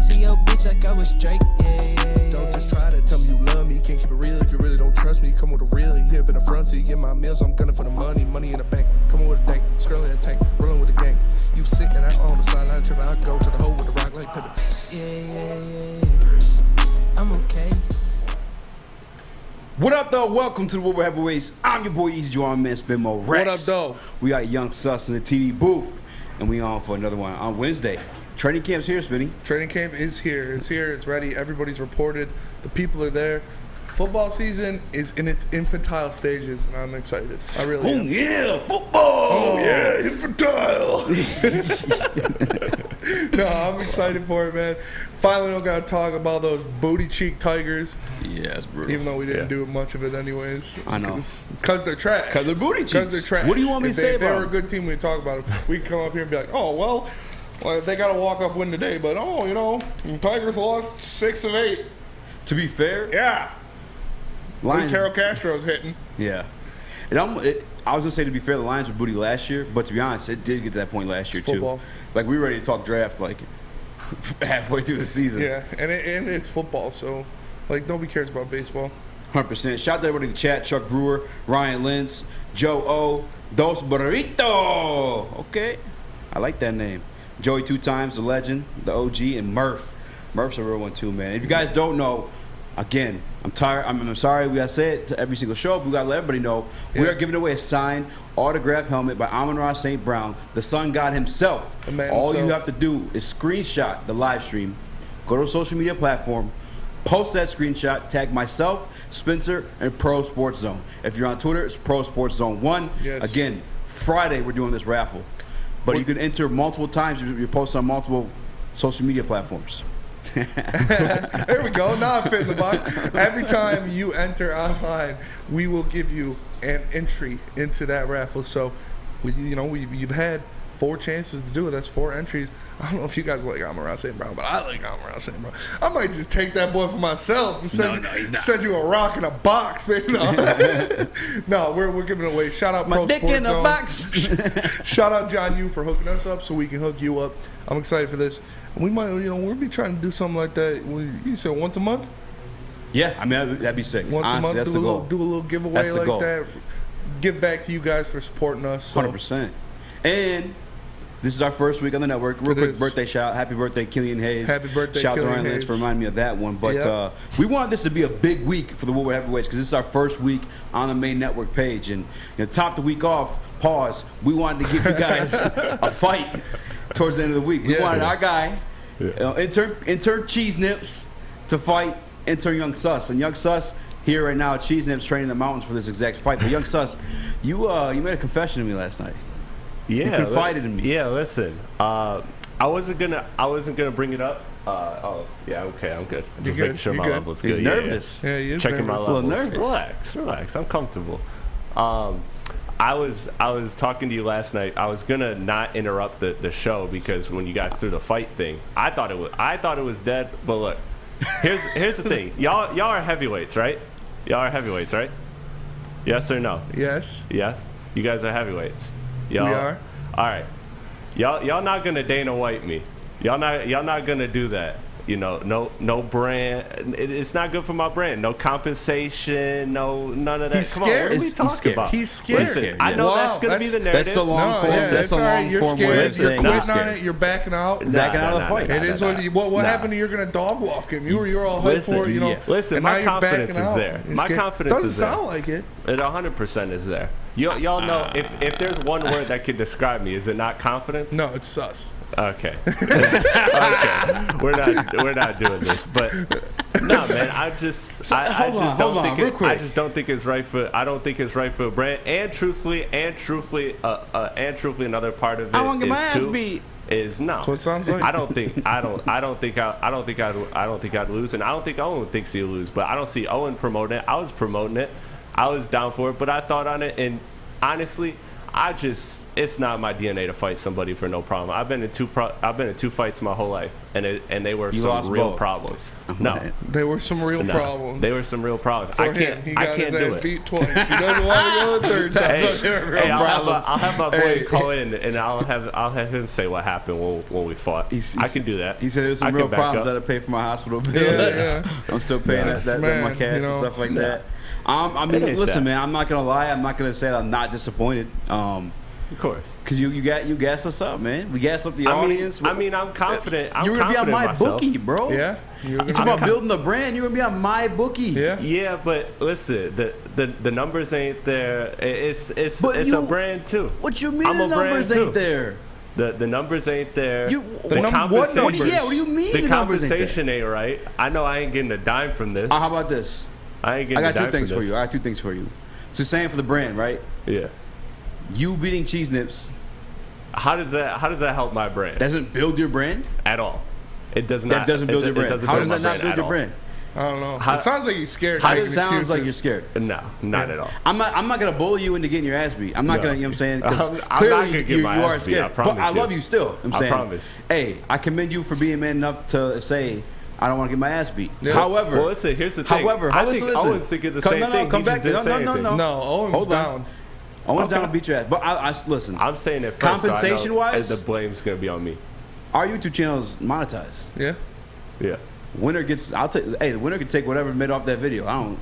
to your bitch like I was Drake, yeah. Don't just try to tell me you love me. Can't keep it real if you really don't trust me. Come with the real, you hip in the front, so you get my meals. I'm gunning for the money in the bank. Come on with a dank, scrolling a tank, rolling with the gang. You sitting out on the sideline tripping, I go to the hole with the rock like Pippin. Yeah. I'm okay. What up, though? Welcome to the Woodward Heavyweights. I'm your boy Eazy and Spencer. Rex. What up, though? We got Young Sus in the TD booth, and we on for another one on Wednesday. Training camp's here, Spinny. Training camp is here. It's here. It's ready. Everybody's reported. The people are there. Football season is in its infantile stages, and I'm excited. I really am. Yeah, football. Oh, yeah, infantile. No, I'm excited for it, man. Finally don't got to talk about those booty cheek Tigers. Yeah, it's brutal. Even though we didn't do much of it anyways. I know. Because they're trash. Because they're booty cheeks. Because they're trash. What do you want me to say about them? If they were them? a good team, we'd talk about them. We'd come up here and be like, oh, well they got a walk-off win today, but, the Tigers lost 6 of 8. To be fair, Yeah. At least Harold Castro's hitting. Yeah. I was going to say, to be fair, the Lions were booty last year, but to be honest, it did get to that point last year, It's football. too. Like, we were ready to talk draft, like, halfway through the season. Yeah, and it's football, so, nobody cares about baseball. 100%. Shout out to everybody in the chat. Chuck Brewer, Ryan Lentz, Joe O, Dos Burrito. Okay. I like that name. Joey 2 times, the legend, the OG, and Murph. Murph's a real one, too, man. If you guys don't know, again, I'm tired. I'm sorry we got to say it to every single show, but we got to let everybody know. Yeah. We are giving away a signed autographed helmet by Amon-Ra St. Brown, the sun god himself. All you have to do is screenshot the live stream, go to a social media platform, post that screenshot, tag myself, Spencer, and Pro Sports Zone. If you're on Twitter, it's Pro Sports Zone 1. Yes. Again, Friday we're doing this raffle. But you can enter multiple times. You're posting on multiple social media platforms. There we go. Now I fit in the box. Every time you enter online, we will give you an entry into that raffle. So, you've had 4 chances to do it. That's 4 entries. I don't know if you guys like Amon-Ra St. Brown, but I like Amon-Ra St. Brown. I might just take that boy for myself and send you a rock in a box, baby. No, we're giving it away. Shout out Pro Sports Zone. My dick in a box. Shout out John Yu for hooking us up so we can hook you up. I'm excited for this. We might, we'll be trying to do something like that. You said once a month? Yeah, I mean, that'd be sick. Once Honestly, a month, do a little giveaway like that. Give back to you guys for supporting us. So. 100%. And this is our first week on the network. Real quick birthday shout. Happy birthday, Killian Hayes. Happy birthday, shout Killian out to Ryan Lance for reminding me of that one. But we wanted this to be a big week for the Woodward Heavyweights because this is our first week on the main network page. And top the week off, pause. We wanted to give you guys a fight towards the end of the week. We wanted our guy, intern Cheese Nips, to fight intern Young Sus. And Young Sus here right now, Cheese Nips training in the mountains for this exact fight. But Young Sus, you made a confession to me last night. Yeah, you confided in me. Yeah, listen. I wasn't gonna bring it up. Okay, I'm good. Just making sure my level's good. He's nervous. Yeah, he is checking nervous. my levels. Nervous. Relax. I'm comfortable. I was talking to you last night. I was gonna not interrupt the show because when you guys threw the fight thing, I thought it was dead. But look, here's the thing. Y'all are heavyweights, right? Y'all are heavyweights, right? Yes or no? Yes. Yes. You guys are heavyweights. Y'all, we are. All right. Y'all not gonna Dana White me. Y'all not gonna do that. No brand. It's not good for my brand. No compensation. None of that. He's Come scared. on, what are we talking about? He's scared. Listen, I know that's gonna be the narrative. That's the long form. That's a long You're form scared. way of saying You're quitting on it. You're backing out. Backing out of the fight. It is what happened to you're gonna dog walk him. You're all hyped for it. Listen, my confidence is there. My confidence is there. Doesn't sound like it. It 100% is there. Y'all know if there's one word that could describe me, is it not confidence? No, it's sus. Okay. Okay. We're not doing this. But no, man, I just don't think it's right for a brand. And truthfully another part of it is too. Is no. That's what it sounds like. I don't think I'd lose, and I don't think Owen thinks he'll lose. But I don't see Owen promoting it. I was promoting it. I was down for it, but I thought on it, and honestly, it's not my DNA to fight somebody for no problem. I've been in two fights my whole life, and they were some real problems. No, they were some real problems. They were some real problems. For I can't. him, he got I can't his do ass it. beat twice. He doesn't want to go a third time. Hey, I'll have my boy call in, and I'll have him say what happened when we fought. I can do that. He said there's some real problems. I had to pay for my hospital bill. Yeah. I'm still paying my cash and stuff like that. I mean, listen, man. I'm not gonna lie. I'm not gonna say that I'm not disappointed. Of course, because you gassed us up, man. We gassed up the audience. I'm confident. You're gonna be on my bookie, bro. Yeah, it's about building the brand. You're gonna be on my bookie. Yeah, but listen, the numbers ain't there. It's a brand too. What you mean the numbers ain't there? The numbers ain't there. What numbers? Yeah, what do you mean the compensation ain't right? I know I ain't getting a dime from this. How about this? I got two things for you. I got two things for you. So same for the brand, right? Yeah. You beating Cheese Nips. How does that help my brand? Doesn't build your brand at all. It does not. That doesn't build your brand. How does that not build your brand? I don't know. It sounds like he's scared. It sounds like you're scared. No, not at all. I'm not gonna bully you into getting your ass beat. I'm not gonna. You know what I'm saying? Because I'm not clearly gonna get my you are ass beat, scared. I promise But I love you still. I'm saying. I promise. Hey, I commend you for being man enough to say I don't want to get my ass beat. Yeah. However, well, listen. Here's the thing. However, listen. Owen's thinking the same thing. Come back. No, Owen's down. Owen's down to beat your ass. But I listen. I'm saying it first. Compensation wise, the blame's gonna be on me. Our YouTube channel is monetized. Yeah. Winner gets. The winner can take whatever's made off that video. I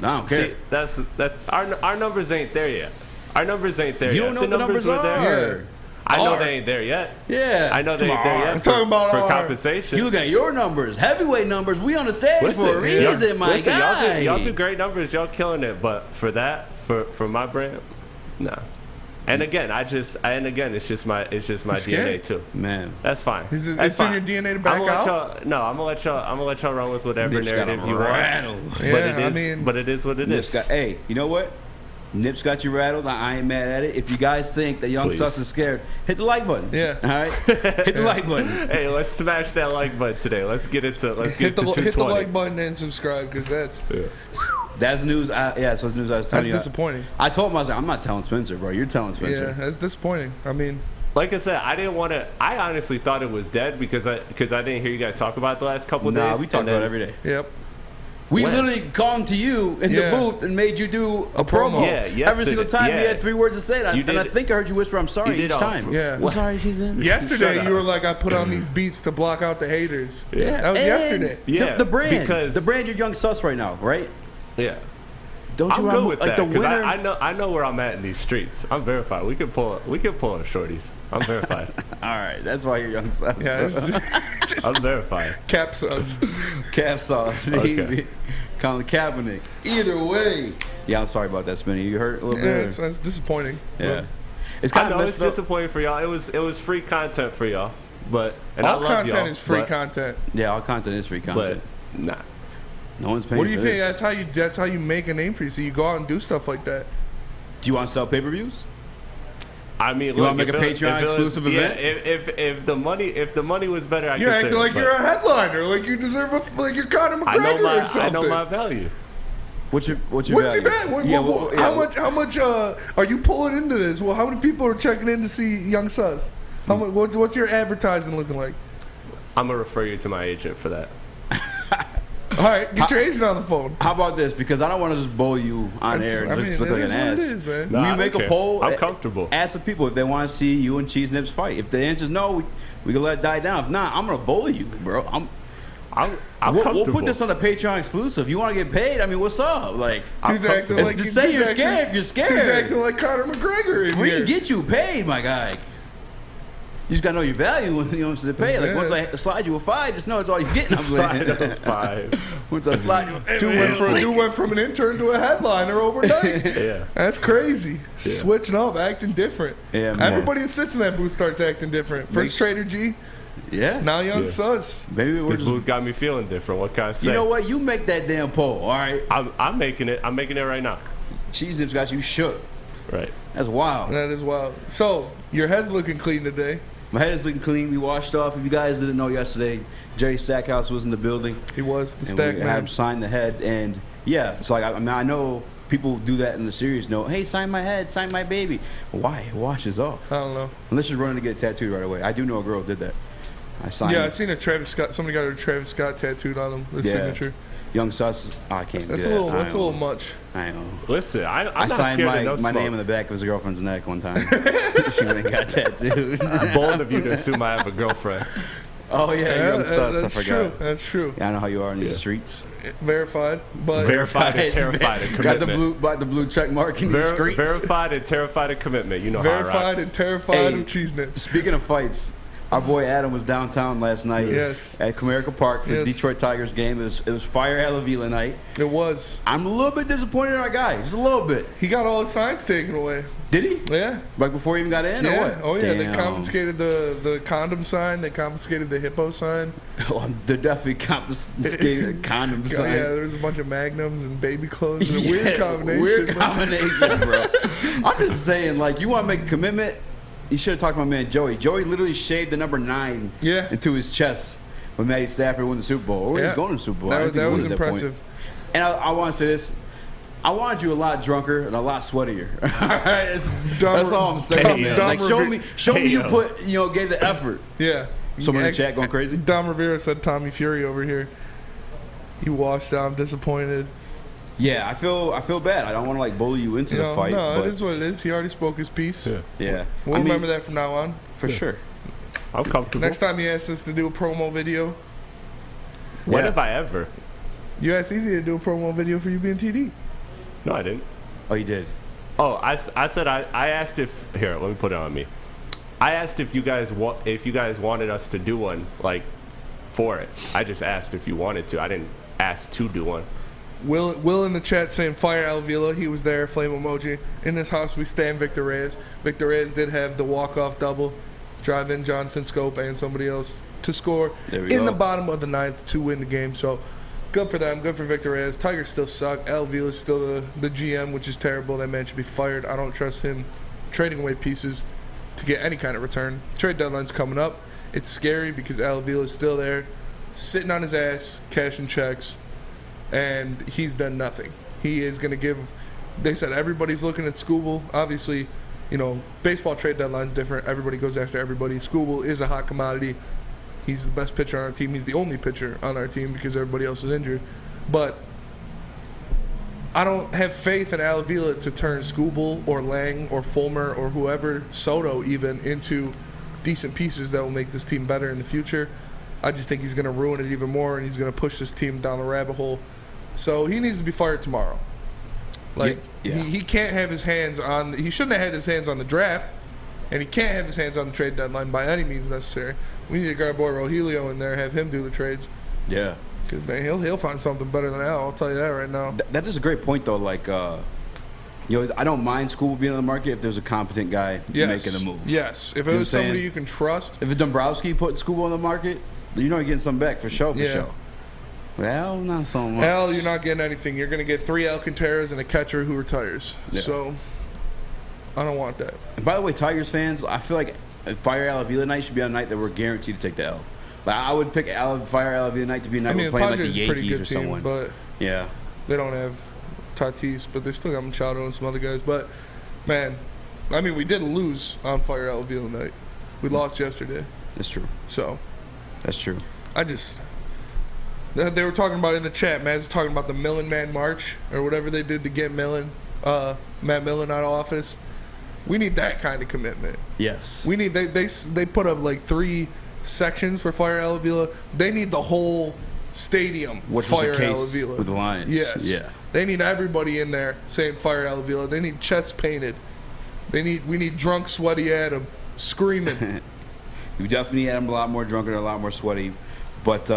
don't care. See, that's our numbers ain't there yet. Our numbers ain't there yet. You don't know what the numbers were are. there. I know they ain't there yet. Yeah. I know they ain't there yet. I'm talking about for compensation. You look at your numbers, heavyweight numbers. We on the stage for a reason, my guy. Y'all do great numbers. Y'all killing it. But for that, for my brand, nah. And again, it's just my DNA too. Man, that's fine. It's in your DNA to back out. I'm gonna let y'all run with whatever narrative you want. But it is what it is. Hey, you know what? Nips got you rattled. I ain't mad at it. If you guys think that Young Sus is scared, hit the like button. Yeah. All right. Hit the like button. Hey, let's smash that like button today. Let's get into 220. Hit the like button and subscribe because that's news. So it's news I was telling you. That's disappointing. I told him, I was like, I'm not telling Spencer, bro. You're telling Spencer. Yeah, that's disappointing. I mean, like I said, I didn't want to. I honestly thought it was dead because I didn't hear you guys talk about it the last couple of days. Nah, we talk about it every day. Yep. We literally called to you in the booth and made you do a promo. Yeah, every single time we had 3 words to say. And I think I heard you whisper, "I'm sorry" each time. Yeah. Well, sorry, she's in. Yesterday you were like, "I put on these beats to block out the haters." Yeah, that was yesterday. Yeah, the brand, you're Young Sus right now, right? Yeah. Don't you I'm good with like that because I know where I'm at in these streets. I'm verified. We can pull up shorties. I'm verified. All right, that's why you're Young Sus. Yeah, I'm verified. Cap sauce. Cap sauce. Okay. Colin Kaepernick. Either way. Yeah, I'm sorry about that, Spinny. You hurt a little bit. Yeah, it's disappointing. Yeah. It's kind of disappointing for y'all. It was free content for y'all, but all I love content y'all, is free content. Yeah, all content is free content. But nah. No one's paying. What do you think? That's how you make a name for you. So you go out and do stuff like that. Do you want to sell pay-per-views? I mean, you want to make a Patreon exclusive event? If the money was better, you're acting like you're a headliner, like you deserve like you're Conor McGregor or something. I know my value. What's your value? How much are you pulling into this? Well, how many people are checking in to see Young Sus? What's your advertising looking like? I'm gonna refer you to my agent for that. All right, get your agent on the phone. How about this? Because I don't want to just bowl you on air and just look like an ass. It is, man. Will you make a poll? I'm comfortable. Ask the people if they want to see you and Cheese Nips fight. If the answer is no, we can let it die down. If not, I'm gonna bowl you, bro. I'm comfortable. We'll put this on the Patreon exclusive. You want to get paid? I mean, what's up? Like, just say you're scared. If you're scared, he's acting like Conor McGregor. Free get you paid, my guy. You just gotta know your value when you know to pay. Like once I slide you a 5, just know it's all you're getting. I'm slide a 5. Once I slide you, dude went from an intern to a headliner overnight. Yeah, that's crazy. Yeah. Switching up, acting different. Yeah, man. Everybody that sits in that booth starts acting different. First Trader G. Yeah. Now Young Sus. Maybe this booth got me feeling different. What can I say? You know what? You make that damn poll. All right. I'm making it. I'm making it right now. Cheese Nips got you shook. Right. That's wild. That is wild. So your head's looking clean today. My head is looking clean. We washed off. If you guys didn't know yesterday, Jerry Stackhouse was in the building. He was the and Stack we man. had him sign the head, and yeah, so like I know people do that in the serious note. Hey, sign my head, sign my baby. Why? It washes off. I don't know. Unless you're running to get tattooed right away. I do know a girl who did that. I signed. Yeah, I seen a Travis Scott. Somebody got a Travis Scott tattooed on him. Their signature. Young Sus. Oh, I can't. That's do a that. little. That's a little much. I know. Listen, I'm I not signed scared of no my smoke. name on the back of his girlfriend's neck one time. She went and got tattooed. Bold of you to assume I have a girlfriend. Oh yeah, Young Sus. That's I true. forgot. That's true. Yeah, I know how you are in these streets. Verified, but Verified and terrified of Got commitment. the blue check mark in the streets. Verified and terrified of commitment. You know how I rock. verified and terrified Hey, of cheese nits. Speaking of fights, our boy Adam was downtown last night. Yes. At Comerica Park for the Yes. Detroit Tigers game. It was Fire Avila Night. It was. I'm a little bit disappointed in our guy. Just a little bit. He got all his signs taken away. Did he? Yeah. Right before he even got in? Or Yeah. what? Oh yeah. They Damn. confiscated the condom sign. They confiscated the hippo sign. Oh, they're definitely confiscated a condom Yeah, sign. there was a bunch of magnums and baby clothes. A Yeah, weird combination. Weird but- combination, bro. I'm just saying, like, you want to make a commitment, you should have talked to my man Joey. Joey literally shaved the number 9 Yeah. into his chest when Matty Stafford won the Super Bowl. Or he was Yeah. going to the Super Bowl. I That, didn't think that he was won at that point. impressive. And I want to say this. I wanted you a lot drunker and a lot sweatier. All right, that's all I'm saying, dumb- man. dumb Like, show me you Damn. put, gave the effort. Yeah. Someone in the chat going crazy? Dom Rivera said Tommy Fury over here. He washed out. I'm disappointed. Yeah, I feel bad. I don't want to like bully you into the fight. No, but it is what it is. He already spoke his piece. Yeah. yeah, We'll I mean, remember that from now on. for sure. I'm comfortable. Next time he asks us to do a promo video, When Yeah. have I ever? you asked Easy to do a promo video for you being TD. No, I didn't. Oh, you did. Oh, I said I asked if here. Let me put it on me. I asked if you guys wanted us to do one like for it. I just asked if you wanted to. I didn't ask to do one. Will in the chat saying fire Avila. He was there, flame emoji. In this house we stand Victor Reyes. Victor Reyes did have the walk-off double, drive in Jonathan Scope and somebody else to score There we in go. the bottom of the 9th to win the game. So good for them, good for Victor Reyes. Tigers still suck. Avila's still the GM, which is terrible. That man should be fired. I don't trust him trading away pieces to get any kind of return. Trade deadline's coming up. It's scary because Avila's still there, sitting on his ass, cashing checks. And he's done nothing. He is going to give. They said everybody's looking at Scooble. Obviously, baseball trade deadline's different. Everybody goes after everybody. Scooble is a hot commodity. He's the best pitcher on our team. He's the only pitcher on our team because everybody else is injured. But I don't have faith in Avila to turn Scooble or Lang or Fulmer or whoever, Soto even, into decent pieces that will make this team better in the future. I just think he's going to ruin it even more, and he's going to push this team down the rabbit hole. So he needs to be fired tomorrow. Like, Yeah. he can't have his hands on. He shouldn't have had his hands on the draft, and he can't have his hands on the trade deadline by any means necessary. We need to get our boy Rogelio in there, have him do the trades, Yeah. because man, he'll find something better than Al. I'll tell you that right now. That is a great point, though. Like, I don't mind School being on the market if there's a competent guy Yes. making a move. Yes, if You it know what was I'm somebody saying? you can trust. If it's Dombrowski putting School on the market, you're getting something back for sure. Yeah. Well, not so much. Al, you're not getting anything. You're going to get 3 Alcantaras and a catcher who retires. Yeah. So I don't want that. And by the way, Tigers fans, I feel like Fire Avila Night should be on a night that we're guaranteed to take the L. Like, I would pick Fire Avila Night to be a night I mean, we're playing like the Padres is a pretty Yankees good or team, someone. but Yeah. they don't have Tatis, but they still got Machado and some other guys. But, man, I mean, we did lose on Fire Avila Night. We lost yesterday. That's true. So That's true. they were talking about in the chat, Matt's talking about the Millen Man March or whatever they did to get Matt Millen out of office. We need that kind of commitment. Yes. We need they put up like 3 sections for Fire Avila. They need the whole stadium Which was Fire the case Avila with the Lions. Yes. Yeah. They need everybody in there saying Fire Avila. They need chests painted. We need drunk, sweaty Adam screaming. You definitely need Adam a lot more drunk and a lot more sweaty. But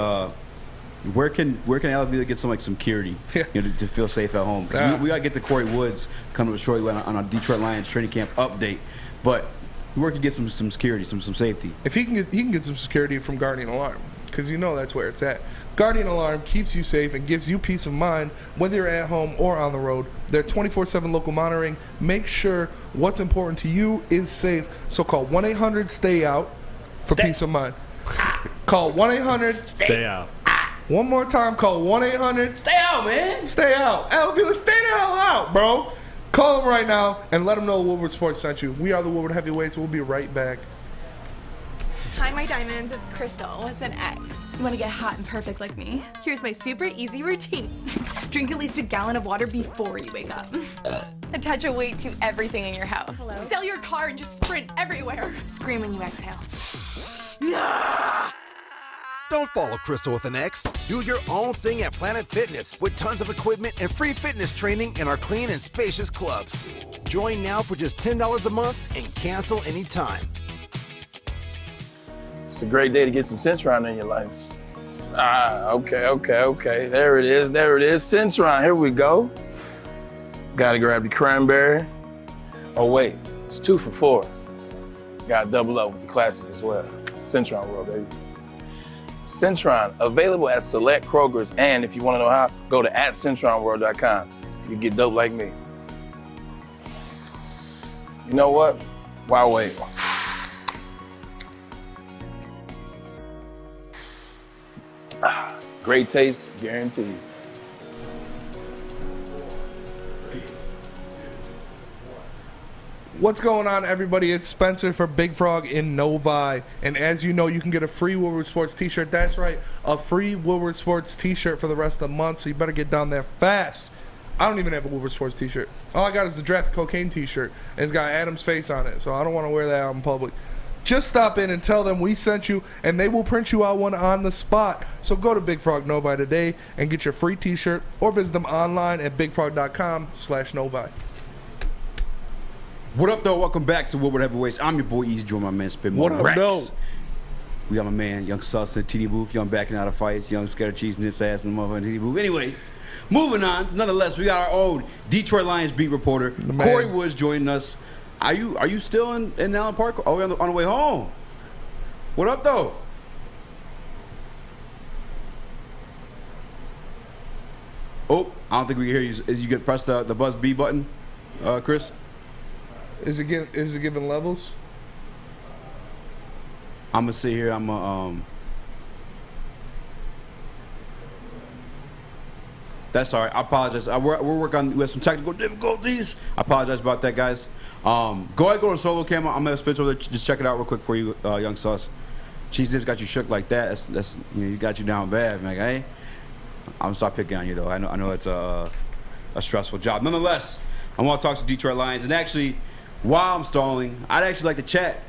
where can Avila get some security Yeah. to feel safe at home? Because Yeah. we got to get to Kory Woods coming up shortly on a Detroit Lions training camp update. But where can get some security, some safety? If he can get some security from Guardian Alarm, because that's where it's at. Guardian Alarm keeps you safe and gives you peace of mind whether you're at home or on the road. They're 24/7 local monitoring. Make sure what's important to you is safe. So call 1-800-STAY-OUT for peace of mind. Call 1-800 Stay out. One more time, call 1-800. Stay out, man. Stay out. Avila, stay the hell out, bro. Call them right now and let them know Woodward Sports sent you. We are the Woodward Heavyweights. We'll be right back. Hi, my diamonds. It's Crystal with an X. You want to get hot and perfect like me? Here's my super easy routine. Drink at least a gallon of water before you wake up. Attach a weight to everything in your house. Hello? Sell your car and just sprint everywhere. Scream when you exhale. Don't follow Crystal with an X. Do your own thing at Planet Fitness with tons of equipment and free fitness training in our clean and spacious clubs. Join now for just $10 a month and cancel anytime. It's a great day to get some Centron in your life. Okay. There it is. Centron, here we go. Gotta grab the cranberry. Oh wait, it's 2 for $4. Gotta double up with the classic as well. Centron World, baby. Centron, available at select Krogers, and if you want to know how, go to @CentronWorld.com. You get dope like me. You know what? Why wait? Great taste, guaranteed. What's going on, everybody? It's Spencer for Big Frog in Novi. And as you know, you can get a free Woodward Sports t-shirt. That's right, a free Woodward Sports t-shirt for the rest of the month, so you better get down there fast. I don't even have a Woodward Sports t-shirt. All I got is the Draft Cocaine t-shirt. And it's got Adam's face on it, so I don't want to wear that out in public. Just stop in and tell them we sent you, and they will print you out one on the spot. So go to Big Frog Novi today and get your free t-shirt, or visit them online at bigfrog.com/Novi. What up, though? Welcome back to Woodward Heavyweights. I'm your boy Eazy, join my man Spin. What up, though? We got my man Young Sus in the TD booth. Young backing out of fights. Young scared of cheese nips ass in the motherfucking TD booth. Anyway, moving on. Nonetheless, we got our own Detroit Lions beat reporter Kory Woods joining us. Are you still in Allen Park? Oh, on the way home. What up, though? Oh, I don't think we can hear you. Is you get press the buzz B button, Chris? Is it giving levels? I'm gonna sit here. I'm gonna That's all right. I apologize. We're working on. We have some technical difficulties. I apologize about that, guys. Go ahead, go to solo cam. I'm gonna spin over there. Just check it out real quick for you, Young Sauce. Cheese Dips got you shook like that. That's you got you down bad, man. Hey, I'm gonna start picking on you though. I know it's a stressful job. Nonetheless, I want to talk to Detroit Lions. And actually, while I'm stalling, I'd actually like to chat.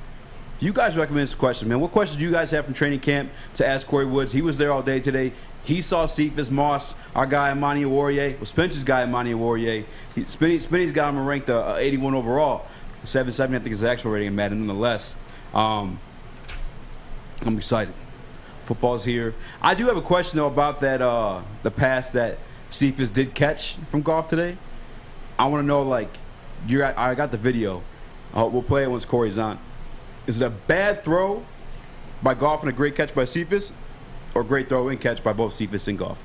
You guys recommend some questions, man. What questions do you guys have from training camp to ask Kory Woods? He was there all day today. He saw Cephus, Moss, our guy Imani Warrior. Well, Spencer's guy Imani Warrior. Spinny's got him ranked 81 overall. 7-7, I think, is the actual rating in Madden. Nonetheless, I'm excited. Football's here. I do have a question though about that the pass that Cephus did catch from Goff today. I want to know, like, I got the video. We'll play it once Kory's on. Is it a bad throw by Goff and a great catch by Cephus, or a great throw and catch by both Cephus and Goff?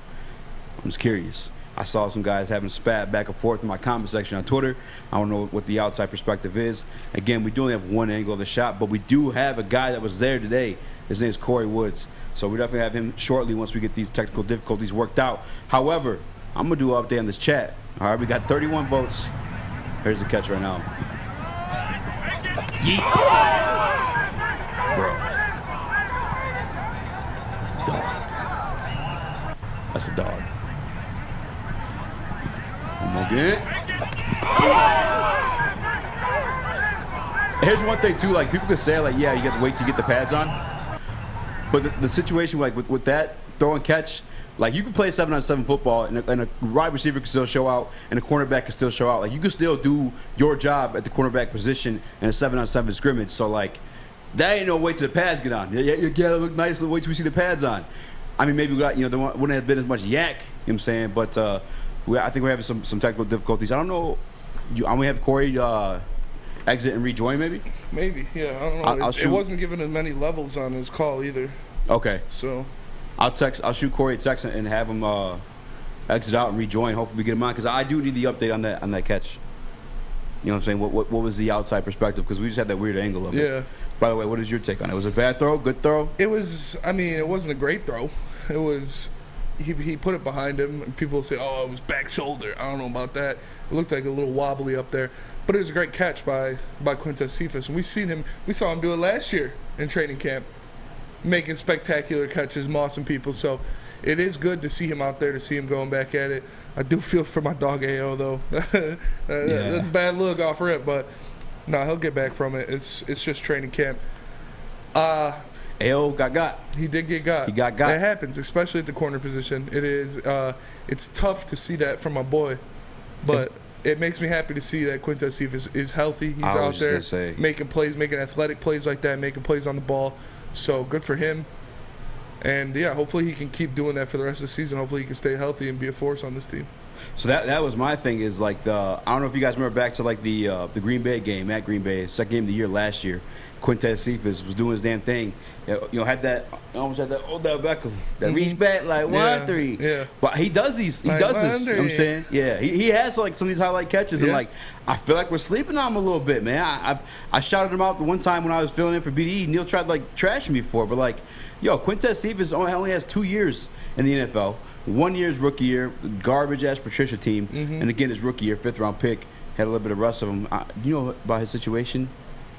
I'm just curious. I saw some guys having a spat back and forth in my comment section on Twitter. I don't know what the outside perspective is. Again, we do only have one angle of the shot, but we do have a guy that was there today. His name is Kory Woods. So we definitely have him shortly once we get these technical difficulties worked out. However, I'm going to do an update on this chat. All right, we got 31 votes. Here's the catch right now. Yeet. Bro. Dog. That's a dog. One more again. Here's one thing too, like, people could say, like, yeah, you got to wait till you get the pads on. But the situation, like, with that throw and catch, like, you can play 7-on-7 football, and a wide receiver can still show out, and a cornerback can still show out. Like, you can still do your job at the cornerback position in a 7-on-7 scrimmage. So, like, that ain't no wait till the pads get on. You gotta look nice, wait till we see the pads on. I mean, maybe we got, there wouldn't have been as much yak, you know what I'm saying? But I think we're having some technical difficulties. I don't know. I'm going to have Kory exit and rejoin, maybe? Maybe, yeah. I don't know. It wasn't giving him many levels on his call either. Okay. So I'll shoot Kory a text and have him exit out and rejoin. Hopefully we get him on, because I do need the update on that catch. You know what I'm saying? What was the outside perspective? Because we just had that weird angle of it. Yeah. By the way, what is your take on it? Was it a bad throw? Good throw? It was. I mean, it wasn't a great throw. It was he put it behind him, and people say, "Oh, it was back shoulder." I don't know about that. It looked like a little wobbly up there, but it was a great catch by Quintez Cephus, and we saw him do it last year in training camp, making spectacular catches, mossing people. So it is good to see him out there, to see him going back at it. I do feel for my dog AO though. That's a bad look off rip, but no, he'll get back from it. It's just training camp. AO got. He did get got. He got. That happens, especially at the corner position. It is. It's tough to see that from my boy, but it makes me happy to see that Quintez Cephus is healthy. He's out there making plays, making athletic plays like that, making plays on the ball. So good for him. And yeah, hopefully he can keep doing that for the rest of the season. Hopefully he can stay healthy and be a force on this team. So that was my thing, is like I don't know if you guys remember back to like the Green Bay game at Green Bay, second game of the year last year. Quintez Cephus was doing his damn thing. Almost had that Odell Beckham, that reach back like 1-3. Yeah. But he does these. He does this. You know what I'm saying, yeah. He has like some of these highlight catches, and like I feel like we're sleeping on him a little bit, man. I shouted him out the one time when I was filling in for BDE. Neil tried to like trash me for it, but like, yo, Quintez Cephus only has 2 years in the NFL. 1 year's rookie year, garbage ass Patricia team, and again his rookie year, 5th round pick, had a little bit of rust of him. Do you know about his situation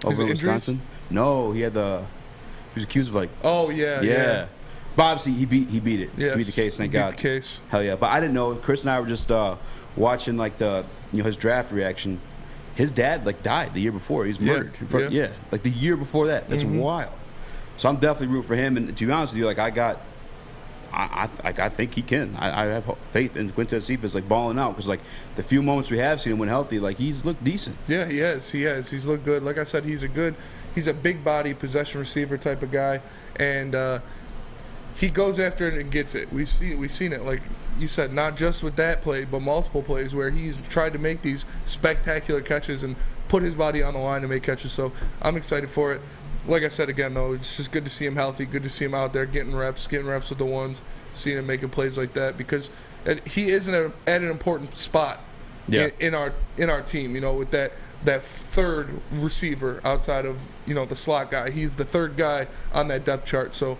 over in Wisconsin? No, he was accused of like. Oh yeah. But obviously he beat it. Yes. He beat the case. Thank God. The case. Hell yeah. But I didn't know. Chris and I were just watching like his draft reaction. His dad like died the year before. He was murdered. Like the year before that. That's wild. So I'm definitely rooting for him. And to be honest with you, like I think he can. I have faith in Quintez Cephus like balling out, because like the few moments we have seen him when healthy, like he's looked decent. Yeah, he has. He's looked good. Like I said, he's a big body possession receiver type of guy, and he goes after it and gets it. We've seen it, like you said, not just with that play, but multiple plays where he's tried to make these spectacular catches and put his body on the line to make catches. So I'm excited for it. Like I said again, though, it's just good to see him healthy, good to see him out there getting reps with the ones, seeing him making plays like that, because he is at an important spot in our team, with that third receiver outside of, the slot guy. He's the third guy on that depth chart. So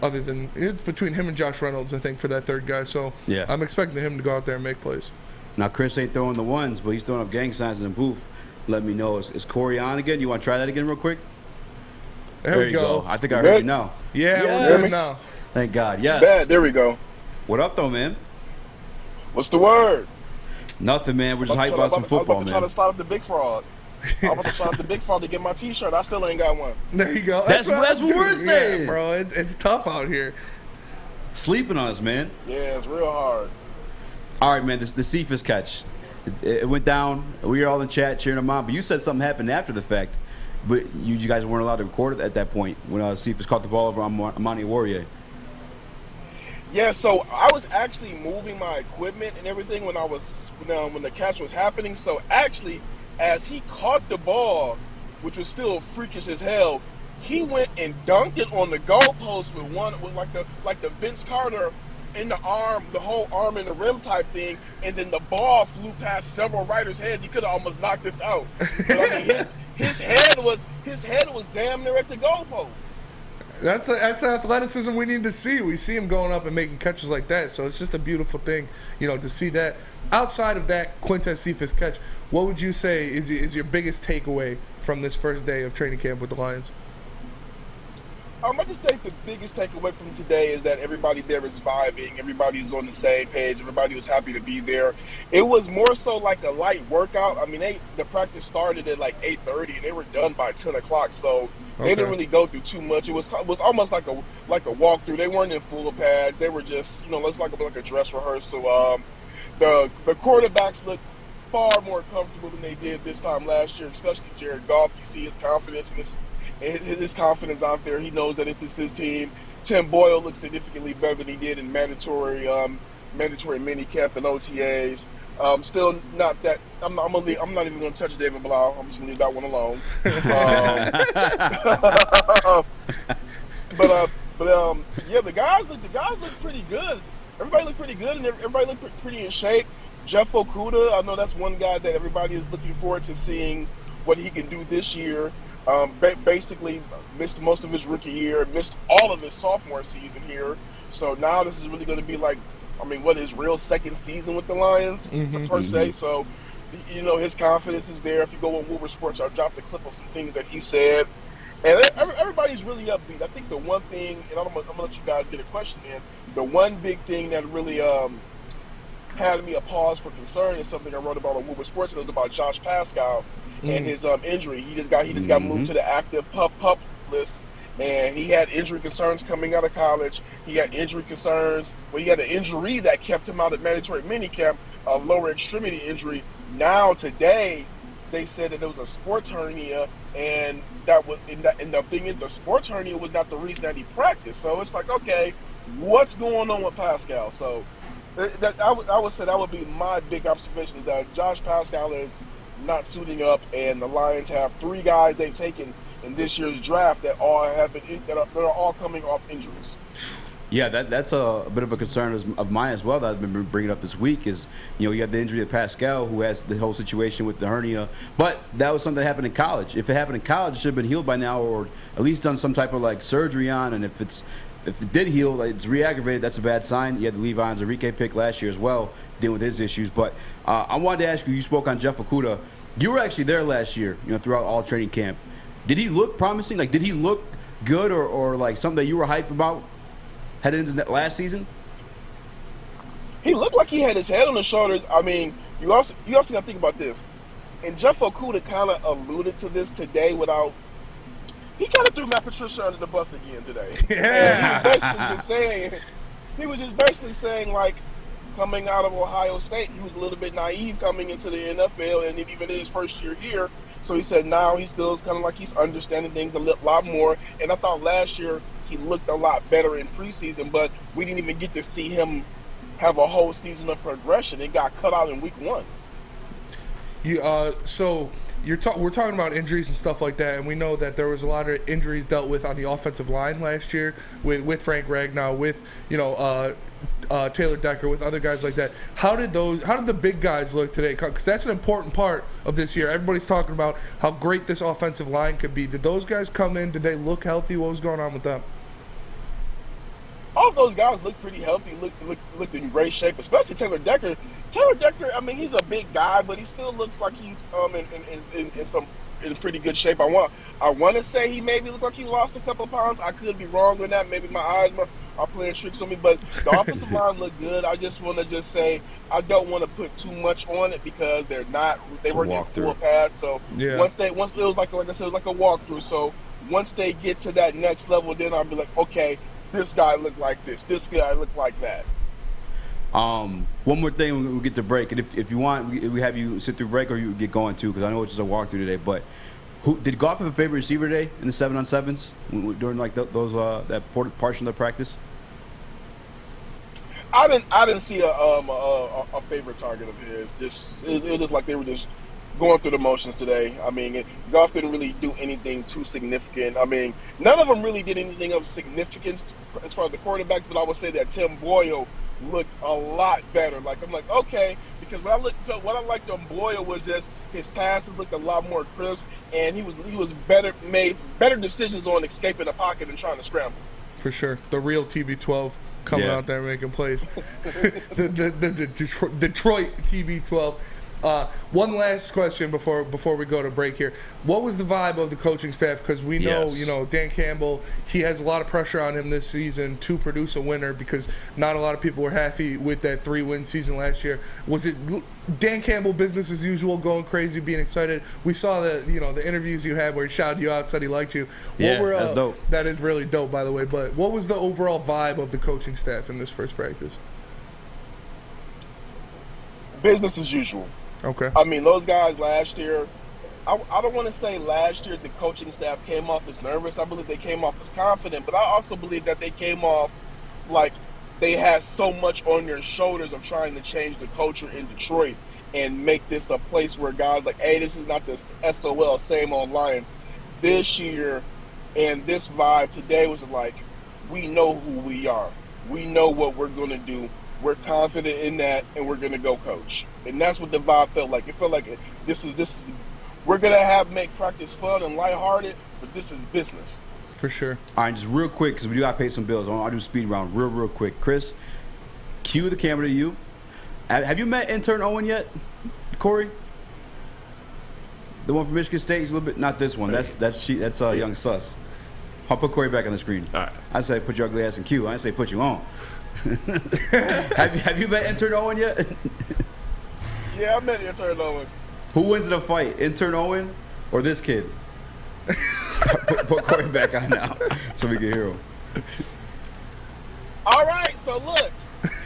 other than, it's between him and Josh Reynolds, I think, for that third guy. So I'm expecting him to go out there and make plays. Now, Chris ain't throwing the ones, but he's throwing up gang signs in the booth. Let me know. Is Kory on again? You want to try that again real quick? There we go. I think I heard you now. Yeah, we're good now. Thank God. Yes. Bad. There we go. What up, though, man? What's the word? Nothing, man. We're just hyped about some football, man. I'm about to try to start up the Big Fraud. I'm about to start up the Big Fraud to get my T-shirt. I still ain't got one. There you go. That's what we're saying, bro. It's tough out here. Sleeping on us, man. Yeah, it's real hard. All right, man. The Cephus catch. It went down. We were all in chat cheering him on, but you said something happened after the fact. But you guys weren't allowed to record it at that point when Cephus caught the ball over Amani Warrior. Yeah, so I was actually moving my equipment and everything when the catch was happening. So actually, as he caught the ball, which was still freakish as hell, he went and dunked it on the goalpost with like the Vince Carter in the arm, the whole arm in the rim type thing, and then the ball flew past several writers' heads. He could have almost knocked us out. But I mean, his head was damn near at the goalpost. That's the athleticism we need to see. We see him going up and making catches like that, so it's just a beautiful thing, to see that. Outside of that Quintez Cephus catch, what would you say is your biggest takeaway from this first day of training camp with the Lions? I just think the biggest takeaway from today is that everybody there is vibing. Everybody is on the same page. Everybody was happy to be there. It was more so like a light workout. I mean, the practice started at like 8:30 and they were done by 10 o'clock. So they didn't really go through too much. It was almost like a walkthrough. They weren't in full pads. They were just let's like a dress rehearsal. The quarterbacks looked far more comfortable than they did this time last year, especially Jared Goff. You see his confidence and his confidence out there. He knows that this is his team. Tim Boyle looks significantly better than he did in mandatory mini camp and OTAs. Still not that. I'm not even going to touch David Blau. I'm just going to leave that one alone. Yeah, the guys look pretty good. Everybody looked pretty good, and everybody looked pretty in shape. Jeff Okudah, I know that's one guy that everybody is looking forward to seeing what he can do this year. Basically missed most of his rookie year, missed all of his sophomore season here. So now this is really going to be like, I mean, what his real second season with the Lions, per se. So, you know, his confidence is there. If you go on Woodward Sports, I'll drop the clip of some things that he said. And everybody's really upbeat. I think the one thing, and I'm gonna let you guys get a question in, the one big thing that really had me a pause for concern is something I wrote about on Woodward Sports, and it was about Josh Pascal and his injury. He just got moved to the active pup list, and he had injury concerns coming out of college. He had injury concerns. Well, he had an injury that kept him out of mandatory minicamp, a lower extremity injury. Now today, they said that it was a sports hernia, and the thing is, the sports hernia was not the reason that he practiced. So it's like, okay, what's going on with Pascal? So I would say that would be my big observation, is that Josh Pascal is not suiting up, and the Lions have 3 guys they've taken in this year's draft that are all coming off injuries. Yeah, that's a bit of a concern of mine as well that I've been bringing up this week is, you have the injury of Pascal, who has the whole situation with the hernia. But that was something that happened in college. If it happened in college, it should have been healed by now, or at least done some type of like surgery on. And if it did heal, like, it's re-aggravated, that's a bad sign. You had the Levi Enrique pick last year as well, dealing with his issues. But I wanted to ask you spoke on Jeff Okudah. You were actually there last year, throughout all training camp. Did he look promising? Like, did he look good or like something that you were hyped about headed into that last season? He looked like he had his head on his shoulders. I mean, you also got to think about this. And Jeff Okudah kind of alluded to this today he kind of threw Matt Patricia under the bus again today. Yeah. He was just basically saying, like, coming out of Ohio State, he was a little bit naive coming into the NFL, and even in his first year here. So he said now he still is kind of like he's understanding things a lot more. And I thought last year he looked a lot better in preseason, but we didn't even get to see him have a whole season of progression. It got cut out in week 1. So we're talking about injuries and stuff like that, and we know that there was a lot of injuries dealt with on the offensive line last year with Frank Ragnow, with Taylor Decker, with other guys like that. How did the big guys look today? Because that's an important part of this year. Everybody's talking about how great this offensive line could be. Did those guys come in? Did they look healthy? What was going on with them? All of those guys look pretty healthy, look in great shape, especially Taylor Decker. Taylor Decker, I mean, he's a big guy, but he still looks like he's in pretty good shape. I want to say he maybe looked like he lost a couple of pounds. I could be wrong on that. Maybe my eyes are playing tricks on me, but the offensive line looked good. I just want to say I don't want to put too much on it because they weren't in full pads. So yeah. once it was like I said, it was like a walkthrough. So once they get to that next level, then I'll be like, okay, this guy looked like this guy looked like that. One more thing, we'll get to break, and if you want, we have you sit through break, or you get going too, because I know it's just a walkthrough today. But did Goff have a favorite receiver today in the 7-on-7s during like that portion of the practice? I didn't see a favorite target of his. It was like they were just going through the motions today. I mean, Goff didn't really do anything too significant. I mean, none of them really did anything of significance as far as the quarterbacks, but I would say that Tim Boyle looked a lot better. Like, I'm like, okay, because what I liked on Boyle was just his passes looked a lot more crisp, and he was made better decisions on escaping the pocket and trying to scramble. For sure. The real TB12 coming out there making plays. the Detroit TB12. One last question before we go to break here. What was the vibe of the coaching staff? Because we know, Dan Campbell, he has a lot of pressure on him this season to produce a winner, because not a lot of people were happy with that 3-win season last year. Was it Dan Campbell business as usual, going crazy, being excited? We saw the interviews you had where he shouted you out, said he liked you. That's dope. That is really dope, by the way. But what was the overall vibe of the coaching staff in this first practice? Business as usual. Okay. I mean, those guys last year, I don't want to say last year the coaching staff came off as nervous. I believe they came off as confident, but I also believe that they came off like they had so much on their shoulders of trying to change the culture in Detroit and make this a place where guys like, hey, this is not the SOL, same old Lions. This year and this vibe today was like, we know who we are. We know what we're going to do. We're confident in that, and we're going to go coach. And that's what the vibe felt like. It felt like this is we're going to make practice fun and lighthearted, but this is business. For sure. All right, just real quick, because we do got to pay some bills. I'll do speed round real quick. Chris, cue the camera to you. Have you met intern Owen yet, Kory? The one from Michigan State. He's a little bit, not this one. That's young sus. I'll put Kory back on the screen. All right. I say put your ugly ass in queue. I didn't say put you on. have you met intern Owen yet? Yeah, I met intern Owen. Who wins in a fight, intern Owen or this kid? put Kory back on now so we can hear him. All right, so look,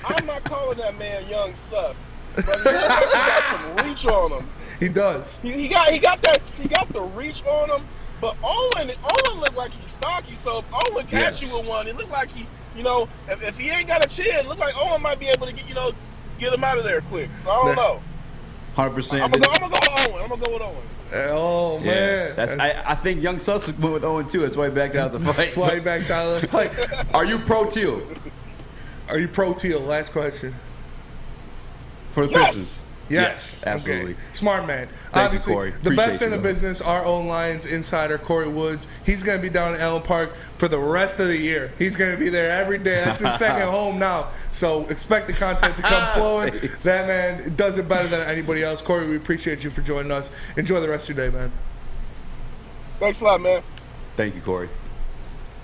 I'm not calling that man young sus, but he got some reach on him. He does. He got the reach on him. But Owen looked like he's stocky. So if Owen catch you with one, it looked like he, if he ain't got a chin, it looked like Owen might be able to get him out of there quick. So I don't know. 100%. I'm gonna go with Owen. I'm gonna go with Owen. Oh man, I think young sus went with Owen too. That's why he backed out of the fight. That's why he backed out of the fight. Are you pro teal? Are you pro teal? Last question. For the Pistons. Yes, absolutely. Okay. Smart man. Thank Obviously, you, Kory. the Appreciate best in the business, our own Lions insider, Kory Woods. He's going to be down in Allen Park for the rest of the year. He's going to be there every day. That's his second home now. So expect the content to come flowing. That man does it better than anybody else. Kory, we appreciate you for joining us. Enjoy the rest of your day, man. Thanks a lot, man. Thank you, Kory.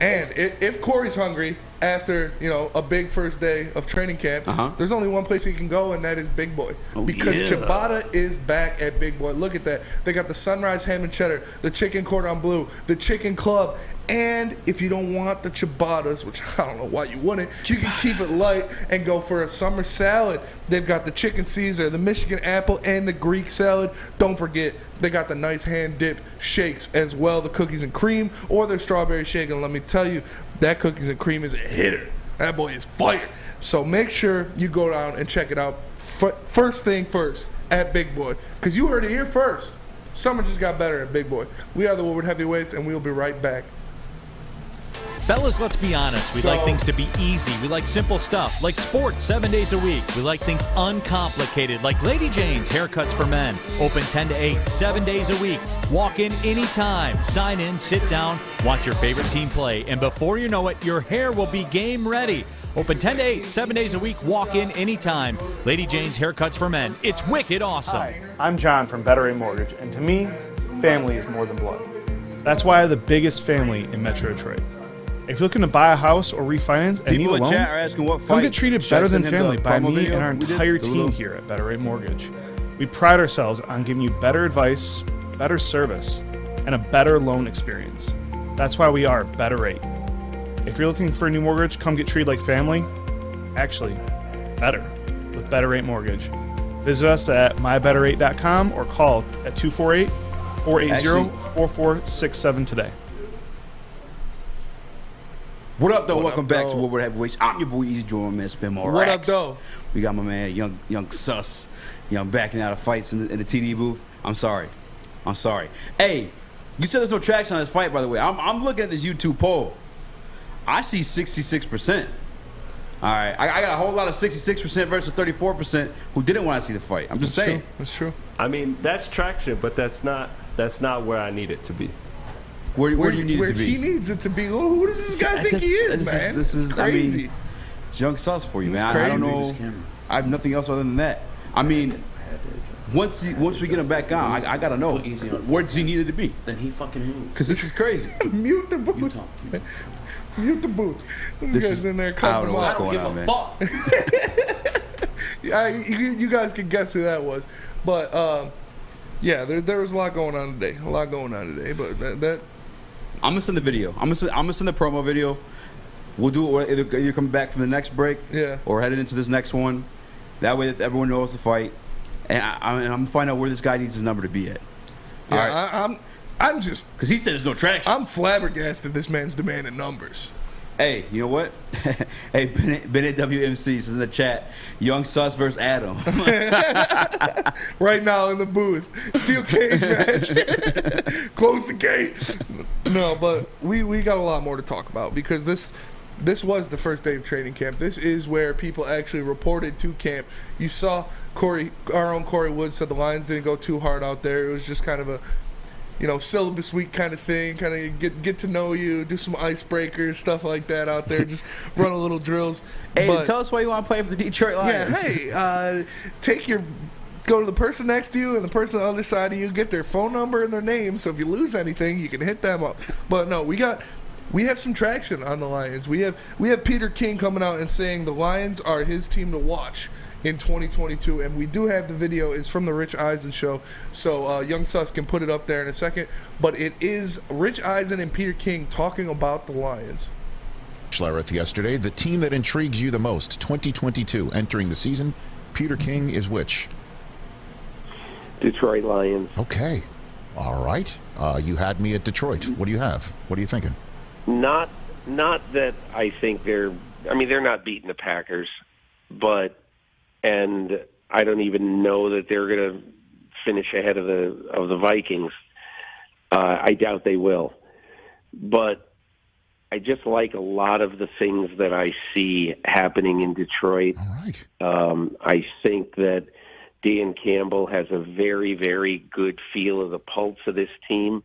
And if Kory's hungry after a big first day of training camp, there's only one place he can go, and that is Big Boy. Because Ciabatta is back at Big Boy. Look at that. They got the Sunrise Ham and Cheddar, the Chicken Cordon Bleu, the Chicken Club, and if you don't want the ciabattas, which I don't know why you wouldn't, you can keep it light and go for a summer salad. They've got the Chicken Caesar, the Michigan Apple, and the Greek salad. Don't forget, they got the nice hand dip shakes as well, the cookies and cream or their strawberry shake. And let me tell you, that cookies and cream is a hitter. That boy is fire. So make sure you go down and check it out. First thing first at Big Boy, because you heard it here first. Summer just got better at Big Boy. We are the Woodward Heavyweights, and we'll be right back. Fellas, let's be honest. We like things to be easy. We like simple stuff, like sports 7 days a week. We like things uncomplicated, like Lady Jane's Haircuts for Men. Open 10 to 8, 7 days a week. Walk in anytime. Sign in, sit down, watch your favorite team play, and before you know it, your hair will be game ready. Open 10 to 8, 7 days a week. Walk in anytime. Lady Jane's Haircuts for Men. It's wicked awesome. Hi, I'm John from Better Rate Mortgage, and to me, family is more than blood. That's why I have the biggest family in Metro Detroit. If you're looking to buy a house or refinance and need a loan, chat are asking what come get treated better than family by me video and our entire team here at Better Rate Mortgage. We pride ourselves on giving you better advice, better service, and a better loan experience. That's why we are Better Rate. If you're looking for a new mortgage, come get treated like family. Actually, better with Better Rate Mortgage. Visit us at mybetterrate.com or call at 248-480-4467 today. What up, though? Welcome back to Woodward Heavyweights. I'm your boy Eazy, joining me, spin more What racks. up, though? We got my man, young sus, backing out of fights in the TD booth. I'm sorry. Hey, you said there's no traction on this fight, by the way. I'm looking at this YouTube poll. I see 66%. All right, I got a whole lot of 66% versus 34% who didn't want to see the fight. I'm just saying. That's true. I mean, that's traction, but that's not where I need it to be. Where do you need it to be? Where he needs it to be. Who does this guy think he is, man? This is crazy. I mean, it's young sauce for you, It's man. crazy. I don't know. I have nothing else other than that. I mean, once we get him back on, I gotta know where does he need it to be. Then he fucking moves. Because this is crazy. Mute the booth. Mute the booth. This guy's in there cussing him out. I don't give a fuck. Yeah, you guys can guess who that was, but yeah, there was a lot going on today. But that I'm gonna send the video. I'm gonna send the promo video. We'll do it either coming back from the next break, or heading into this next one. That way, everyone knows the fight, and I'm gonna find out where this guy needs his number to be at. Yeah, right. I'm just because he said there's no traction. I'm flabbergasted. This man's demanding numbers. Hey, you know what? Hey, Bennett WMC says in the chat, Young Sus versus Adam. Right now in the booth. Steel cage match. Close the gate. No, but we got a lot more to talk about because this was the first day of training camp. This is where people actually reported to camp. You saw our own Kory Woods said the Lions didn't go too hard out there. It was just kind of syllabus week kind of thing, kind of get to know you, do some icebreakers, stuff like that out there. Just run a little drills. Hey, But, tell us why you want to play for the Detroit Lions. Yeah, hey, go to the person next to you and the person on the other side of you, get their phone number and their name, so if you lose anything, you can hit them up. But no, we have some traction on the Lions. We have Peter King coming out and saying the Lions are his team to watch in 2022, and we do have the video. It's from the Rich Eisen show, so Young Sus can put it up there in a second. But it is Rich Eisen and Peter King talking about the Lions. Schlereth yesterday, the team that intrigues you the most, 2022, entering the season. Peter King is which? Detroit Lions. Okay. All right. You had me at Detroit. What do you have? What are you thinking? Not that I think they're not beating the Packers, and I don't even know that they're going to finish ahead of the Vikings. I doubt they will. But I just like a lot of the things that I see happening in Detroit. All right. I think that Dan Campbell has a very, very good feel of the pulse of this team.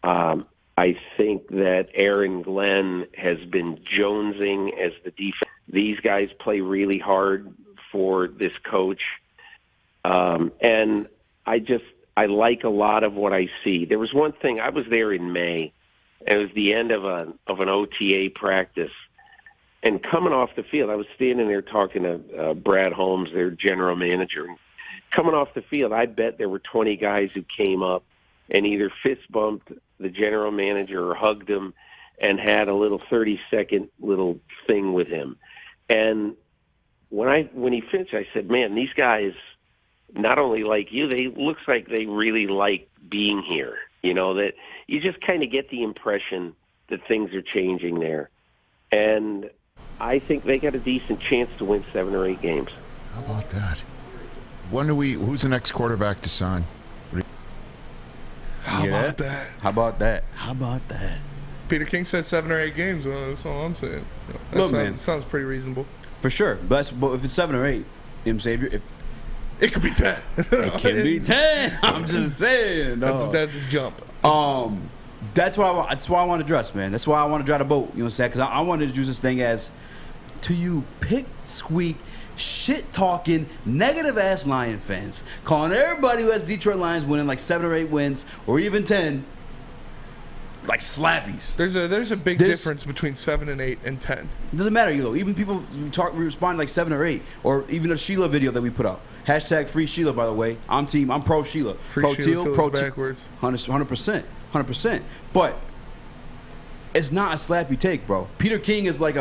I think that Aaron Glenn has been jonesing as the defense. These guys play really hard for this coach. And I like a lot of what I see. There was one thing, I was there in May, and it was the end of an OTA practice. And coming off the field, I was standing there talking to Brad Holmes, their general manager. And coming off the field, I bet there were 20 guys who came up and either fist bumped the general manager or hugged him and had a little 30-second little thing with him. And when he finished, I said, man, these guys not only like you, they looks like they really like being here. That you just kind of get the impression that things are changing there. And I think they got a decent chance to win 7 or 8 games. How about that? Who's the next quarterback to sign? How about that? How about that? Peter King said 7 or 8 games. Well, that's all I'm saying. That sounds pretty reasonable. For sure. But if it's 7 or 8, if it could be 10. It can be 10. I'm just saying. That's a jump. That's why I want to dress, man. That's why I want to drive the boat. You know what I'm saying? Because I wanted to use this thing as to you pick, squeak, shit-talking, negative-ass Lion fans, calling everybody who has Detroit Lions winning like 7 or 8 wins, or even 10, like slappies. There's a big difference between 7 and 8 and 10. It doesn't matter, even people respond like 7 or 8, or even a Sheila video that we put out. # free Sheila, by the way. I'm pro Sheila. Free pro Sheila Teal, pro backwards. 100%. But it's not a slappy take, bro. Peter King is like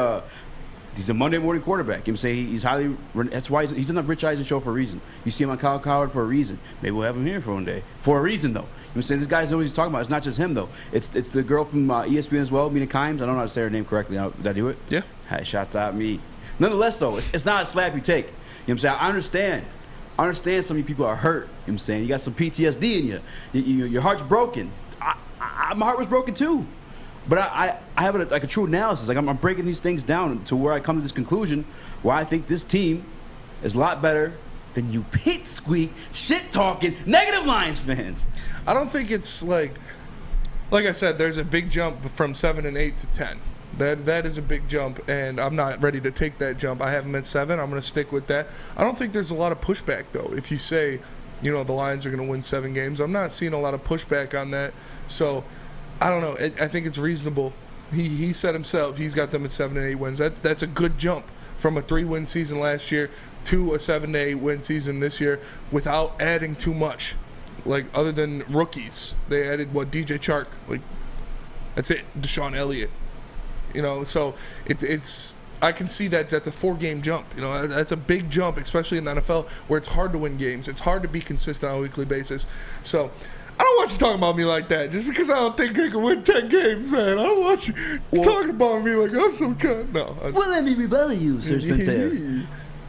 he's a Monday morning quarterback. You know what I'm saying? He's highly. That's why he's on the Rich Eisen show for a reason. You see him on Kyle Coward for a reason. Maybe we'll have him here for one day for a reason, though. You know what I'm saying? This guy's always talking about. It's not just him, though. It's the girl from ESPN as well, Mina Kimes. I don't know how to say her name correctly. Did I do it? Yeah. Hey, shots at me. Nonetheless, though, it's not a slappy take. You know what I'm saying? I understand some of you people are hurt. You know what I'm saying? You got some PTSD in you. Your heart's broken. My heart was broken, too. But I have a true analysis. Like I'm breaking these things down to where I come to this conclusion where I think this team is a lot better than you pit squeak, shit talking, negative Lions fans. I don't think it's like I said, there's a big jump from 7 and 8 to 10. That is a big jump, and I'm not ready to take that jump. I have them at 7. I'm going to stick with that. I don't think there's a lot of pushback, though. If you say, the Lions are going to win 7 games, I'm not seeing a lot of pushback on that. So I don't know. I think it's reasonable. He said himself he's got them at 7 and 8 wins. That's a good jump from a 3-win season last year to a 7 to 8 win season this year without adding too much. Like other than rookies, they added DJ Chark. Like that's it. Deshaun Elliott. So it's. I can see that that's a 4-game jump. That's a big jump, especially in the NFL where it's hard to win games. It's hard to be consistent on a weekly basis. So I don't want you talking about me like that just because I don't think I can win 10 games, man. I don't want you talking about me like I'm some kind. No. Well, let me rebel you, Sir Spencer.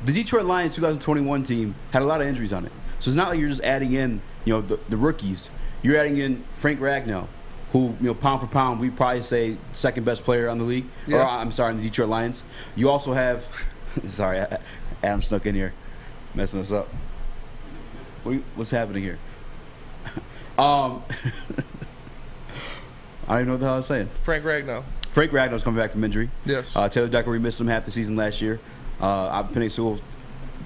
The Detroit Lions 2021 team had a lot of injuries on it. So it's not like you're just adding in, the rookies. You're adding in Frank Ragnow, who, pound for pound, we probably say second best player on the league. Yeah. Or I'm sorry, in the Detroit Lions. You also have, sorry, Adam snuck in here, messing us up. What's happening here? I don't even know what the hell I was saying. Frank Ragnow. Frank Ragnow's coming back from injury. Yes. Taylor Decker, we missed him half the season last year. Penei Sewell,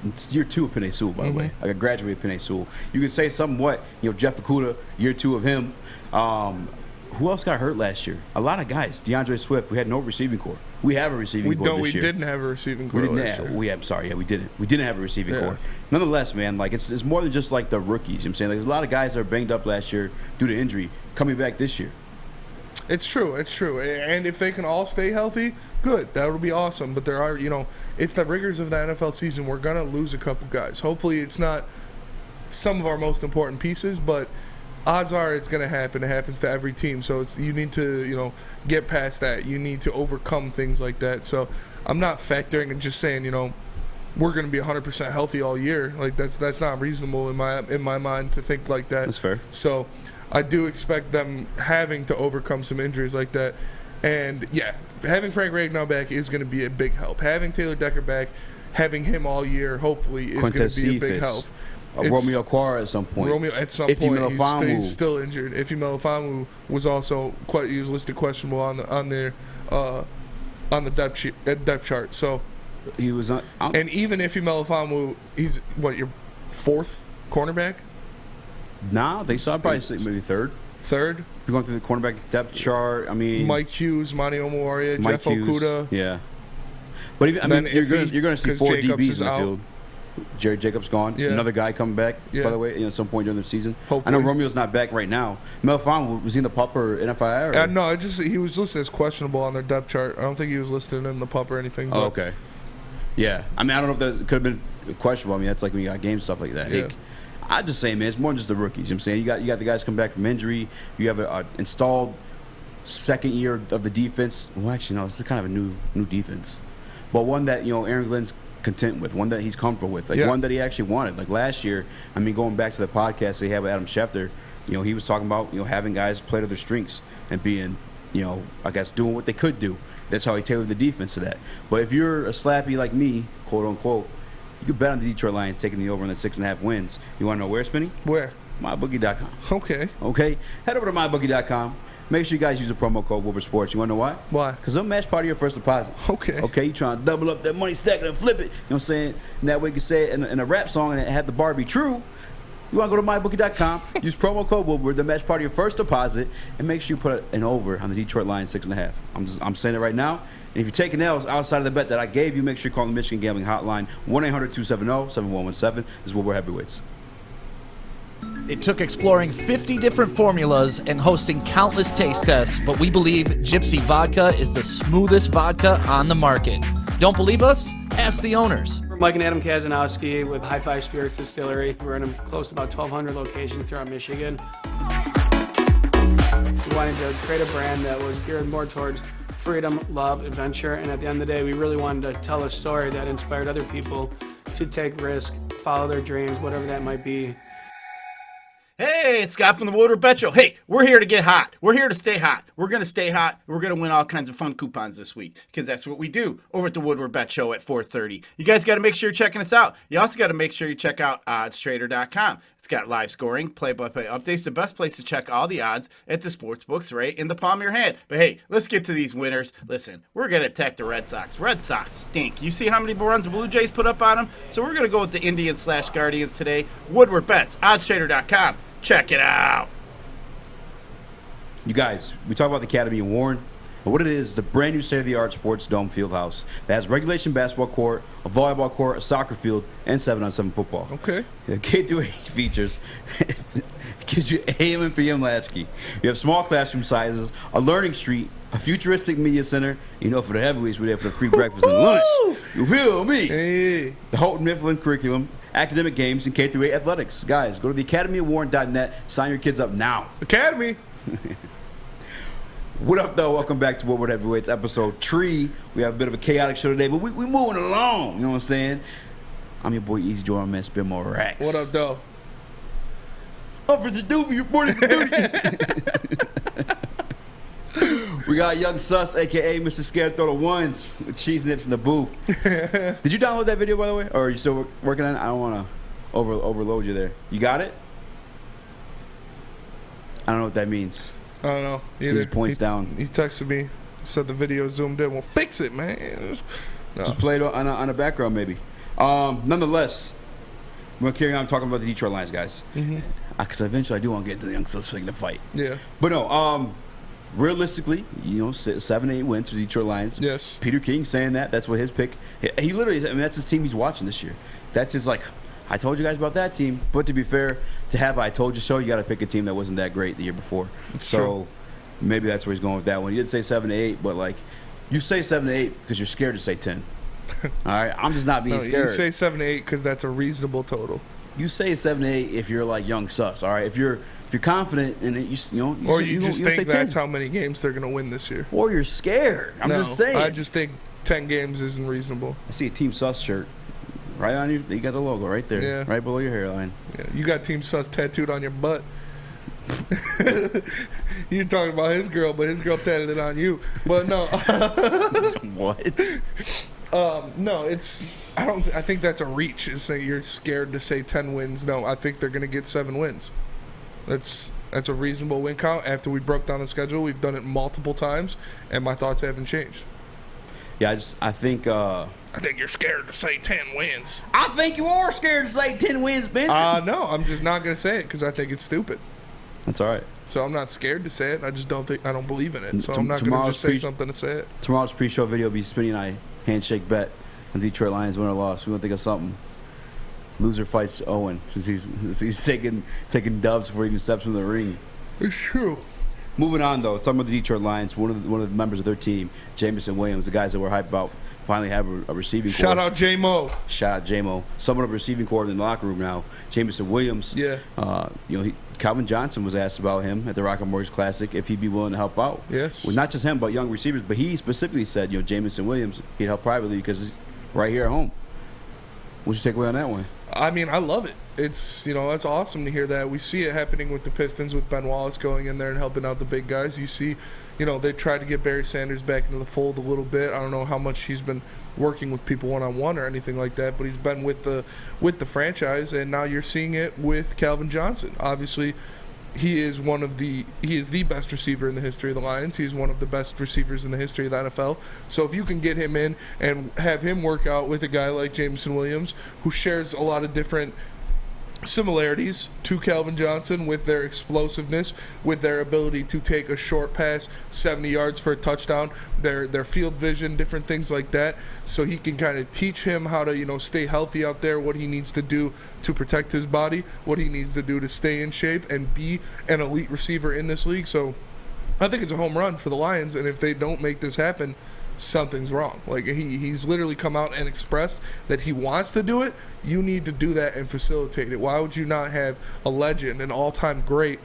it's year 2 of Penei Sewell, by the way. I got graduated Penei Sewell. You could say somewhat, Jeff Okudah, year 2 of him. Who else got hurt last year? A lot of guys. DeAndre Swift. We had no receiving core. We have a receiving core this year. We didn't have a receiving core last year. We didn't. We didn't have a receiving core. Nonetheless, man, like it's more than just like the rookies. You know what I'm saying? Like, there's a lot of guys that are banged up last year due to injury coming back this year. It's true. And if they can all stay healthy, good. That would be awesome. But there are, it's the rigors of the NFL season. We're going to lose a couple guys. Hopefully it's not some of our most important pieces, but odds are it's going to happen. It happens to every team. So you need to, get past that. You need to overcome things like that. So I'm not factoring and just saying, we're going to be 100% healthy all year. Like that's not reasonable in my mind to think like that. That's fair. So I do expect them having to overcome some injuries like that. And, yeah, having Frank Ragnow back is going to be a big help. Having Taylor Decker back, having him all year, hopefully, is going to be a big help. Romeo Quara at some point. He's still injured. Ife Melifonwu was also he was listed questionable on the depth chart. So he was on. And even Ife Melifonwu, he's your 4th cornerback? Nah, they saw probably maybe third. Third? If you're going through the cornerback depth chart, I mean, Mike Hughes, Monty Omowaria, Jeff Okudah. Yeah. But even, you're going to see 4 DBs in the field. Jerry Jacobs gone. Yeah. Another guy coming back, by the way, at some point during the season. Hopefully. I know Romeo's not back right now. Melifonwu, was he in the PUP or NFI? Or? No, he was listed as questionable on their depth chart. I don't think he was listed in the PUP or anything. Oh, okay. Yeah. I mean, I don't know if that could have been questionable. I mean, that's like when you got game stuff like that. Yeah. I'd just say, man, it's more than just the rookies. You know what I'm saying? You got the guys come back from injury. You have an installed second year of the defense. Well, actually, no, this is kind of a new defense. But one that, Aaron Glenn's content with, one that he's comfortable with, one that he actually wanted. Like last year, I mean, going back to the podcast they had with Adam Schefter, he was talking about, having guys play to their strengths and being, I guess, doing what they could do. That's how he tailored the defense to that. But if you're a slappy like me, quote unquote, you can bet on the Detroit Lions taking the over on the 6.5 wins. You want to know where, Spinny? Where? MyBookie.com. Okay. Head over to MyBookie.com. Make sure you guys use the promo code Woodward Sports. You want to know why? Why? Because they'll match part of your first deposit. Okay. You trying to double up that money, stack it, and flip it. You know what I'm saying? And that way you can say it in a rap song and have the bar be true. You want to go to MyBookie.com, use promo code Woodward, they'll match part of your first deposit, and make sure you put an over on the Detroit Lions 6.5. I'm saying it right now. And if you're taking L's outside of the bet that I gave you, make sure you call the Michigan Gambling Hotline, 1-800-270-7117. This is Woodward Heavyweights. It took exploring 50 different formulas and hosting countless taste tests, but we believe Gypsy Vodka is the smoothest vodka on the market. Don't believe us? Ask the owners. We're Mike and Adam Kazanowski with High Five Spirits Distillery. We're in close to about 1,200 locations throughout Michigan. We wanted to create a brand that was geared more towards freedom, love, adventure, and at the end of the day, we really wanted to tell a story that inspired other people to take risk, follow their dreams, whatever that might be. Hey, it's Scott from the Woodward Bet Show. Hey, we're here to get hot. We're here to stay hot. We're going to stay hot. We're going to win all kinds of fun coupons this week because that's what we do over at the Woodward Bet Show at 4:30. You guys got to make sure you're checking us out. You also got to make sure you check out oddstrader.com. It's got live scoring, play-by-play updates, the best place to check all the odds at the sports books right in the palm of your hand. But hey, let's get to these winners. Listen, we're going to attack the Red Sox. Red Sox stink. You see how many runs the Blue Jays put up on them? So we're going to go with the Indians/Guardians today. Woodward Bets, oddstrader.com. Check it out. You guys, we talk about the Academy of Warren. And what it is, the brand new state-of-the-art sports dome field house that has regulation basketball court, a volleyball court, a soccer field, and 7-on-7 football. Okay. The K-8 features gives you AM and PM latchkey. You have small classroom sizes, a learning street, a futuristic media center. For the heavyweights, we're there for the free breakfast and lunch. You feel me? Hey. The Houghton Mifflin curriculum, academic games, and K-8 athletics. Guys, go to theacademyofwarren.net. Sign your kids up now. Academy. What up, though? Welcome back to Woodward Heavyweights, episode 3. We have a bit of a chaotic show today, but we moving along. You know what I'm saying? I'm your boy, Eazy Jordan, man. Spin more racks. What up, though? Officer Doobie, reporting for duty. We got Young Sus, a.k.a. Mr. Scared Throw the Ones, with cheese nips in the booth. Did you download that video, by the way? Or are you still working on it? I don't want to overload you there. You got it? I don't know what that means. I don't know. He just points down. He texted me, said the video zoomed in. Well, fix it, man. No. Just play it on a background, maybe. Nonetheless, we're going to carry on talking about the Detroit Lions, guys. Because eventually I do want to get into the young Suns thing to fight. Yeah. But no, realistically, 7-8 wins for the Detroit Lions. Yes. Peter King saying that's what his pick. He literally, that's his team he's watching this year. That's his, I told you guys about that team. But to be fair, to have I told you so, you got to pick a team that wasn't that great the year before. It's so true. Maybe that's where he's going with that one. He did say 7-8, but you say 7-8 because you're scared to say 10. All right, I'm just not being scared. You say 7-8 because that's a reasonable total. You say 7-8 if you're young sus. All right, if you're confident in it, you just say think 10. that's how many games they're going to win this year. Or you're scared. I'm just saying. I just think 10 games isn't reasonable. I see a Team Sus shirt right on you. You got the logo right there, right below your hairline. Yeah, you got Team Sus tattooed on your butt. You're talking about his girl, but his girl tattooed it on you. But no. What? No, I think that's a reach. Is that you're scared to say 10 wins. No, I think they're going to get 7 wins. That's a reasonable win count. After we broke down the schedule, we've done it multiple times, and my thoughts haven't changed. Yeah, I think you're scared to say 10 wins. I think you are scared to say 10 wins, Benson. No, I'm just not going to say it because I think it's stupid. That's all right. So I'm not scared to say it. I just don't believe in it. So I'm not going to just say something to say it. Tomorrow's pre-show video will be Spinny and I handshake bet on Detroit Lions win or loss. We want to think of something. Loser fights Owen since he's taking dubs before he even steps in the ring. It's true. Moving on though, talking about the Detroit Lions, one of the members of their team, Jameson Williams, the guys that we're hyped about, finally have a receiving core. Shout out J-Mo. Shout out J-Mo. Somewhat of a receiving core in the locker room now. Jameson Williams. Yeah. Calvin Johnson was asked about him at the Rocket Mortgage Classic if he'd be willing to help out. Yes. Well, not just him, but young receivers. But he specifically said, Jameson Williams, he'd help privately because he's right here at home. What's your takeaway on that one? I mean, I love it. It's, it's awesome to hear that. We see it happening with the Pistons, with Ben Wallace going in there and helping out the big guys. You see, they tried to get Barry Sanders back into the fold a little bit. I don't know how much he's been working with people one-on-one or anything like that, but he's been with the franchise, and now you're seeing it with Calvin Johnson. Obviously, he is the best receiver in the history of the Lions. He's one of the best receivers in the history of the NFL. So if you can get him in and have him work out with a guy like Jameson Williams, who shares a lot of different similarities to Calvin Johnson with their explosiveness, with their ability to take a short pass 70 yards for a touchdown, their field vision, different things like that, so he can kind of teach him how to stay healthy out there, what he needs to do to protect his body, what he needs to do to stay in shape and be an elite receiver in this league. So I think it's a home run for the Lions, and if they don't make this happen, something's wrong. He's literally come out and expressed that he wants to do it. You need to do that and facilitate it. Why would you not have a legend, an all-time great,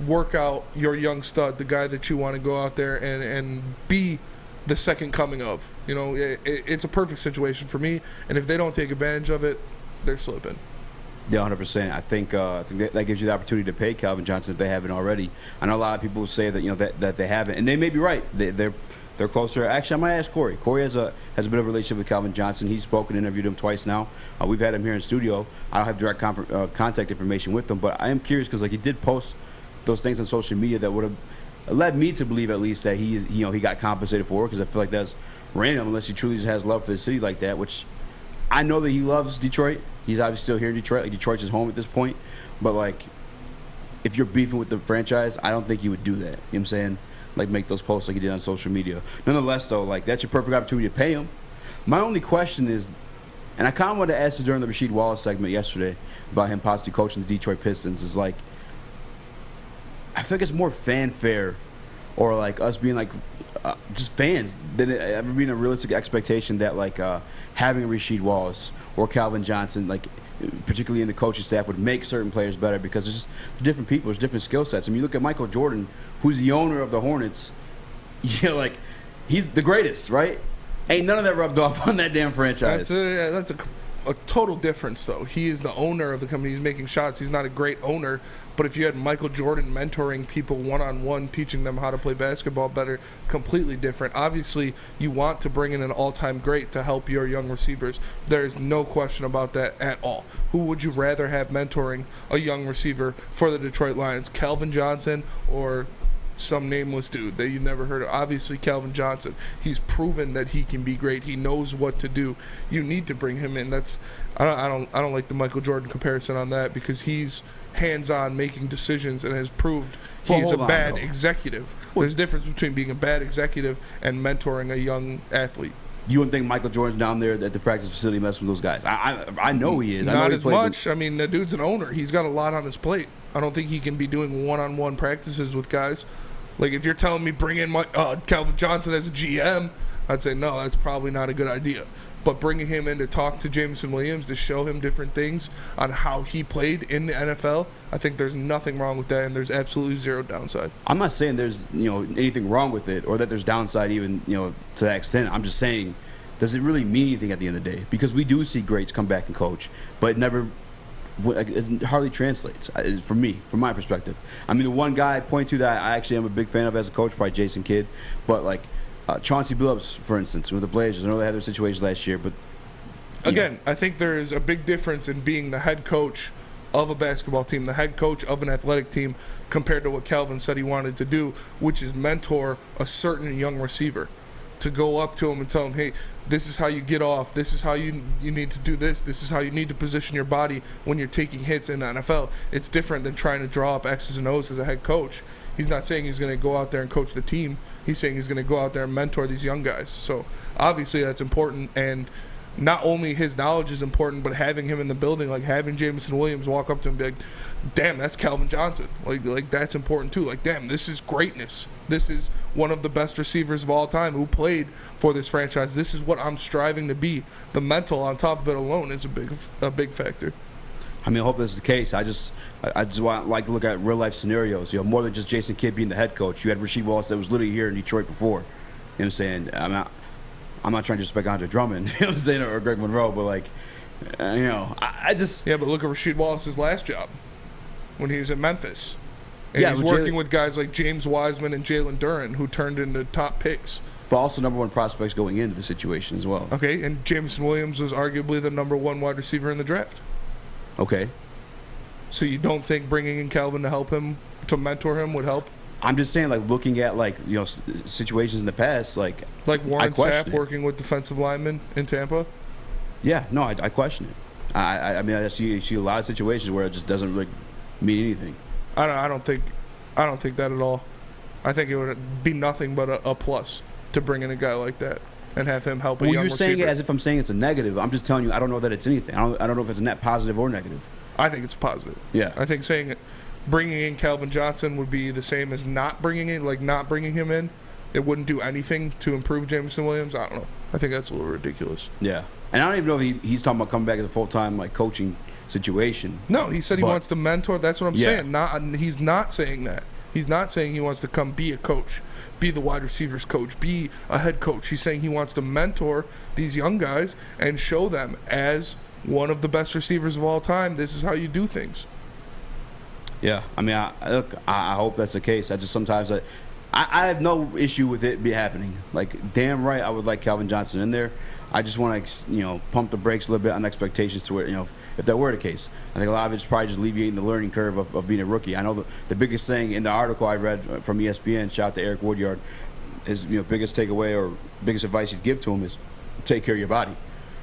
work out your young stud, the guy that you want to go out there and be the second coming of? It's a perfect situation for me, and if they don't take advantage of it, they're slipping. Yeah, 100%. I think that gives you the opportunity to pay Calvin Johnson if they haven't already. I know a lot of people say that that they haven't, and they may be right. They're closer. Actually, I might ask Kory. Kory has a bit of a relationship with Calvin Johnson. He's spoken, interviewed him twice now. We've had him here in studio. I don't have direct contact information with him, but I am curious because he did post those things on social media that would have led me to believe at least that he got compensated for it, because I feel like that's random unless he truly just has love for the city like that, which I know that he loves Detroit. He's obviously still here in Detroit. Detroit's his home at this point. But if you're beefing with the franchise, I don't think he would do that. You know what I'm saying? Make those posts like he did on social media. Nonetheless, though, that's your perfect opportunity to pay him. My only question is, and I kind of wanted to ask this during the Rasheed Wallace segment yesterday about him possibly coaching the Detroit Pistons, is I feel like it's more fanfare or us being just fans than it ever being a realistic expectation that having a Rasheed Wallace or Calvin Johnson, particularly in the coaching staff, would make certain players better, because there's just different people, there's different skill sets. I mean, you look at Michael Jordan, who's the owner of the Hornets. He's the greatest, right? Ain't none of that rubbed off on that damn franchise. That's a total difference, though. He is the owner of the company. He's making shots. He's not a great owner. But if you had Michael Jordan mentoring people one-on-one, teaching them how to play basketball better, completely different. Obviously, you want to bring in an all-time great to help your young receivers. There is no question about that at all. Who would you rather have mentoring a young receiver for the Detroit Lions, Calvin Johnson or some nameless dude that you never heard of. Obviously, Calvin Johnson. He's proven that he can be great. He knows what to do. You need to bring him in. I don't like the Michael Jordan comparison on that because he's hands-on making decisions and has proved he's a bad executive. There's a difference between being a bad executive and mentoring a young athlete. You wouldn't think Michael Jordan's down there at the practice facility messing with those guys. I know he is. Not as much. I mean, the dude's an owner. He's got a lot on his plate. I don't think he can be doing one-on-one practices with guys. Like, if you're telling me bring in Calvin Johnson as a GM, I'd say, no, that's probably not a good idea. But bringing him in to talk to Jameson Williams, to show him different things on how he played in the NFL, I think there's nothing wrong with that, and there's absolutely zero downside. I'm not saying there's anything wrong with it or that there's downside even to that extent. I'm just saying, does it really mean anything at the end of the day? Because we do see greats come back and coach, but it hardly translates for me, from my perspective. I mean, the one guy I point to that I actually am a big fan of as a coach, probably Jason Kidd, but like Chauncey Billups, for instance, with the Blazers. I know they had their situation last year, but again, I think there is a big difference in being the head coach of a basketball team, the head coach of an athletic team, compared to what Calvin said he wanted to do, which is mentor a certain young receiver. To go up to him and tell him, hey, this is how you get off. This is how you need to do this. This is how you need to position your body when you're taking hits in the NFL. It's different than trying to draw up X's and O's as a head coach. He's not saying he's going to go out there and coach the team. He's saying he's going to go out there and mentor these young guys. So obviously that's important, and not only his knowledge is important, but having him in the building, like having Jameson Williams walk up to him and be like, damn, that's Calvin Johnson. Like that's important too. Like, damn, this is greatness. This is one of the best receivers of all time who played for this franchise. This is what I'm striving to be. The mental on top of it alone is a big factor. I mean, I hope this is the case. I just like to look at real life scenarios. More than just Jason Kidd being the head coach. You had Rasheed Wallace that was literally here in Detroit before. You know what I'm saying? I'm not trying to disrespect Andre Drummond, you know what I'm saying, or Greg Monroe, but I just... Yeah, but look at Rasheed Wallace's last job when he was in Memphis. And he's working with guys like James Wiseman and Jalen Duren, who turned into top picks. But also number one prospects going into the situation as well. Okay, and Jameson Williams was arguably the number one wide receiver in the draft. Okay. So you don't think bringing in Calvin to help him, to mentor him, would help? I'm just saying, looking at situations in the past, like Warren Sapp working with defensive linemen in Tampa. Yeah, no, I question it. I mean, I see a lot of situations where it just doesn't really mean anything. I don't think that at all. I think it would be nothing but a plus to bring in a guy like that and have him help a young receiver. You're saying it as if I'm saying it's a negative. I'm just telling you, I don't know that it's anything. I don't know if it's a net positive or negative. I think it's positive. Yeah. I think saying it. Bringing in Calvin Johnson would be the same as not bringing him in. It wouldn't do anything to improve Jameson Williams. I don't know. I think that's a little ridiculous. Yeah. And I don't even know if he's talking about coming back as a full-time coaching situation. No, he said he wants to mentor. That's what I'm saying. He's not saying that. He's not saying he wants to come be a coach, be the wide receivers coach, be a head coach. He's saying he wants to mentor these young guys and show them as one of the best receivers of all time, this is how you do things. Yeah, I mean, I hope that's the case. I just sometimes I have no issue with it be happening. Damn right, I would like Calvin Johnson in there. I just want to, pump the brakes a little bit on expectations to where, if that were the case. I think a lot of it's probably just alleviating the learning curve of being a rookie. I know the biggest thing in the article I read from ESPN, shout out to Eric Woodyard, his biggest takeaway or biggest advice he'd give to him is take care of your body.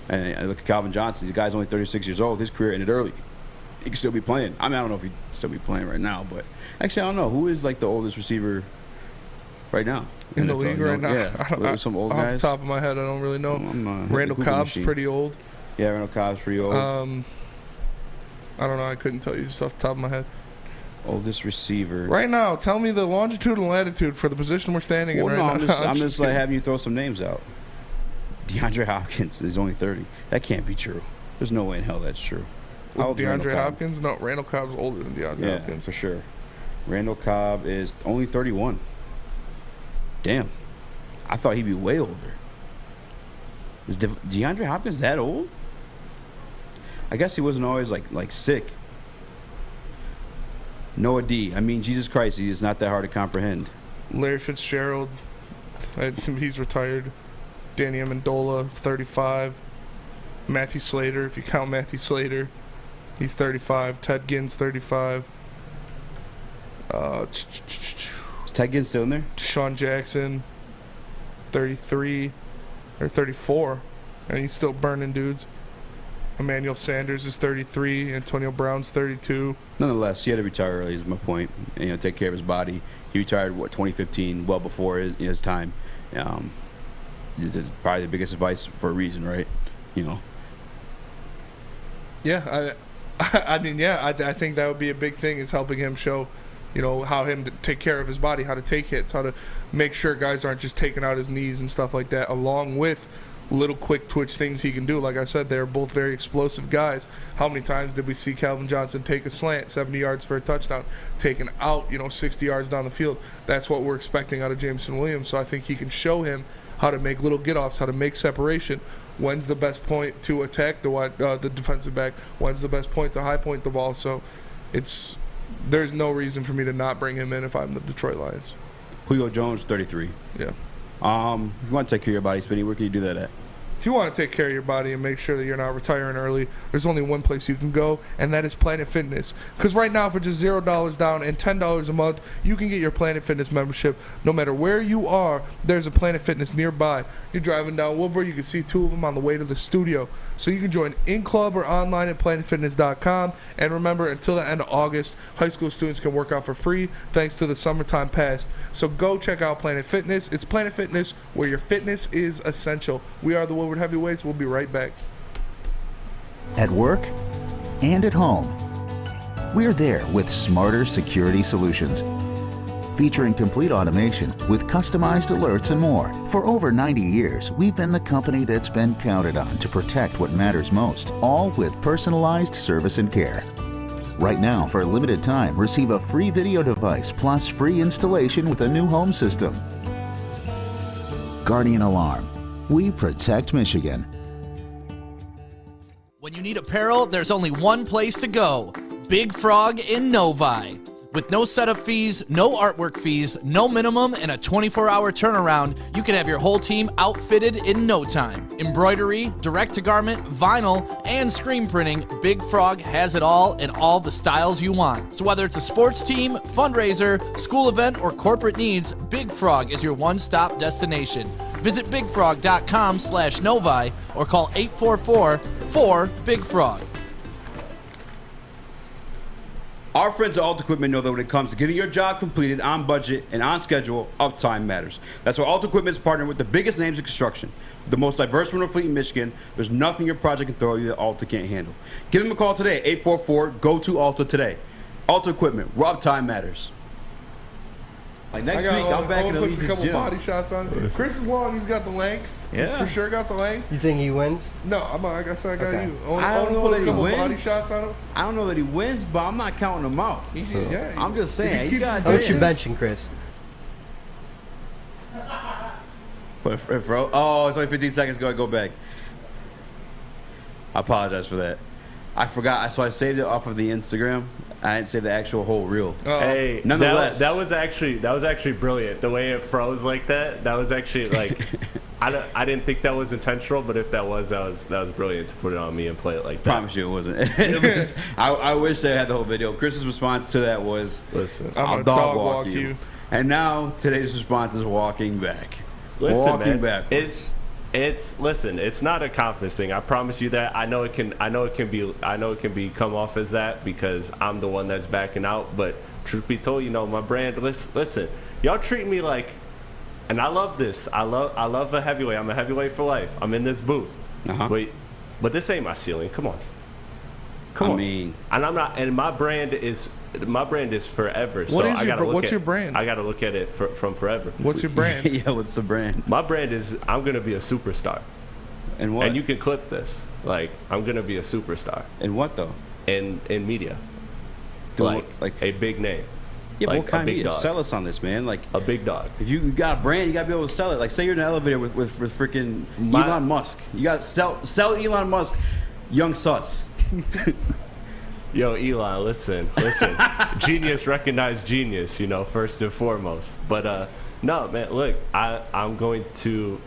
And I look at Calvin Johnson. The guy's only 36 years old. His career ended early. He can still be playing. I mean, I don't know if he'd still be playing right now, but actually, I don't know. Who is the oldest receiver right now? In the league right now? Yeah, some old guys. Off the top of my head, I don't really know. Randall Cobb's pretty old. Yeah, Randall Cobb's pretty old. I don't know. I couldn't tell you just off the top of my head. Oldest receiver. Right now, tell me the longitude and latitude for the position we're standing in right now. I'm just having you throw some names out. DeAndre Hopkins is only 30. That can't be true. There's no way in hell that's true. DeAndre Hopkins? No, Randall Cobb's older than DeAndre Hopkins. For sure. Randall Cobb is only 31. Damn. I thought he'd be way older. Is DeAndre Hopkins that old? I guess he wasn't always like sick. Noah D. I mean, Jesus Christ, he is not that hard to comprehend. Larry Fitzgerald. He's retired. Danny Amendola, 35. Matthew Slater, if you count Matthew Slater, he's 35. Ted Ginn's 35. Is Ted Ginn's still in there? Deshaun Jackson, 33 or 34, and he's still burning dudes. Emmanuel Sanders is 33. Antonio Brown's 32. Nonetheless, he had to retire early, is my point. And, take care of his body. He retired, 2015, well before his time. This is probably the biggest advice for a reason, right? Yeah, I think that would be a big thing, is helping him show, how him to take care of his body, how to take hits, how to make sure guys aren't just taking out his knees and stuff like that, along with little quick twitch things he can do. Like I said, they're both very explosive guys. How many times did we see Calvin Johnson take a slant 70 yards for a touchdown, taken out 60 yards down the field? That's what we're expecting out of Jameson Williams. So I think he can show him how to make little get-offs, how to make separation. When's the best point to attack the defensive back? When's the best point to high point the ball? So there's no reason for me to not bring him in if I'm the Detroit Lions. Julio Jones, 33. Yeah. If you want to take care of your body, Spinny, where can you do that at? If you want to take care of your body and make sure that you're not retiring early, there's only one place you can go, and that is Planet Fitness. Because right now, for just $0 down and $10 a month, you can get your Planet Fitness membership. No matter where you are, there's a Planet Fitness nearby. You're driving down Woodward, you can see two of them on the way to the studio. So you can join in-club or online at planetfitness.com. And remember, until the end of August, high school students can work out for free thanks to the summertime pass. So go check out Planet Fitness. It's Planet Fitness, where your fitness is essential. We are the Woodward Heavyweights. We'll be right back. At work and at home, we're there with smarter security solutions. Featuring complete automation with customized alerts and more. For over 90 years, we've been the company that's been counted on to protect what matters most, all with personalized service and care. Right now, for a limited time, receive a free video device plus free installation with a new home system. Guardian Alarm. We protect Michigan. When you need apparel, there's only one place to go. Big Frog in Novi. With no setup fees, no artwork fees, no minimum, and a 24-hour turnaround, you can have your whole team outfitted in no time. Embroidery, direct-to-garment, vinyl, and screen printing, Big Frog has it all in all the styles you want. So whether it's a sports team, fundraiser, school event, or corporate needs, Big Frog is your one-stop destination. Visit bigfrog.com/Novi or call 844-4-BIG-FROG. Our friends at Alt Equipment know that when it comes to getting your job completed on budget and on schedule, uptime matters. That's why Alt Equipment is partnering with the biggest names in construction. With the most diverse rental fleet in Michigan, there's nothing your project can throw you that Alta can't handle. Give them a call today at 844-GO-TO-ALTA today. Alta Equipment, where uptime matters. Like next week, I'm back in puts Elise's a couple gym. body shots on. Chris is long. He's got the length. He's Yeah. for sure got the length. You think he wins? No, I guess I got Okay. you. I don't know put that a he couple wins. body shots on him. I don't know that he wins, but I'm not counting him out. Yeah, I'm just if he saying. keeps You got How much you this. benching, Chris? Oh, it's only 15 seconds ago. I go back. I apologize for that. I forgot. So I saved it off of the Instagram. I didn't save the actual whole reel. Hey, nonetheless, that was actually brilliant. The way it froze like that was actually like, I didn't think that was intentional, but if that was brilliant to put it on me and play it like that. Promise you it wasn't. I wish I had the whole video. Chris's response to that was, "Listen, I'll gonna dog walk you." And now today's response is walking back. Listen, man, backwards. Listen, it's not a confidence thing. I promise you that. I know it can be come off as that because I'm the one that's backing out. But truth be told, my brand. Listen, y'all treat me like, and I love this. I love a heavyweight. I'm a heavyweight for life. I'm in this booth. But this ain't my ceiling. Come on. Come on. And I'm not. And my brand is forever. What's your brand? I got to look at it from forever. What's your brand? Yeah, what's the brand? My brand is I'm gonna be a superstar. And what? And you can clip this. Like I'm gonna be a superstar. And what though? In media. Like a big name. Yeah, like but what kind a big of dog. sell us on this, man? Like a big dog. If you got a brand, you gotta be able to sell it. Like say you're in an elevator with freaking Elon Musk. You gotta sell Elon Musk, young sus. Yo, Elon, listen. Genius recognize genius, first and foremost. But no, man, look, I'm going to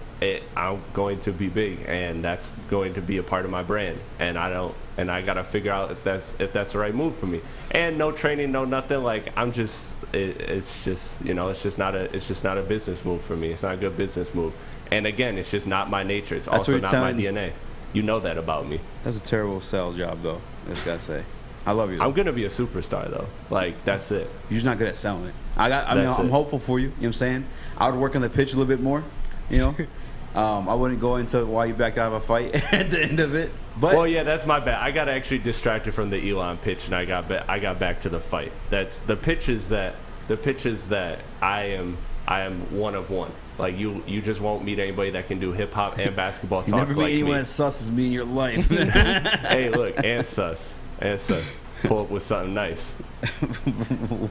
I'm going to be big, and that's going to be a part of my brand. And I gotta figure out if that's the right move for me. And no training, no nothing. Like it's just not a business move for me. It's not a good business move. And again, it's just not my nature. It's also not my DNA. You know that about me. That's a terrible sales job, though. I just gotta say, I love you, though. I'm gonna be a superstar, though. Like, that's it. You're just not good at selling it. I'm hopeful for you. You know what I'm saying? I would work on the pitch a little bit more. You know, I wouldn't go into why you back out of a fight at the end of it. But well, yeah, that's my bad. I got actually distracted from the Elon pitch, and I got back to the fight. That's the pitches that I am one of one. Like you just won't meet anybody that can do hip hop and basketball talk never meet like anyone me. as sus as me in your life. Hey, look, and sus. Pull up with something nice.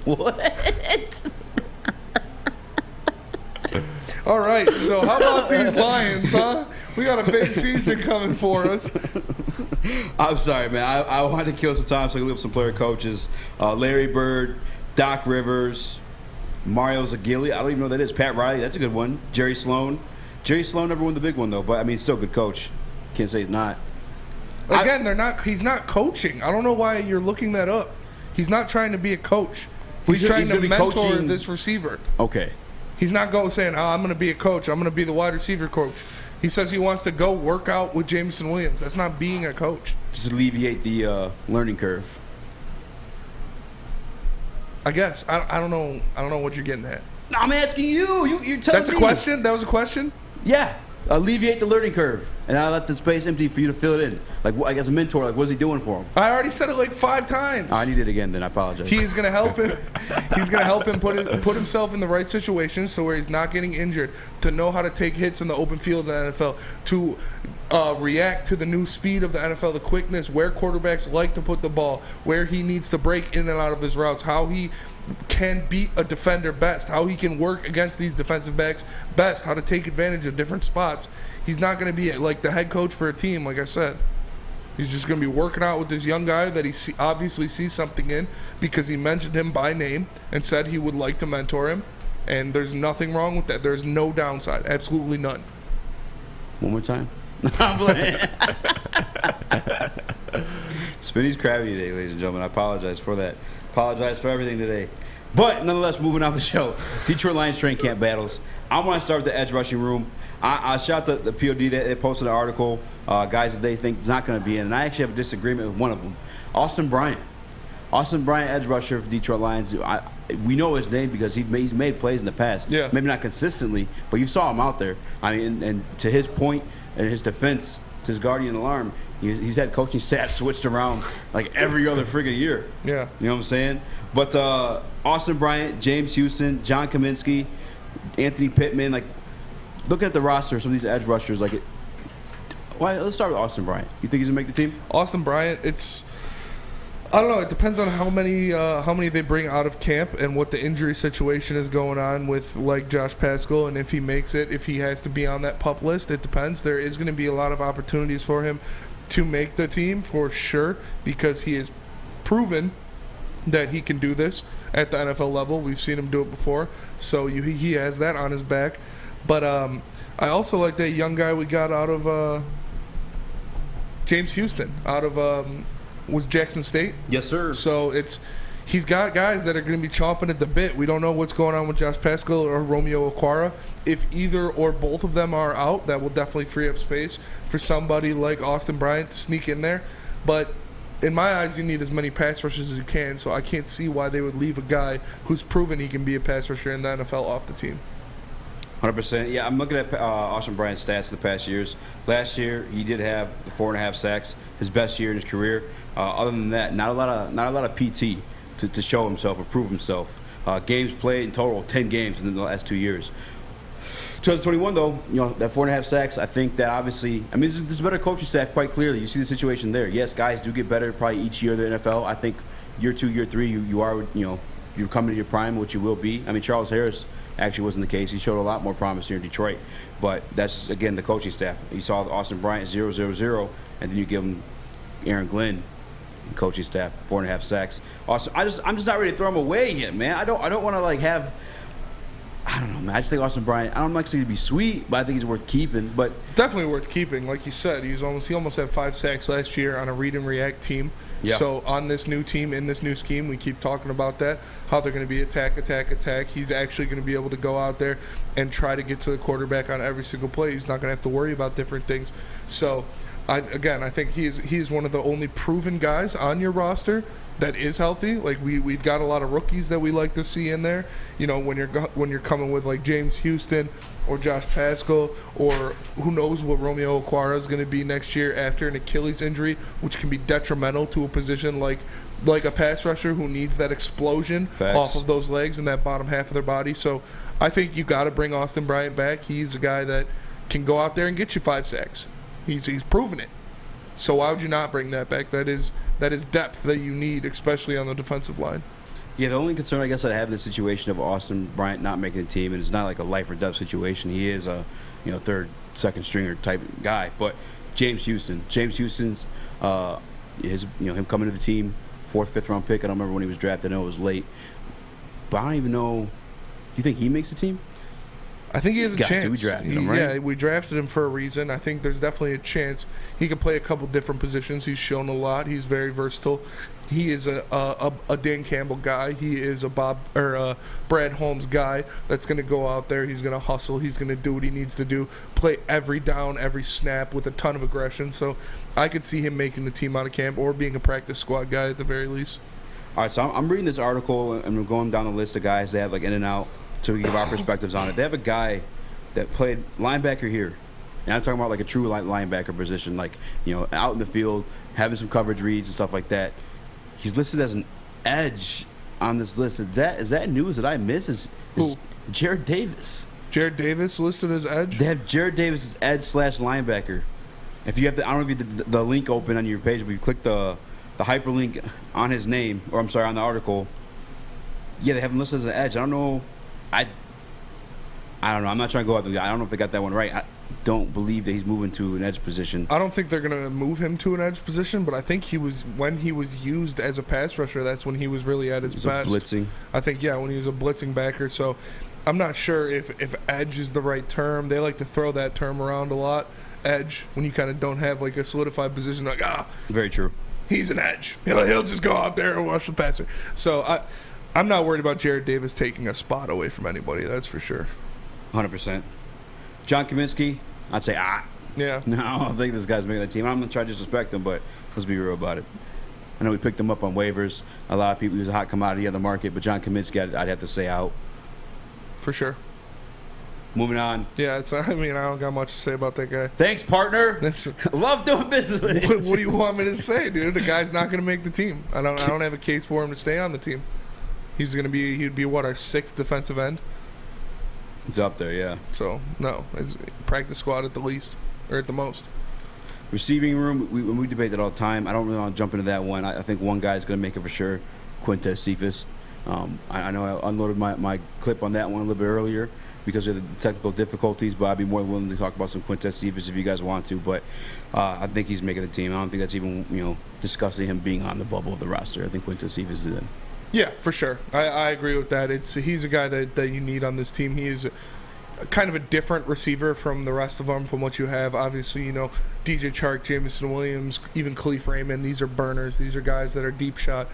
What? All right, so how about these Lions, huh? We got a big season coming for us. I'm sorry, man. I wanted to kill some time so I could look up some player coaches. Larry Bird, Doc Rivers, Mario Zagili. I don't even know who that is. Pat Riley, that's a good one. Jerry Sloan. Jerry Sloan never won the big one, though. But, I mean, still a good coach. Can't say he's not. Again, he's not coaching. I don't know why you're looking that up. He's not trying to be a coach. He's trying to mentor coaching this receiver. Okay. He's not going saying, I'm going to be a coach. I'm going to be the wide receiver coach. He says he wants to go work out with Jameson Williams. That's not being a coach. Just alleviate the learning curve. I guess. I don't know. I don't know what you're getting at. I'm asking you. You're telling me. That's a question? That was a question? Yeah. Alleviate the learning curve. And I let the space empty for you to fill it in. Like as a mentor, like what's he doing for him? I already said it like 5 times. I need it again, then I apologize. He's gonna help him. He's gonna help him put himself in the right situations so where he's not getting injured, to know how to take hits in the open field of the NFL, to react to the new speed of the NFL, the quickness, where quarterbacks like to put the ball, where he needs to break in and out of his routes, how he can beat a defender best, how he can work against these defensive backs best, how to take advantage of different spots. He's not going to be like the head coach for a team, like I said. He's just going to be working out with this young guy that he obviously sees something in, because he mentioned him by name and said he would like to mentor him. And there's nothing wrong with that. There's no downside. Absolutely none. One more time. Spinny's crabby today, ladies and gentlemen. I apologize for that. Apologize for everything today. But nonetheless, moving on the show, Detroit Lions training camp battles. I want to start with the edge rushing room. I shout the POD that they posted an article, guys that they think is not going to be in, and I actually have a disagreement with one of them. Austin Bryant, edge rusher for Detroit Lions. We know his name because he's made plays in the past. Yeah. Maybe not consistently, but you saw him out there. I mean, and to his point, and his defense, to his guardian alarm, he's had coaching staff switched around like every other friggin' year. Yeah. You know what I'm saying? But Austin Bryant, James Houston, John Kaminsky, Anthony Pittman, like, looking at the roster, some of these edge rushers, like, let's start with Austin Bryant. You think he's gonna make the team? Austin Bryant, I don't know. It depends on how many they bring out of camp and what the injury situation is going on with, like, Josh Paschal, and if he makes it, if he has to be on that PUP list. It depends. There is going to be a lot of opportunities for him to make the team for sure, because he has proven that he can do this at the NFL level. We've seen him do it before, so he has that on his back. But I also like that young guy we got out of James Houston, out of was Jackson State. Yes, sir. So he's got guys that are going to be chomping at the bit. We don't know what's going on with Josh Paschal or Romeo Okwara. If either or both of them are out, that will definitely free up space for somebody like Austin Bryant to sneak in there. But in my eyes, you need as many pass rushers as you can, so I can't see why they would leave a guy who's proven he can be a pass rusher in the NFL off the team. 100%. Yeah, I'm looking at Austin Bryant's stats in the past years. Last year, he did have 4.5 sacks, his best year in his career. Other than that, not a lot of PT to show himself or prove himself. Games played in total, 10 games in the last 2 years. 2021, though, that 4.5 sacks, I think that obviously, I mean, there's a better coaching staff, quite clearly. You see the situation there. Yes, guys do get better probably each year of the NFL. I think year 2, year 3, you are, you're coming to your prime, which you will be. I mean, Charles Harris actually wasn't the case. He showed a lot more promise here in Detroit. But that's, again, the coaching staff. You saw Austin Bryant 0-0-0, and then you give him Aaron Glenn, coaching staff, 4.5 sacks. Also, I'm just not ready to throw him away yet, man. I don't want to like have. I don't know, man. I just think Austin Bryant, I don't know if he's going to be sweet, but I think he's worth keeping. But it's definitely worth keeping. Like you said, he almost had 5 sacks last year on a read and react team. Yeah. So on this new team, in this new scheme, we keep talking about that, how they're going to be attack. He's actually going to be able to go out there and try to get to the quarterback on every single play. He's not going to have to worry about different things. So, I think he's one of the only proven guys on your roster that is healthy. Like we've got a lot of rookies that we like to see in there. You know, when you're coming with like James Houston or Josh Paschal, or who knows what Romeo Okwara is going to be next year after an Achilles injury, which can be detrimental to a position like a pass rusher who needs that explosion off of those legs and that bottom half of their body. So I think you got to bring Austin Bryant back. He's a guy that can go out there and get you 5 sacks. He's proven it. So why would you not bring that back? That is depth that you need, especially on the defensive line. Yeah, the only concern I guess I have in the situation of Austin Bryant not making the team, and it's not like a life or death situation. He is a third, second stringer type guy. But James Houston's him coming to the team, 4th, 5th round pick. I don't remember when he was drafted. I know it was late, but I don't even know. Do you think he makes the team? I think he has a chance. We drafted him, right? Yeah, we drafted him for a reason. I think there's definitely a chance. He could play a couple different positions. He's shown a lot. He's very versatile. He is a Dan Campbell guy. He is a Brad Holmes guy that's going to go out there. He's going to hustle. He's going to do what he needs to do. Play every down, every snap with a ton of aggression. So I could see him making the team out of camp or being a practice squad guy at the very least. All right, so I'm reading this article and we're going down the list of guys they have like in and out, so we can give our perspectives on it. They have a guy that played linebacker here. And I'm talking about like a true linebacker position, like, out in the field, having some coverage reads and stuff like that. He's listed as an edge on this list. Is that news that I miss? Is Jared Davis. Jared Davis listed as edge? They have Jared Davis as edge / linebacker. If you have I don't know if you did the link open on your page, but you click the hyperlink on his name, or I'm sorry, on the article. Yeah, they have him listed as an edge. I don't know. I don't know. I'm not trying to go out there. I don't know if they got that one right. I don't believe that he's moving to an edge position. I don't think they're going to move him to an edge position, but I think when he was used as a pass rusher, that's when he was really at his best. Blitzing. I think, when he was a blitzing backer. So I'm not sure if edge is the right term. They like to throw that term around a lot. Edge, when you kind of don't have like a solidified position, like, very true. He's an edge. He'll just go out there and watch the passer. So I'm not worried about Jared Davis taking a spot away from anybody. That's for sure. 100%. John Kaminsky, I'd say, Yeah. No, I don't think this guy's making the team. I'm going to try to disrespect him, but let's be real about it. I know we picked him up on waivers. A lot of people, he was a hot commodity on the market, but John Kaminsky, I'd have to say out. For sure. Moving on. Yeah, I don't got much to say about that guy. Thanks, partner. Love doing business with him. What do you want me to say, dude? The guy's not going to make the team. I don't have a case for him to stay on the team. He'd be what, our 6th defensive end? He's up there, yeah. So, no, it's practice squad at the least, or at the most. Receiving room, we debate that all the time. I don't really want to jump into that one. I think one guy's going to make it for sure, Quintez Cephus. I know I unloaded my clip on that one a little bit earlier because of the technical difficulties, but I'd be more willing to talk about some Quintez Cephus if you guys want to. But I think he's making the team. I don't think that's even discussing him being on the bubble of the roster. I think Quintez Cephus is in. Yeah, for sure. I agree with that. He's a guy that you need on this team. He is kind of a different receiver from the rest of them, from what you have. Obviously, DJ Chark, Jameson Williams, even Khalif Raymond. These are burners. These are guys that are deep shot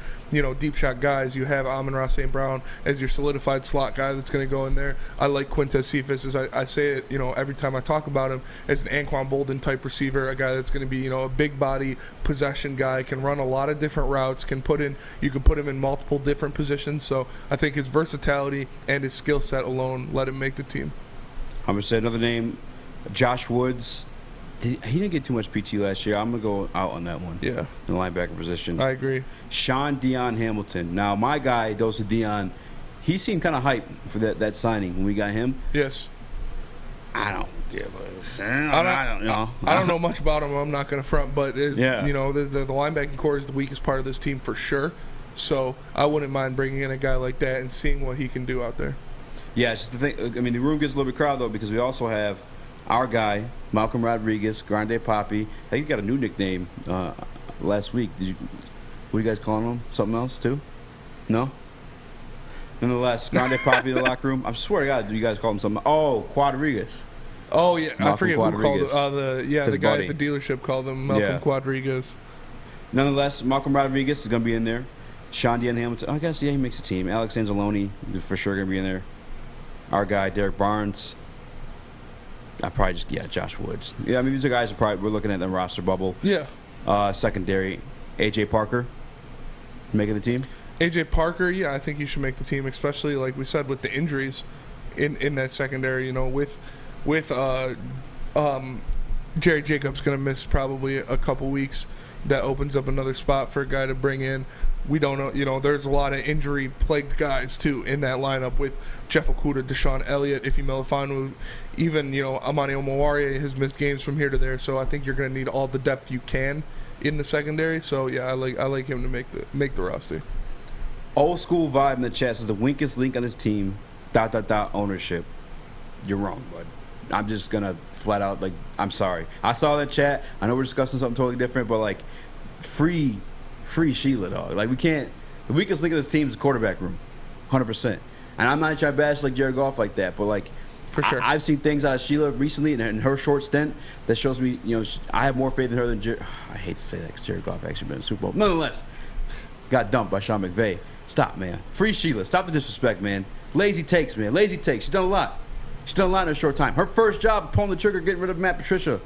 guys. You have Amon-Ra St. Brown as your solidified slot guy that's going to go in there. I like Quintez Cephus, as I say it, every time I talk about him, as an Anquan Bolden type receiver, a guy that's going to be, a big body possession guy, can run a lot of different routes, you can put him in multiple different positions. So I think his versatility and his skill set alone let him make the team. I'm going to say another name, Josh Woods. He didn't get too much PT last year. I'm going to go out on that one. Yeah. In the linebacker position. I agree. Sean Dion Hamilton. Now, my guy, Dosa Dion, he seemed kind of hyped for that signing when we got him. Yes. I don't give a shit. I don't know much about him. I'm not going to front, but the linebacking core is the weakest part of this team for sure. So I wouldn't mind bringing in a guy like that and seeing what he can do out there. Yeah, it's just the thing. I mean, the room gets a little bit crowded, though, because we also have our guy, Malcolm Rodriguez, Grande Papi. I think he got a new nickname last week. What are you guys calling him? Something else, too? No? Nonetheless, Grande Papi in the locker room. I swear to God, you guys call him something. Oh, Quadrigas. Oh, yeah. Malcolm I forget who called Quadrigas. the guy buddy. at the dealership called him Malcolm Quadrigas. Nonetheless, Malcolm Rodriguez is going to be in there. Sean Dean Hamilton. I guess, he makes the team. Alex Anzalone is for sure going to be in there. Our guy, Derek Barnes. I probably just, Josh Woods. Yeah, I mean, these are guys we're looking at the roster bubble. Yeah. Secondary, A.J. Parker making the team. A.J. Parker, I think he should make the team, especially, like we said, with the injuries in that secondary. With Jerry Jacobs going to miss probably a couple weeks. That opens up another spot for a guy to bring in. We don't know, there's a lot of injury-plagued guys, too, in that lineup with Jeff Okudah, Deshaun Elliott, Ife Melifonwu, even, Amani Omowarie has missed games from here to there, so I think you're going to need all the depth you can in the secondary. So, I like him to make the roster. Old school vibe in the chat says the weakest link on this team, ... ownership. You're wrong, bud. I'm just going to flat out, I'm sorry. I saw that chat. I know we're discussing something totally different, but, free Sheila, dog. We can't. The weakest link of this team is the quarterback room, 100%. And I'm not trying to bash Jared Goff like that, but for sure, I've seen things out of Sheila recently in her short stint that shows me, I have more faith in her than Jared. I hate to say that because Jared Goff actually been in the Super Bowl. Nonetheless, got dumped by Sean McVay. Stop, man. Free Sheila. Stop the disrespect, man. Lazy takes, man. Lazy takes. She's done a lot. She's done a lot in a short time. Her first job, pulling the trigger, getting rid of Matt Patricia.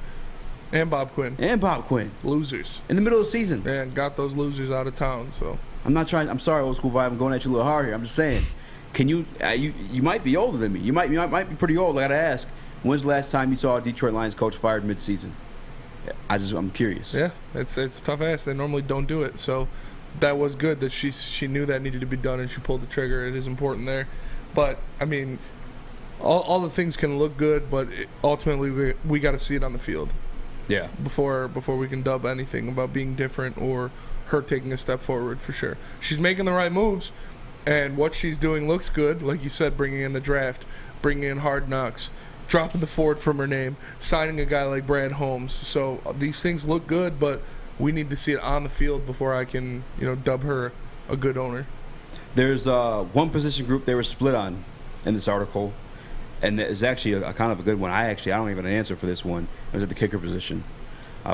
And Bob Quinn. Losers. In the middle of the season. And got those losers out of town, so. I'm sorry, old school vibe. I'm going at you a little hard here. I'm just saying. Can you, you might be older than me. You might be pretty old. I got to ask, when's the last time you saw a Detroit Lions coach fired mid-season? I'm curious. Yeah, it's tough ass. They normally don't do it, so that was good that she knew that needed to be done and she pulled the trigger. It is important there. But, I mean, all the things can look good, but ultimately we got to see it on the field. Yeah. Before we can dub anything about being different or her taking a step forward, for sure. She's making the right moves, and what she's doing looks good. Like you said, bringing in the draft, bringing in Hard Knocks, dropping the Ford from her name, signing a guy like Brad Holmes. So these things look good, but we need to see it on the field before I can, dub her a good owner. There's one position group they were split on in this article. And it's actually a kind of a good one. I don't even have an answer for this one. It was at the kicker position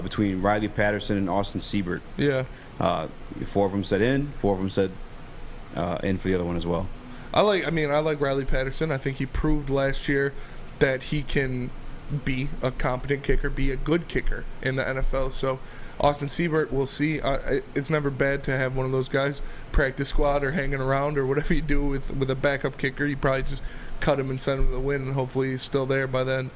between Riley Patterson and Austin Siebert. Yeah. 4 of them said in, 4 of them said in for the other one as well. I like Riley Patterson. I think he proved last year that he can be a competent kicker, be a good kicker in the NFL. So Austin Siebert, we'll see. It's never bad to have one of those guys practice squad or hanging around or whatever you do with a backup kicker. You probably just cut him and send him to the win, and hopefully he's still there by then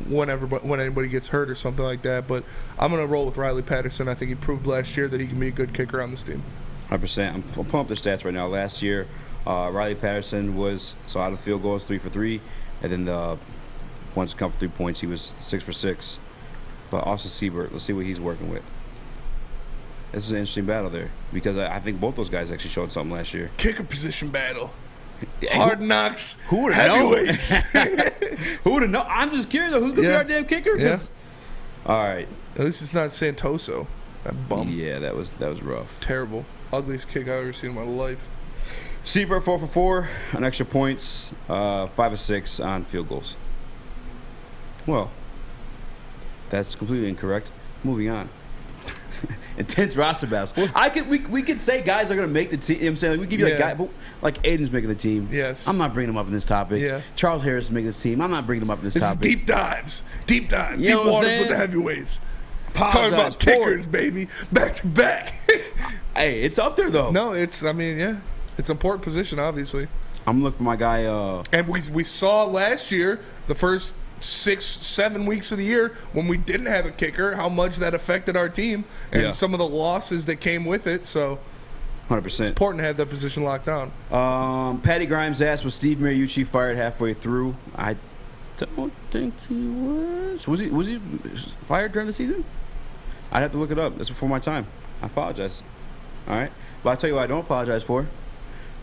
when anybody gets hurt or something like that. But I'm going to roll with Riley Patterson. I think he proved last year that he can be a good kicker on this team. 100%. I'm pulling up the stats right now. Last year, Riley Patterson was, out of field goals, 3 for 3. And then the ones to come for 3 points, he was 6 for 6. But Austin Siebert, let's see what he's working with. This is an interesting battle there because I think both those guys actually showed something last year. Kicker position battle. Hard Knocks. Who would have known? Heavyweights. Who would have known? I'm just curious though. Who's gonna be our damn kicker? Yeah. All right. At least it's not Santoso. That bum. Yeah, that was rough. Terrible. Ugliest kick I've ever seen in my life. Siebert 4 for 4 on extra points, 5 of 6 on field goals. Well, that's completely incorrect. Moving on. Intense roster battles. We could say guys are going to make the team. You know what I'm saying? We give you a guy, but like Aiden's making the team. Yes. I'm not bringing him up in this topic. Yeah. Charles Harris is making this team. I'm not bringing him up in this topic. This is deep dives. Deep dives. You Deep know what I'm waters saying? with the heavyweights. Apologize Talking about kickers, baby. Back to back. Hey, it's up there though. No, it's an important position, obviously. I'm looking for my guy. And we saw last year, the first 6-7 weeks of the year, when we didn't have a kicker, how much that affected our team and some of the losses that came with it. So 100%. It's important to have that position locked down. Patty Grimes asked, was Steve Mariucci fired halfway through? I don't think he was. Was he fired during the season? I'd have to look it up. That's before my time. I apologize. All right? But I'll tell you what I don't apologize for.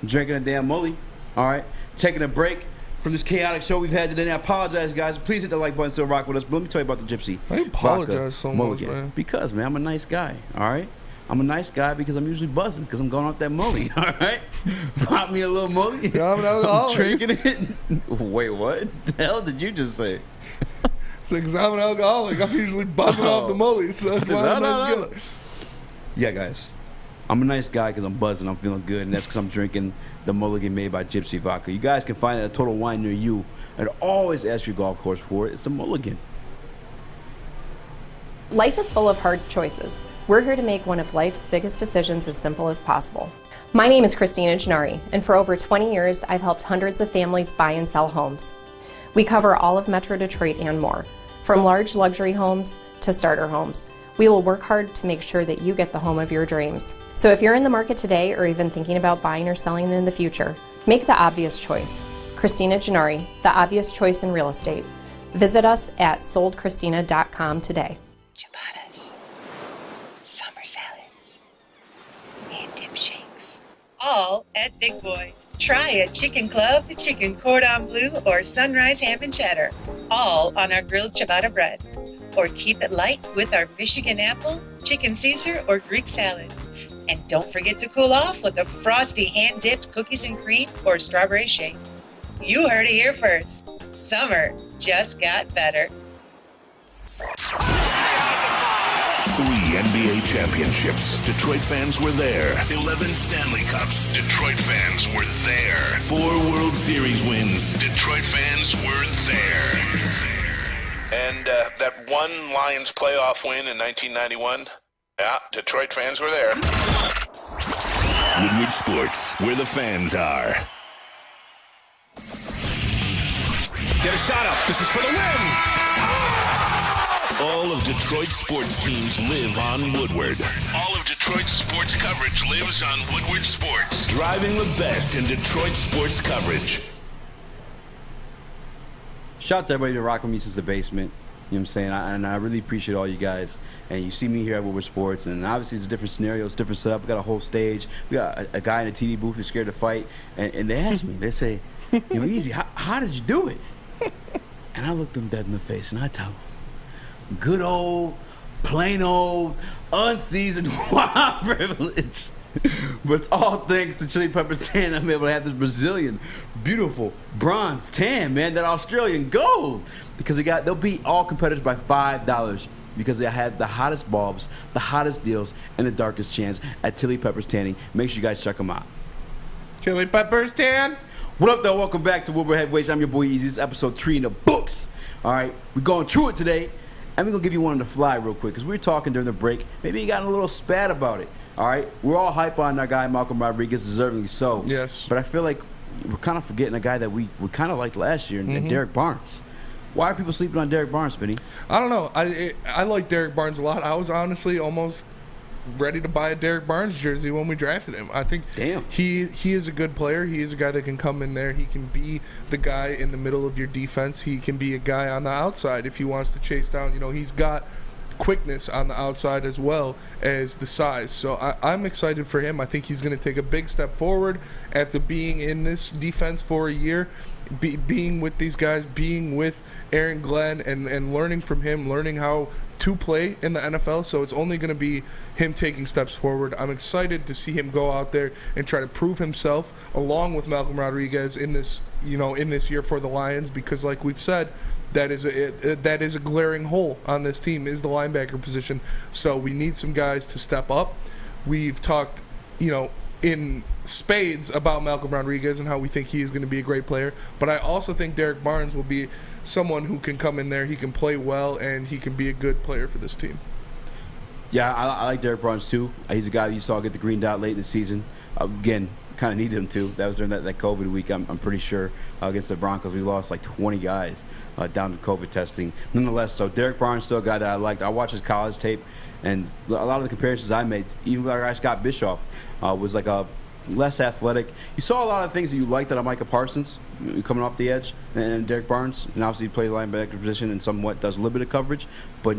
Drinking a damn mully. All right? Taking a break from this chaotic show we've had today. I apologize, guys. Please hit the like button, still rock with us. But let me tell you about the Gypsy. I apologize Vodka so much, Mulligan. man. Because, man, I'm a nice guy. All right? I'm a nice guy because I'm usually buzzing because I'm going off that molly. All right, pop me a little molly. Yeah, I'm drinking it. Wait, what the hell did you just say? Because I'm an alcoholic. I'm usually buzzing off the molly, so that's why I'm nice guy. Yeah, guys. I'm a nice guy because I'm buzzing. I'm feeling good, and that's because I'm drinking the mulligan made by Gypsy Vodka. You guys can find it at a Total Wine near you, and always ask your golf course for it. It's the mulligan. Life is full of hard choices. We're here to make one of life's biggest decisions as simple as possible. My name is Christina Gennari, and for over 20 years, I've helped hundreds of families buy and sell homes. We cover all of Metro Detroit and more, from large luxury homes to starter homes. We will work hard to make sure that you get the home of your dreams. So if you're in the market today or even thinking about buying or selling in the future, make the obvious choice. Christina Gennari, the obvious choice in real estate. Visit us at soldchristina.com today. Ciabattas, summer salads, and dip shakes. All at Big Boy. Try a chicken club, chicken cordon bleu, or sunrise ham and cheddar. All on our grilled ciabatta bread. Or keep it light with our Michigan apple, chicken Caesar, or Greek salad. And don't forget to cool off with a frosty hand-dipped cookies and cream or strawberry shake. You heard it here first. Summer just got better. 3 NBA championships. Detroit fans were there. 11 Stanley Cups. Detroit fans were there. 4 World Series wins. Detroit fans were there. And that one Lions playoff win in 1991, yeah, Detroit fans were there. Woodward Sports, where the fans are. Get a shot up. This is for the win. All of Detroit's sports teams live on Woodward. All of Detroit's sports coverage lives on Woodward Sports. Driving the best in Detroit sports coverage. Shout out to everybody that rock with me since the basement. You know what I'm saying? And I really appreciate all you guys. And you see me here at Woodward Sports, and obviously it's a different scenario, it's a different setup. We got a whole stage. We got a guy in the TV booth who's scared to fight. And they ask me, they say, Eazy, how did you do it? And I look them dead in the face, and I tell them, good old, plain old, unseasoned white privilege. But it's all thanks to Chili Peppers Tan. I'm able to have this Brazilian, beautiful bronze tan, man, that Australian gold. Because they'll beat all competitors by $5 because they had the hottest bulbs, the hottest deals, and the darkest chance at Chili Peppers Tanning. Make sure you guys check them out. Chili Peppers Tan. What up, though? Welcome back to Woodward Heavyweights. I'm your boy Eazy. This is episode 3 in the books. All right, we're going through it today. And we're going to give you one on the fly real quick because we were talking during the break. Maybe you got a little spat about it. All right? We're all hype on our guy, Malcolm Rodriguez, deservingly so. Yes. But I feel like we're kind of forgetting a guy that we kind of liked last year, and Derek Barnes. Why are people sleeping on Derek Barnes, Spinny? I don't know. I like Derek Barnes a lot. I was honestly almost ready to buy a Derek Barnes jersey when we drafted him. I think he is a good player. He is a guy that can come in there. He can be the guy in the middle of your defense. He can be a guy on the outside if he wants to chase down. He's got quickness on the outside as well as the size. So I'm excited for him. I think he's going to take a big step forward after being in this defense for a year, being with these guys, being with Aaron Glenn and learning from him, learning how to play in the NFL. So it's only going to be him taking steps forward. I'm excited to see him go out there and try to prove himself along with Malcolm Rodriguez in this year for the Lions, because like we've said, that is a glaring hole on this team is the linebacker position. So we need some guys to step up. We've talked, in spades about Malcolm Rodriguez and how we think he is going to be a great player. But I also think Derek Barnes will be someone who can come in there, he can play well, and he can be a good player for this team. Yeah, I like Derek Barnes too. He's a guy that you saw get the green dot late in the season. Again, kind of needed him too. That was during that COVID week, I'm pretty sure, against the Broncos. We lost like 20 guys down to COVID testing. Nonetheless, so Derek Barnes still a guy that I liked. I watched his college tape, and a lot of the comparisons I made, even with our guy Scott Bischoff, was like a less athletic. You saw a lot of things that you liked out of Micah Parsons coming off the edge, and Derek Barnes, and obviously he plays linebacker position and somewhat does a little bit of coverage, but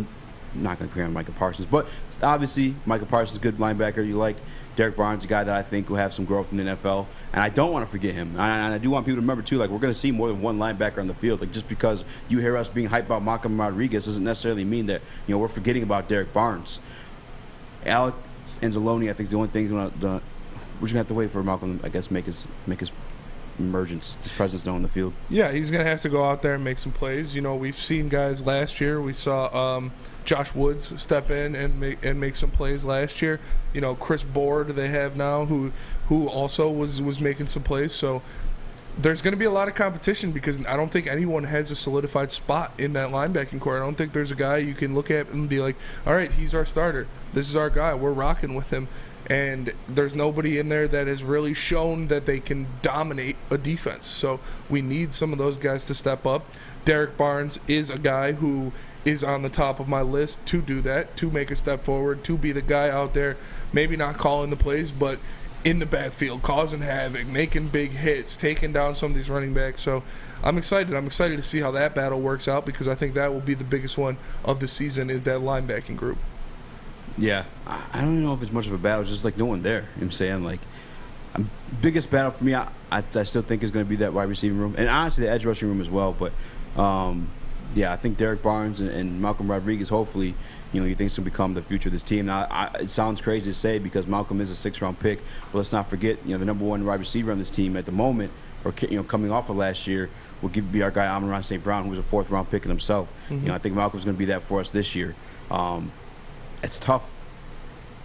not going to compare on Micah Parsons. But obviously Micah Parsons is a good linebacker. You like Derek Barnes, a guy that I think will have some growth in the NFL, and I don't want to forget him. And I do want people to remember too, like, we're going to see more than one linebacker on the field. Like, just because you hear us being hyped about Malcolm Rodriguez doesn't necessarily mean that we're forgetting about Derek Barnes. Alex Anzalone, I think, is the only thing we're just gonna have to wait for Malcolm. I guess make his emergence, his presence known on the field. Yeah, he's going to have to go out there and make some plays. You know, we've seen guys last year. We saw Josh Woods step in and make some plays last year. You know, Chris Board they have now who also was making some plays. So there's going to be a lot of competition because I don't think anyone has a solidified spot in that linebacking core. I don't think there's a guy you can look at and be like, all right, he's our starter. This is our guy. We're rocking with him. And there's nobody in there that has really shown that they can dominate a defense. So we need some of those guys to step up. Derek Barnes is a guy who is on the top of my list to do that, to make a step forward, to be the guy out there, maybe not calling the plays, but in the backfield, causing havoc, making big hits, taking down some of these running backs. So I'm excited. I'm excited to see how that battle works out because I think that will be the biggest one of the season is that linebacking group. Yeah, I don't even know if it's much of a battle. It's just like no one there. You know what I'm saying? Like, biggest battle for me, I still think is going to be that wide receiving room. And honestly, the edge rushing room as well. But, yeah, I think Derek Barnes and Malcolm Rodriguez, hopefully, you know, he thinks will become the future of this team. Now, it sounds crazy to say because Malcolm is a 6th-round pick. But let's not forget, you know, the number 1 wide receiver on this team at the moment, or, you know, coming off of last year, will be our guy, Amon-Ra St. Brown, who was a 4th-round pick in himself. Mm-hmm. You know, I think Malcolm's going to be that for us this year. It's tough.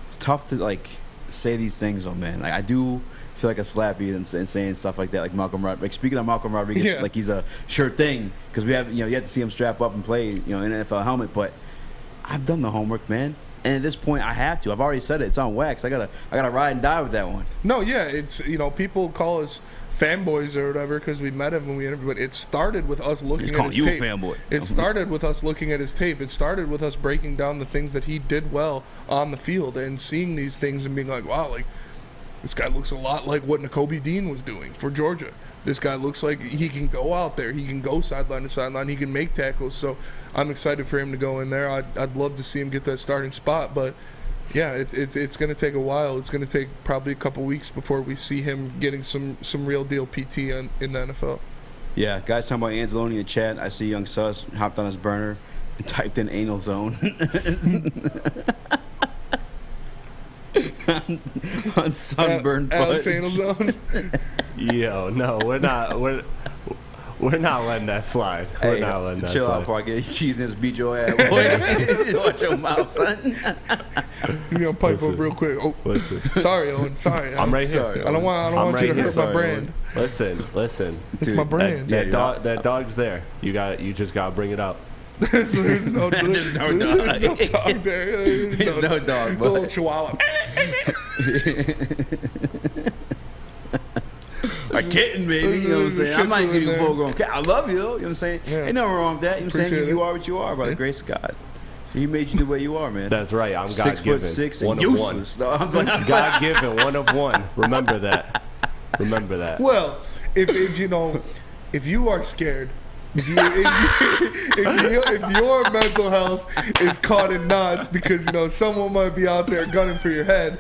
It's tough to like say these things, though, man. Like I do feel like a slappy and saying stuff like that, like Malcolm Rodriguez. Like speaking of Malcolm Rodriguez, like he's a sure thing because we have, you know, you have to see him strap up and play, you know, in an NFL helmet. But I've done the homework, man. And at this point, I have to. I've already said it. It's on wax. I gotta ride and die with that one. No, yeah, it's, you know, people call us fanboys or whatever because we met him when we interviewed. But it started with us looking at his tape. He's calling you a fanboy. It started with us looking at his tape. It started with us breaking down the things that he did well on the field and seeing these things and being like, wow, like this guy looks a lot like what Nakobe Dean was doing for Georgia. This guy looks like he can go out there. He can go sideline to sideline. He can make tackles. So I'm excited for him to go in there. I'd love to see him get that starting spot, but yeah, it's going to take a while. It's going to take probably a couple weeks before we see him getting some real deal PT in the NFL. Yeah, guys talking about Anzalone in the chat. I see Young Sus hopped on his burner and typed in anal zone. on sunburned Alex anal zone. Yo, no, we're not letting that slide. We're not letting that chill slide. out before I get cheese and just beat your ass. Boy. Watch your mouth, son. You're gonna pipe up real quick. Oh, listen. Sorry, Owen. Sorry. I'm right here. Sorry. I don't want you to hurt my brand. Listen. It's my brand. That dog's there. You just gotta bring it up. There's no dog. There's no dog there. There's no dog. The little chihuahua. A kitten, baby. You know what I'm saying? I might give you a full-grown cat. I love you, though. You know what I'm saying? Yeah. Ain't nothing wrong with that. You know what I'm saying? You are what you are by the grace of God. He made you the way you are, man. That's right. I'm God-given. 6'6" one and useless. No, God-given, 1 of 1. Remember that. Remember that. Well, if you know, if you are scared, if your mental health is caught in knots because, you know, someone might be out there gunning for your head,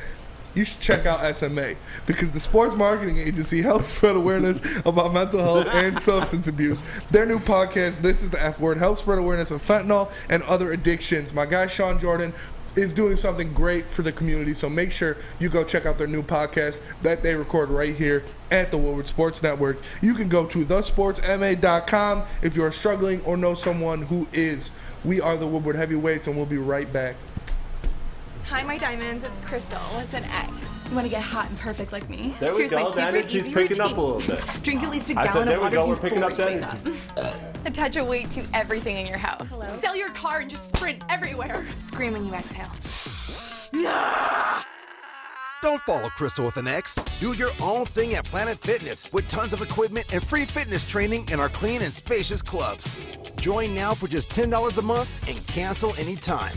you should check out SMA because the Sports Marketing Agency helps spread awareness about mental health and substance abuse. Their new podcast, This is the F Word, helps spread awareness of fentanyl and other addictions. My guy Sean Jordan is doing something great for the community, so make sure you go check out their new podcast that they record right here at the Woodward Sports Network. You can go to thesportsma.com if you are struggling or know someone who is. We are the Woodward Heavyweights, and we'll be right back. Hi, my diamonds. It's Crystal with an X. You want to get hot and perfect like me? There we Here's go. my The super energy's easy picking routine. up a little bit. Drink at least a I gallon said, of water there we go. We're before picking up you that wake up. Attach a weight to everything in your house. Hello. Sell your car and just sprint everywhere. Scream when you exhale. Don't follow Crystal with an X. Do your own thing at Planet Fitness with tons of equipment and free fitness training in our clean and spacious clubs. Join now for just $10 a month and cancel anytime.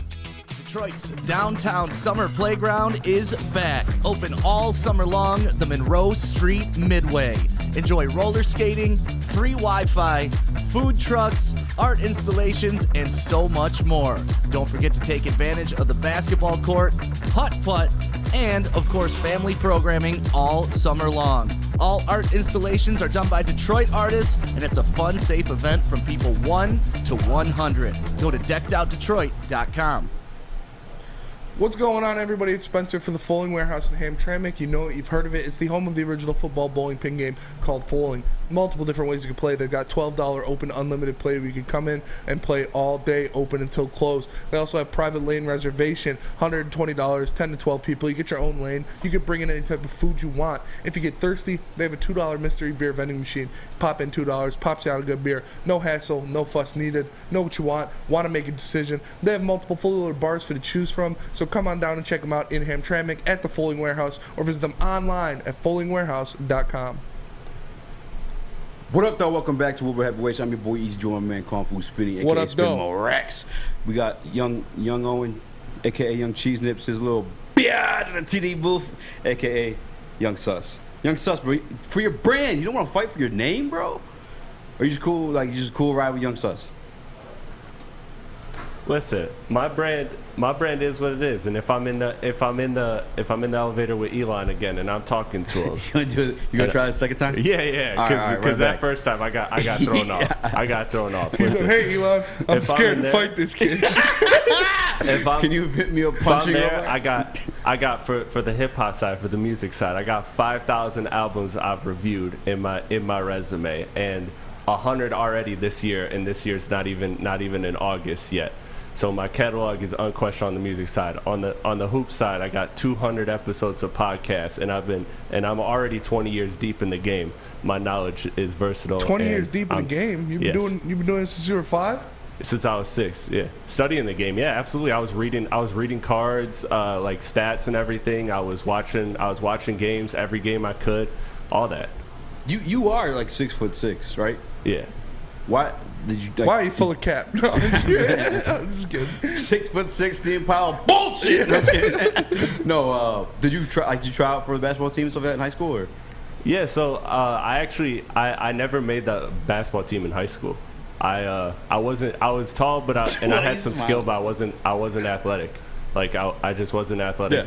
Detroit's downtown summer playground is back. Open all summer long, the Monroe Street Midway. Enjoy roller skating, free Wi-Fi, food trucks, art installations, and so much more. Don't forget to take advantage of the basketball court, putt-putt, and, of course, family programming all summer long. All art installations are done by Detroit artists, and it's a fun, safe event from people 1 to 100. Go to deckedoutdetroit.com. What's going on, everybody? It's Spencer for the Foaling Warehouse in Hamtramck. You know it, you've heard of it. It's the home of the original football bowling pin game called Foaling. Multiple different ways you can play. They've got $12 open unlimited play where you can come in and play all day, open until close. They also have private lane reservation, $120, 10 to 12 people. You get your own lane. You can bring in any type of food you want. If you get thirsty, they have a $2 mystery beer vending machine. Pop in $2, pops you out a good beer. No hassle, no fuss needed. Know what you want to make a decision. They have multiple fully loaded bars for you to choose from, so come on down and check them out in Hamtramck at the Foaling Warehouse, or visit them online at foalingwarehouse.com. What up, though? Welcome back to Woodward Heavyweights. I'm your boy Eazy, Join my man Kung Fu Spinny, aka What up, Spin though? Morax. We got young Owen, aka Young Cheese Nips, his little biatch in the TD booth, aka Young Sus. Young Sus, bro, for your brand, you don't want to fight for your name, bro? Or you just cool, like you just cool ride with Young Sus? Listen, my brand is what it is, and if I'm in the elevator with Elon again, and I'm talking to him, you gonna try it a second time? Yeah, because that first time I got thrown off. I got thrown off. He said, "Hey, Elon, I'm if scared I'm to fight this kid." Can you hit me up punching there, over? I got for the hip hop side, for the music side, I got 5,000 albums I've reviewed in my resume, and 100 already this year, and this year's not even in August yet. So my catalog is unquestioned on the music side. On the hoop side, I got 200 episodes of podcasts, and I'm already 20 years deep in the game. My knowledge is versatile. 20 years deep in the game. You've been doing this since you were 5? Since I was 6, yeah. Studying the game, yeah, absolutely. I was reading cards, like stats and everything. I was watching games, every game I could, all that. You are like 6'6", right? Yeah. Why did you? Like, why are you full of cap? No, I'm just kidding. I'm just kidding. 6'16" pound bullshit. No, did you try out for the basketball team and stuff like that in high school, or? Yeah, so I never made the basketball team in high school. I was tall, but I had some skill, but I wasn't athletic. Like I just wasn't athletic. Yeah.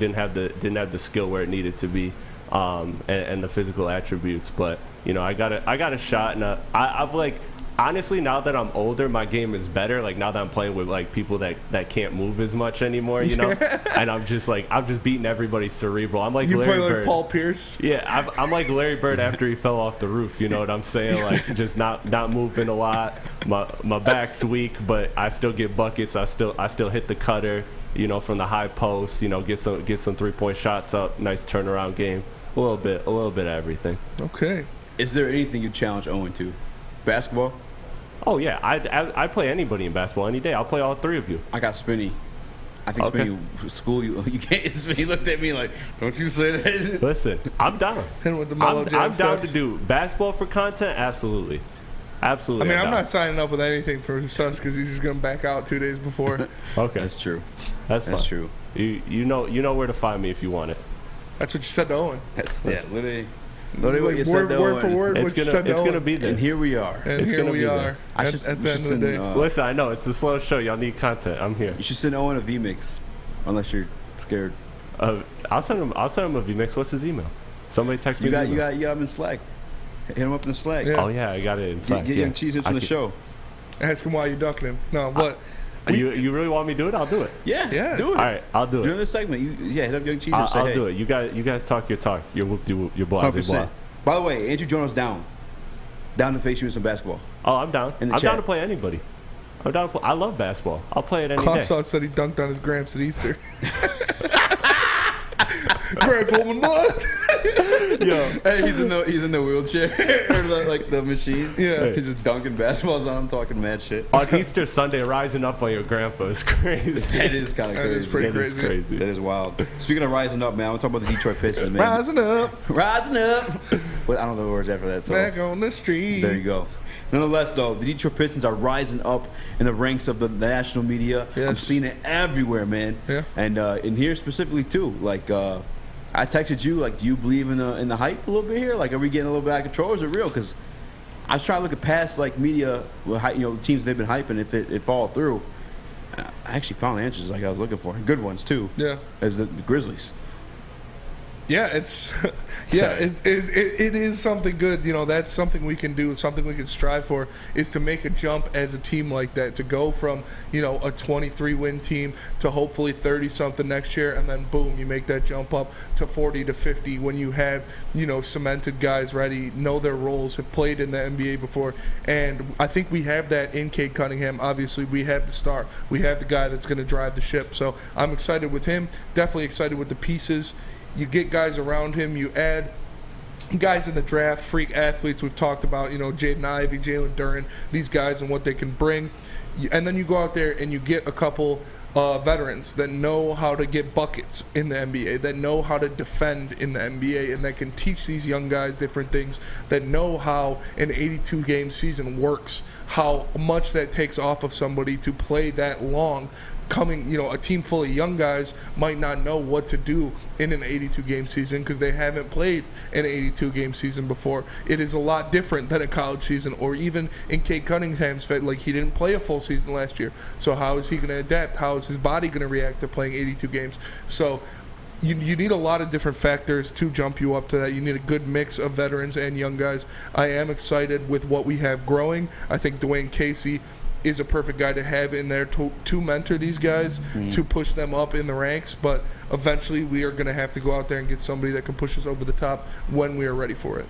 Didn't have the skill where it needed to be, and the physical attributes. But you know, I got a shot, and I've like. Honestly, now that I'm older, my game is better. Like now that I'm playing with like people that can't move as much anymore, you know. And I'm just beating everybody's cerebral. I'm like Larry Bird. Like Paul Pierce. Yeah, I'm like Larry Bird after he fell off the roof. You know what I'm saying? Like just not moving a lot. My back's weak, but I still get buckets. I still hit the cutter. You know, from the high post. You know, get some 3-point shots up. Nice turnaround game. A little bit of everything. Okay. Is there anything you challenge Owen to? Basketball? Oh yeah, I play anybody in basketball any day. I'll play all three of you. I got Spinny. I think Spinny school you. You can't. He looked at me like, "Don't you say that." Listen, I'm down. Hit with the I'm down to do basketball for content. Absolutely. I mean, I'm not signing up with anything for Sus because he's just gonna back out 2 days before. Okay, that's true. That's true. You know where to find me if you want it. That's what you said to Owen. Literally. Like word for word, it's gonna be there. And here we are. And here we are. At the end of the day. Listen, I know it's a slow show. Y'all need content. I'm here. You should send Owen a V-Mix, unless you're scared. I'll send him a V-Mix. What's his email? Somebody text me. You got him in Slack. Hit him up in the Slack. Yeah. Oh yeah, I got it in Slack. Get Young Cheese on the show. Ask him why you ducking him. No, what? You really want me to do it? I'll do it. Yeah, do it. All right, I'll do it. During the segment, hit up Young Cheese and say, I'll hey. do it. You guys talk your talk. Your blah, 100%. By the way, Andrew Jones down to face you in some basketball. Oh, I'm down. I'm down to play anybody. I'm down to play. I love basketball. I'll play it any day. Clopsaw said he dunked on his Gramps at Easter. Gramps holding mud. Yo, hey, he's in the wheelchair, or like the machine. Yeah, he's just dunking basketballs on him, talking mad shit. On Easter Sunday, rising up on your grandpa is crazy. That is kind of crazy. That is pretty crazy. That is wild. Speaking of rising up, man, I want to talk about the Detroit Pistons, man. Rising up. Well, I don't know the words after that. So back on the street. There you go. Nonetheless, though, the Detroit Pistons are rising up in the ranks of the national media. Yes. I'm seeing it everywhere, man. Yeah. And in here specifically too. Like, I texted you, like, do you believe in the hype a little bit here? Like, are we getting a little bit out of control, or is it real? Because I was trying to look at past like media, the teams they've been hyping. If it fall through, I actually found answers like I was looking for, good ones too. Yeah. As the Grizzlies. Yeah, it is something good. You know, that's something we can do, something we can strive for, is to make a jump as a team like that, to go from, you know, a 23-win team to hopefully 30-something next year, and then boom, you make that jump up to 40 to 50 when you have, you know, cemented guys ready, know their roles, have played in the NBA before. And I think we have that in Cade Cunningham. Obviously, we have the star. We have the guy that's going to drive the ship. So I'm excited with him, definitely excited with the pieces. You get guys around him. You add guys in the draft, freak athletes we've talked about, you know, Jaden Ivey, Jalen Duren, these guys and what they can bring. And then you go out there and you get a couple veterans that know how to get buckets in the NBA, that know how to defend in the NBA, and that can teach these young guys different things, that know how an 82-game season works, how much that takes off of somebody to play that long. Coming, you know, a team full of young guys might not know what to do in an 82-game season because they haven't played an 82-game season before. It is a lot different than a college season, or even in Cade Cunningham's fit, like, he didn't play a full season last year. So how is he going to adapt? How is his body going to react to playing 82 games? So you need a lot of different factors to jump you up to that. You need a good mix of veterans and young guys. I am excited with what we have growing. I think Dwayne Casey is a perfect guy to have in there to mentor these guys, to push them up in the ranks. But eventually we are going to have to go out there and get somebody that can push us over the top when we are ready for it.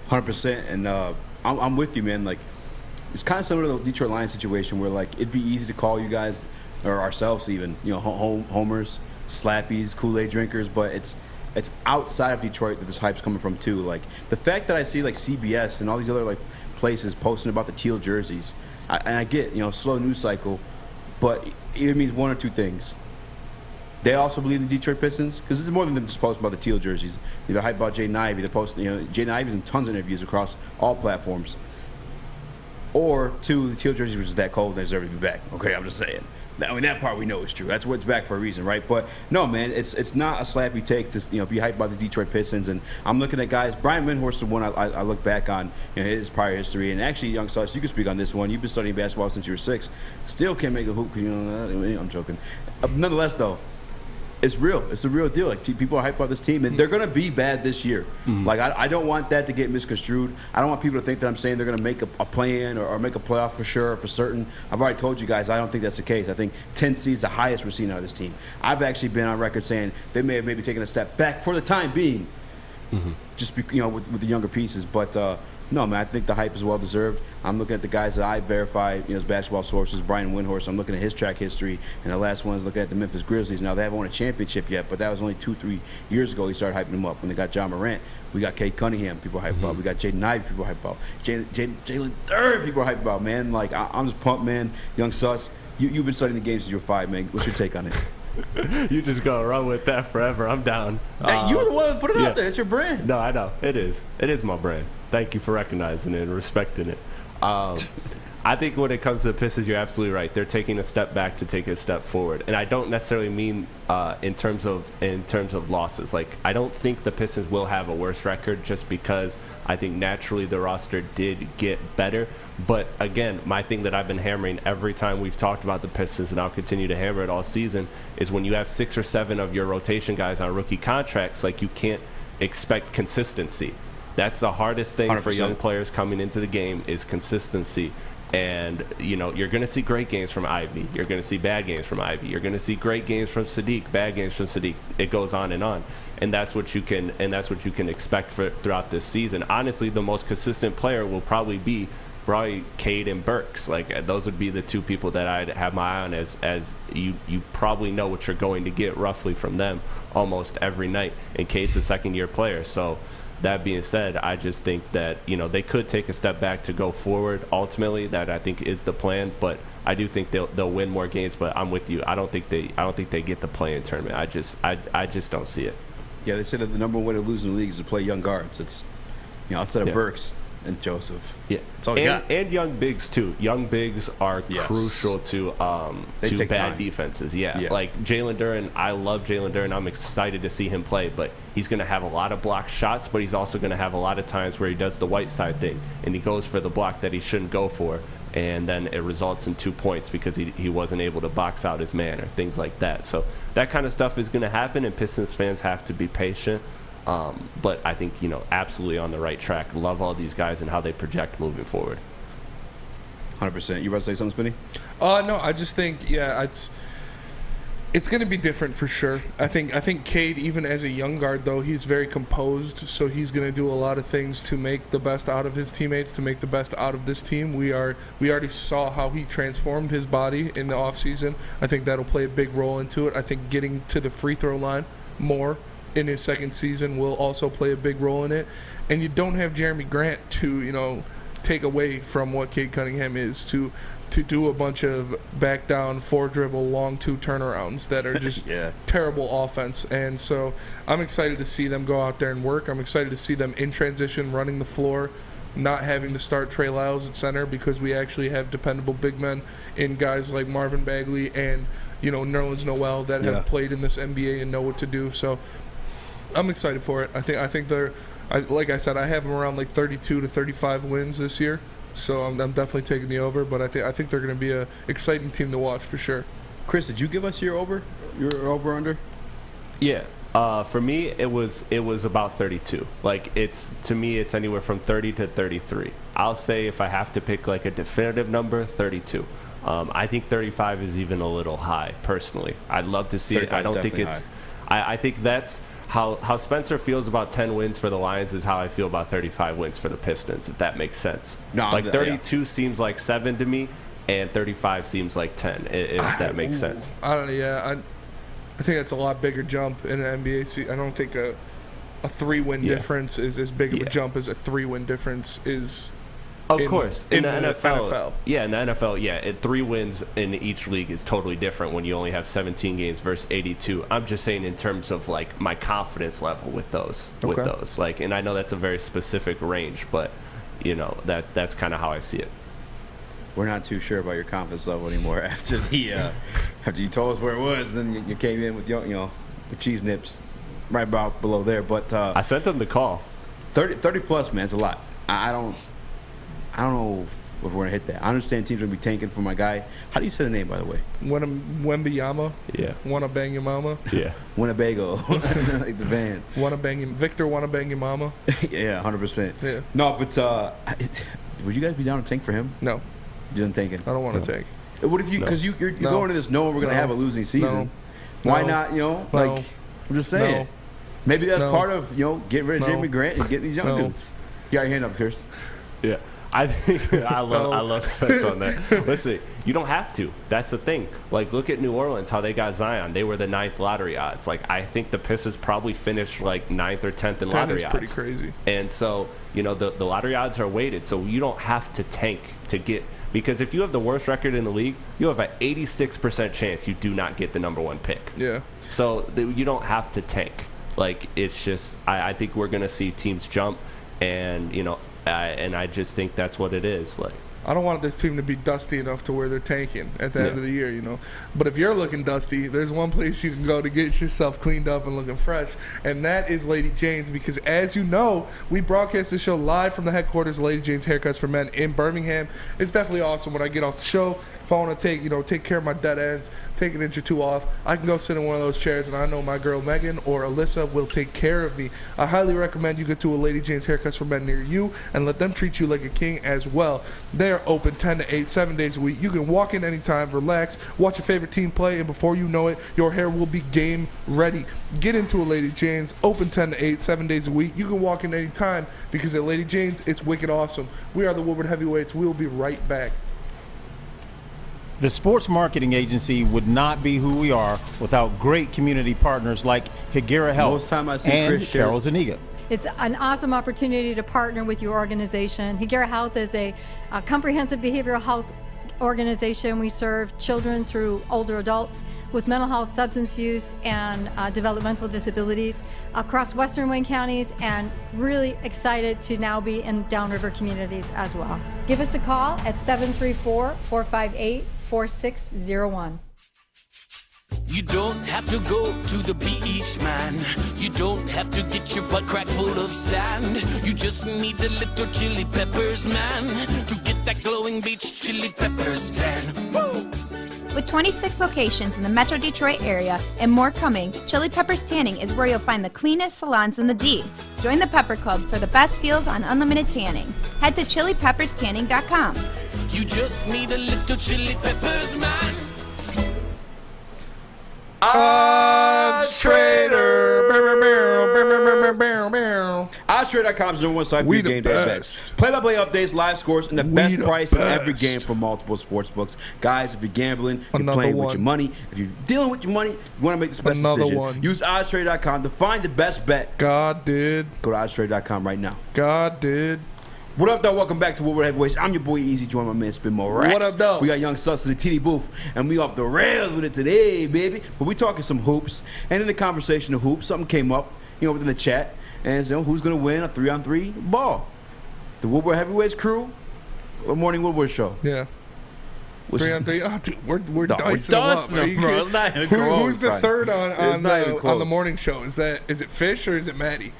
100%. And I'm with you, man. Like, it's kind of similar to the Detroit Lions situation where, like, it'd be easy to call you guys, or ourselves even, you know, homers, slappies, Kool-Aid drinkers, but it's outside of Detroit that this hype's coming from too. Like, the fact that I see, like, CBS and all these other, like, places posting about the teal jerseys, and I get, you know, slow news cycle, but it means one or two things. They also believe in the Detroit Pistons, because this is more than them just posting about the teal jerseys. They're hype about Jaden Ivey. They're posting, you know, Jaden Ivey's in tons of interviews across all platforms. Or two, the teal jerseys were just that cold and they deserve to be back. Okay, I'm just saying. I mean, that part we know is true. That's what's back for a reason, right? But no, man, it's not a slappy take to, you know, be hyped about the Detroit Pistons. And I'm looking at guys. Brian Windhorst is the one I look back on, you know, his prior history. And actually, young Sus, you can speak on this one. You've been studying basketball since you were 6. Still can't make a hoop. You know, I'm joking. Nonetheless, though, it's real. It's the real deal. Like, people are hyped about this team, and they're going to be bad this year. Like, I don't want that to get misconstrued. I don't want people to think that I'm saying they're going to make a play-in or make a playoff for sure or for certain. I've already told you guys I don't think that's the case. I think 10 seeds the highest we're seeing out of this team. I've actually been on record saying they may have maybe taken a step back for the time being, just you know, with the younger pieces. But no, man, I think the hype is well deserved. I'm looking at the guys that I verify, you know, as basketball sources. Brian Windhorst, I'm looking at his track history, and the last one is looking at the Memphis Grizzlies. Now, they haven't won a championship yet, but that was only 2-3 years ago he started hyping them up. When they got John Morant, we got Cade Cunningham, people hype about. We got Jaden Ivey, people hype about. Jalen Duren, people hype about, man. Like, I'm just pumped, man. Young Sus, you've been studying the game since you were 5, man. What's your take on it? You just gonna run with that forever. I'm down. You were the one that put it out there. It's your brand. No, I know. It is. It is my brand. Thank you for recognizing it and respecting it. I think when it comes to the Pistons, you're absolutely right. They're taking a step back to take a step forward, and I don't necessarily mean in terms of losses. Like, I don't think the Pistons will have a worse record just because I think naturally the roster did get better. But again, my thing that I've been hammering every time we've talked about the Pistons, and I'll continue to hammer it all season, is when you have 6 or 7 of your rotation guys on rookie contracts, like, you can't expect consistency. That's the hardest thing 100%. For young players coming into the game is consistency. And, you know, you're going to see great games from Ivy. You're going to see bad games from Ivy. You're going to see great games from Sadiq, bad games from Sadiq. It goes on. And that's what you can expect throughout this season. Honestly, the most consistent player will probably be Cade and Burks. Like, those would be the 2 people that I'd have my eye on as you probably know what you're going to get roughly from them almost every night. And Cade's a second-year player, so that being said, I just think that, you know, they could take a step back to go forward. Ultimately, that I think is the plan. But I do think they'll win more games. But I'm with you. I don't think they get the play-in tournament. I just don't see it. Yeah, they say that the number one way to lose in the league is to play young guards. It's, you know, outside of Burks and Joseph. Yeah, that's all we got. And young bigs too. Young bigs are crucial to bad time. Defenses. Yeah, like Jalen Duren. I love Jalen Duren. I'm excited to see him play, but he's going to have a lot of blocked shots, but he's also going to have a lot of times where he does the white side thing and he goes for the block that he shouldn't go for, and then it results in 2 points because he wasn't able to box out his man or things like that. So that kind of stuff is going to happen, and Pistons fans have to be patient. But I think, absolutely on the right track. Love all these guys and how they project moving forward. 100%. You about to say something, Spinny? No, I just think, it's going to be different for sure. I think Cade, even as a young guard, though, he's very composed, so he's going to do a lot of things to make the best out of his teammates, to make the best out of this team. We already saw how he transformed his body in the offseason. I think that'll play a big role into it. I think getting to the free throw line more in his second season will also play a big role in it. And you don't have Jeremy Grant to, take away from what Cade Cunningham is, to do a bunch of back down, 4-dribble, long 2 turnarounds that are just terrible offense. And so I'm excited to see them go out there and work. I'm excited to see them in transition, running the floor, not having to start Trey Lyles at center, because we actually have dependable big men in guys like Marvin Bagley and, Nerlens Noel that have played in this NBA and know what to do. So I'm excited for it. I think they're, like I said, I have them around like 32 to 35 wins this year. So I'm definitely taking the over, but I think they're going to be a exciting team to watch for sure. Chris, did you give us your over under? Yeah. For me, it was about 32. To me, it's anywhere from 30 to 33. I'll say if I have to pick like a definitive number, 32. I think 35 is even a little high, personally. I'd love to see it. I don't think it's. I think that's how Spencer feels about 10 wins for the Lions is how I feel about 35 wins for the Pistons, if that makes sense. No, 32 seems like 7 to me, and 35 seems like 10, if that makes sense. I think that's a lot bigger jump in an NBA season. I don't think a 3-win difference is as big of a jump as a 3-win difference is. Of course, in the NFL. Yeah, in the NFL, 3 wins in each league is totally different when you only have 17 games versus 82. I'm just saying in terms of like my confidence level with those. And I know that's a very specific range, but that's kind of how I see it. We're not too sure about your confidence level anymore after you told us where it was. Then you came in with the cheese nips right about below there. But I sent them the call. 30 plus, man, it's a lot. I don't know if we're going to hit that. I understand teams are going to be tanking for my guy. How do you say the name, by the way? Wembanyama. Yeah. Wanna bang your mama. Yeah. Winnebago. Like the band. Victor wanna bang your mama. Yeah, 100%. Yeah. No, but would you guys be down to tank for him? No. You didn't tank it? I don't want to tank. What if you, because you're going into this knowing we're going to have a losing season. Why not, I'm just saying. Maybe that's part of, getting rid of Jeremy Grant and getting these young dudes. You got your hand up, Chris. Yeah. I think I love Spence on that. Listen, you don't have to. That's the thing. Look at New Orleans, how they got Zion. They were the 9th lottery odds. I think the Pistons probably finished 9th or 10th in lottery odds. That's pretty crazy. And so, the lottery odds are weighted, so you don't have to tank to get. Because if you have the worst record in the league, you have an 86% chance you do not get the number 1 pick. Yeah. So you don't have to tank. It's just, I think we're going to see teams jump, and, and I just think that's what it is. I don't want this team to be dusty enough to where they're tanking at the end of the year, But if you're looking dusty, there's one place you can go to get yourself cleaned up and looking fresh, and that is Lady Jane's, because as you know, we broadcast this show live from the headquarters of Lady Jane's Haircuts for Men in Birmingham. It's definitely awesome when I get off the show. If I want to take care of my dead ends, take an inch or two off, I can go sit in one of those chairs, and I know my girl Megan or Alyssa will take care of me. I highly recommend you go to a Lady Jane's Haircuts for Men near you and let them treat you like a king as well. They are open 10 to 8, 7 days a week. You can walk in anytime, relax, watch your favorite team play, and before you know it, your hair will be game ready. Get into a Lady Jane's, open 10 to 8, 7 days a week. You can walk in anytime, because at Lady Jane's, it's wicked awesome. We are the Woodward Heavyweights. We'll be right back. The sports marketing agency would not be who we are without great community partners like Higuera Health Most time I see and Chris Carol Zuniga. It's an awesome opportunity to partner with your organization. Higuera Health is a comprehensive behavioral health organization. We serve children through older adults with mental health, substance use, and developmental disabilities across Western Wayne counties, and really excited to now be in downriver communities as well. Give us a call at 734-458-4601. You don't have to go to the beach, man. You don't have to get your butt crack full of sand. You just need a little chili peppers, man, to get that glowing beach chili peppers tan. Woo! With 26 locations in the Metro Detroit area and more coming, Chili Peppers Tanning is where you'll find the cleanest salons in the D. Join the Pepper Club for the best deals on unlimited tanning. Head to chilipepperstanning.com. You just need a little chili peppers, man. Odds Trader. OddsTrader.com is the number one site for your game day bets. Play-by-play updates, live scores, and the best price in every game from multiple sports books. Guys, if you're gambling, you're playing with your money. If you're dealing with your money, you want to make the best decision. Use OddsTrader.com to find the best bet. God did. Go to OddsTrader.com right now. God did. What up, though? Welcome back to Woodward Heavyweights. I'm your boy Eazy, joined by my man Spin More Racks. What up, though? We got Young Sus in the TD booth, and we off the rails with it today, baby. But we talking some hoops, and in the conversation of hoops, something came up, within the chat, and so who's gonna win a 3-on-3 ball? The Woodward Heavyweights crew or Morning Woodward show? Yeah. 3-on-3. Oh, dude, we're dicing them, bro. It's not even close, who's the third on the morning morning show? Is it Fish or is it Maddie?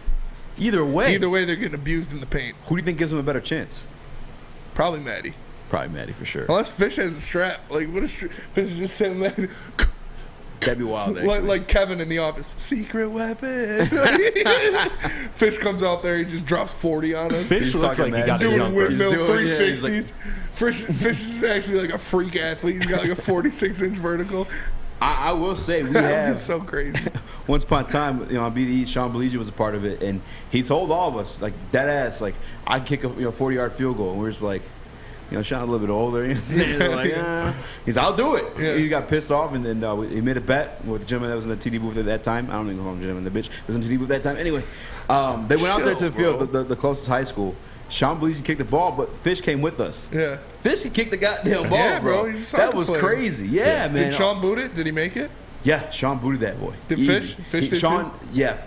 Either way, they're getting abused in the paint. Who do you think gives them a better chance? Probably Maddie. Probably Maddie for sure. Unless Fish has a strap. Like, what is Fish is just saying? That'd be wild. like Kevin in The Office. Secret weapon. Fish comes out there. He just drops 40 on us. Fish looks like he got the doing jumper. windmill 360s. Fish is actually like a freak athlete. He's got like a 46-inch vertical. I will say we have. It's so crazy. Once upon a time, on BDE, Sean Belize was a part of it, and he told all of us, like, dead ass, like, I can kick a 40-yard field goal, and we're just like, Sean a little bit older, you know what I'm saying? Like, he's, I'll do it. Yeah. He got pissed off, and then he made a bet with the gentleman that was in the TD booth at that time. I don't even know the gentleman, the bitch was in the TD booth at that time. Anyway, they went out there to the field, the closest high school. Sean Belize kicked the ball, but Fish came with us. Yeah. Fish kicked the goddamn ball, yeah, bro. He's a soccer that was player. crazy. Yeah, man. Did Sean boot it? Did he make it? Yeah, Sean booted that boy. Did Easy. Fish did Sean, too? yeah.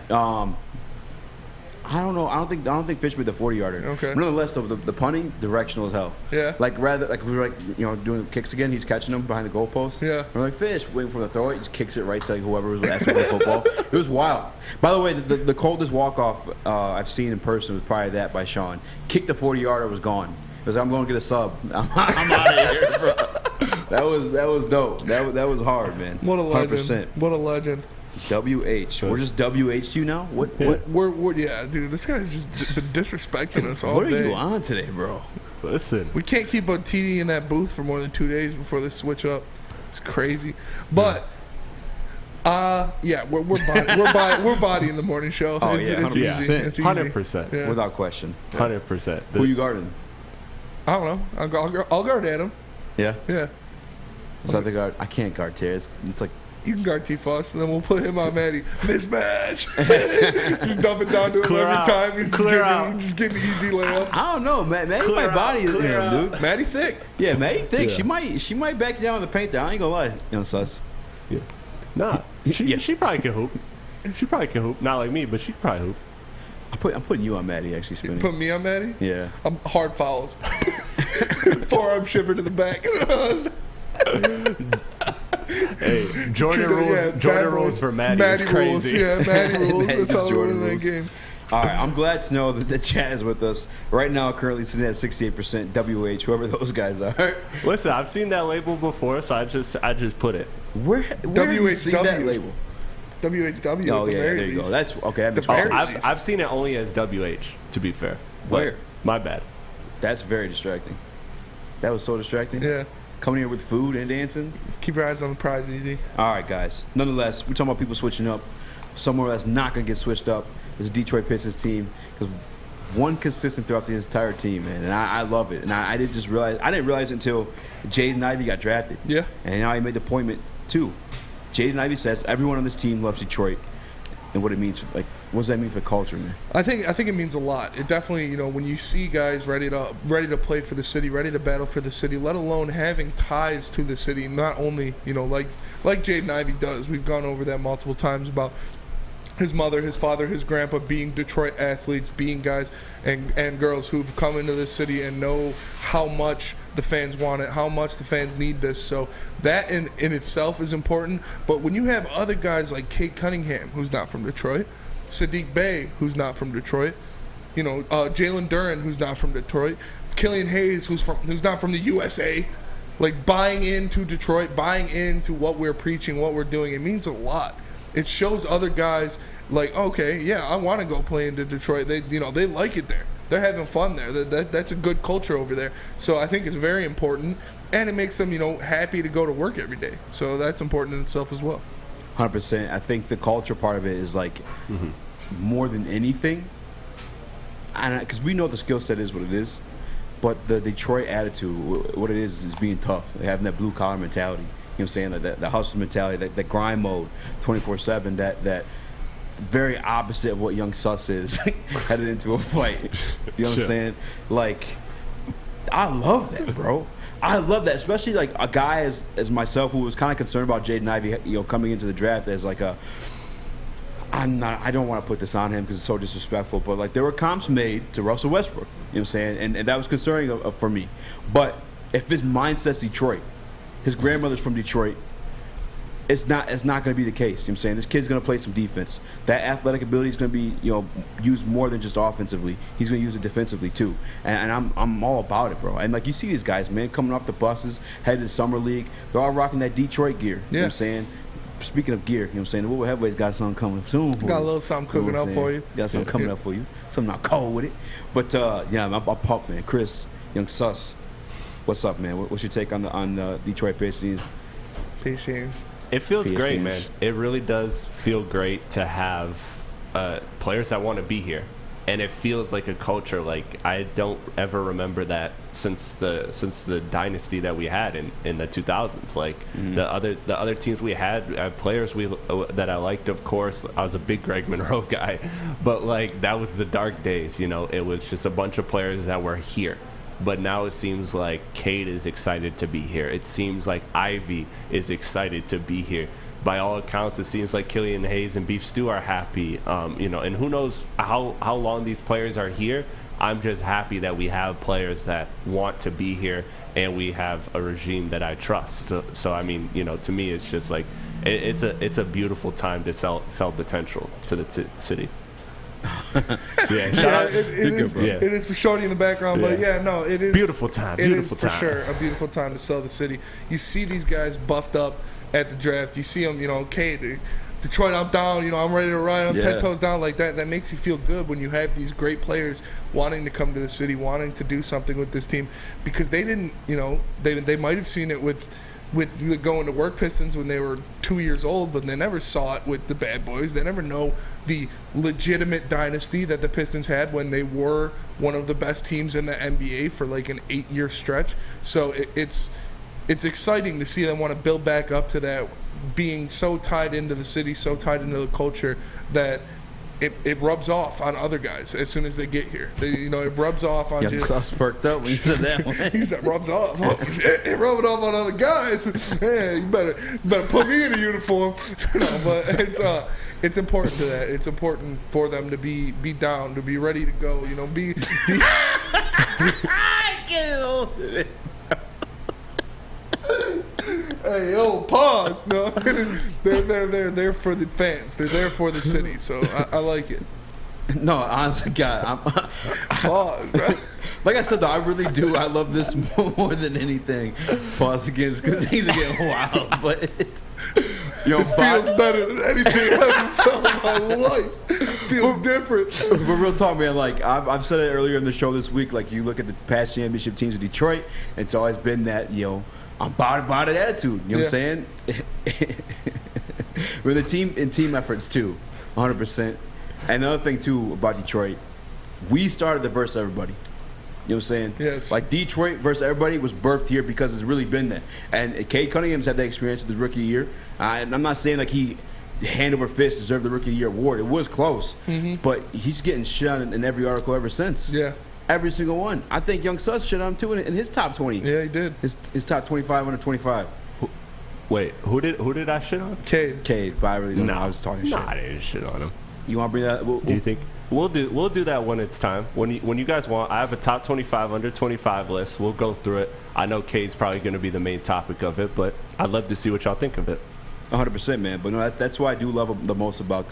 I don't know. I don't think Fish made the 40-yarder. Okay. Nonetheless, though, the punting directional as hell. Yeah. Like we were doing kicks again. He's catching them behind the goalpost. Yeah. We're like Fish waiting for him to throw it. He just kicks it right to whoever was asking for the football. It was wild. By the way, the coldest walk off I've seen in person was probably that by Sean. Kicked the 40-yarder, was gone. He was like, I'm going to get a sub. I'm out of here, bro. That was dope. That was hard, man. What a legend. 100%. What a legend. WH. We're just WH to you now? What? We're yeah, dude. This guy's just been disrespecting us all What are day. you on today, bro? Listen. We can't keep a TD in that booth for more than 2 days before they switch up. It's crazy. But we're bodying the morning show. Oh, it's easy. It's easy. 100%. Yeah. Without question. 100%. Who you guarding? I don't know. I'll guard Adam. Yeah? Yeah. So I think I can't guard Terry. It's like you can guard T-Foss, and then we'll put him on Maddie. Mismatch. Just dump it down to him every time. He's just getting easy layups. I don't know, man. Maddie might body him, dude. Maddie thick. Yeah, Maddie thick. Yeah. She might back you down in the paint there. I ain't gonna lie. Sus. Yeah. Nah. She probably can hoop. She probably can hoop. Not like me, but she can probably hoop. I'm putting you on Maddie, actually, Spinning. Put me on Maddie? Yeah. I'm hard fouls. Forearm shiver to the back. Hey, Jordan rules for Maddie. It's crazy. Rules, yeah, Maddie rules. That's how we win that game. All right, I'm glad to know that the chat is with us right now. Currently sitting at 68% WH, whoever those guys are. Listen, I've seen that label before, so I just put it. Where have you seen that label? WHW. Oh at the yeah, very there you least. go. That's okay. I've seen it only as WH. To be fair, where? My bad. That's very distracting. That was so distracting. Yeah. Coming here with food and dancing. Keep your eyes on the prize, Easy. All right, guys. Nonetheless, we're talking about people switching up. Somewhere that's not going to get switched up is the Detroit Pistons team, because one consistent throughout the entire team, man, and I love it. And I didn't realize it until Jaden Ivey got drafted. Yeah. And now he made the appointment too. Jaden Ivey says everyone on this team loves Detroit, and what it means. What does that mean for the culture, man? I think it means a lot. It definitely, when you see guys ready to play for the city, ready to battle for the city, let alone having ties to the city. Not only like Jaden Ivey does. We've gone over that multiple times about his mother, his father, his grandpa being Detroit athletes, being guys and girls who've come into this city and know how much the fans want it, how much the fans need this. So that in itself is important. But when you have other guys like Kate Cunningham, who's not from Detroit, Sadiq Bey, who's not from Detroit, Jalen Duren, who's not from Detroit, Killian Hayes, who's not from the USA, Like, buying into Detroit, buying into what we're preaching, what we're doing, it means a lot. It shows other guys, like, okay, yeah, I want to go play into Detroit. They like it there. They're having fun there. That's a good culture over there. So I think it's very important, and it makes them, happy to go to work every day. So that's important in itself as well. 100%. I think the culture part of it is like more than anything, and because we know the skill set is what it is, but the Detroit attitude, what it is being tough, having that blue collar mentality. You know what I'm saying? That hustle mentality, that grind mode, 24/7. That very opposite of what young Sus is headed into a fight. You know what I'm saying? Like, I love that, bro. I love that, especially like a guy as myself who was kind of concerned about Jaden Ivey, coming into the draft as like I don't want to put this on him because it's so disrespectful, but like there were comps made to Russell Westbrook. You know what I'm saying? And that was concerning for me. But if his mindset's Detroit, his grandmother's from Detroit, it's not going to be the case. You know what I'm saying? This kid's going to play some defense. That athletic ability is going to be, used more than just offensively. He's going to use it defensively too. And I'm all about it, bro. And like you see these guys, man, coming off the buses, headed to summer league. They're all rocking that Detroit gear. You know what I'm saying? Speaking of gear, you know what I'm saying? The Woodward Heavyweights got something coming soon. Got a little something cooking up for you. Got something coming up for you. Something not cold with it. But yeah, I'm pumped, man. Chris, Young Sus, what's up, man? What's your take on the Detroit Pistons? Pistons. It feels great, man. It really does feel great to have players that want to be here, and it feels like a culture like I don't ever remember that since the dynasty that we had in the 2000s. Like the other teams we had players that I liked. Of course, I was a big Greg Monroe guy, but like that was the dark days. It was just a bunch of players that were here. But now it seems like Cade is excited to be here. It seems like Ivy is excited to be here. By all accounts, it seems like Killian Hayes and Beef Stew are happy. And who knows how long these players are here. I'm just happy that we have players that want to be here, and we have a regime that I trust. So I mean, to me, it's just like it's a beautiful time to sell potential to the city. It is for Shorty in the background, but it is beautiful time. It is for sure a beautiful time to sell the city. You see these guys buffed up at the draft. You see them, Cade, Detroit, I'm down. I'm ready to ride. I'm 10 toes down like that. That makes you feel good when you have these great players wanting to come to the city, wanting to do something with this team, because they didn't. They might have seen it with the going to work Pistons when they were 2 years old, but they never saw it with the bad boys. They never know the legitimate dynasty that the Pistons had when they were one of the best teams in the NBA for like an 8-year stretch. So it's exciting to see them want to build back up to that, being so tied into the city, so tied into the culture that it rubs off on other guys as soon as they get here. It rubs off on Young Sus perked up when you said that one. He said rubs off. Oh, shit. It rubbing off on other guys. Man, you better put me in a uniform. But it's important to that. It's important for them to be down, to be ready to go. Be Hey, yo, pause. No, they're for the fans. They're there for the city. So I like it. No, honestly, God, pause, bro. Like I said, though, I really do. I love this more than anything. Pause again, because things are getting wild. But this feels better than anything I've ever felt in my life. Feels different. But real talk, man. Like I've said it earlier in the show this week. Like you look at the past championship teams of Detroit, it's always been that I'm about it attitude. You know what I'm saying? We're the team in team efforts too, 100%. And another thing too about Detroit, we started the verse everybody. You know what I'm saying? Yes. Like Detroit versus everybody was birthed here because it's really been there. And Cade Cunningham's had that experience with his rookie year. And I'm not saying like he hand over fist deserved the rookie year award. It was close, but he's getting shit on in every article ever since. Yeah. Every single one. I think Young Sus shit on him too in his top 20. Yeah, he did. His top 25 under 25. Wait, who did I shit on? Cade, but I really don't know. I was talking shit. Nah, I didn't shit on him. You want to bring that? Do you think we'll do that when it's time? When you guys want, I have a top 25 under 25 list. We'll go through it. I know Cade's probably going to be the main topic of it, but I'd love to see what y'all think of it. 100%, man. But no, that's why I do love him the most about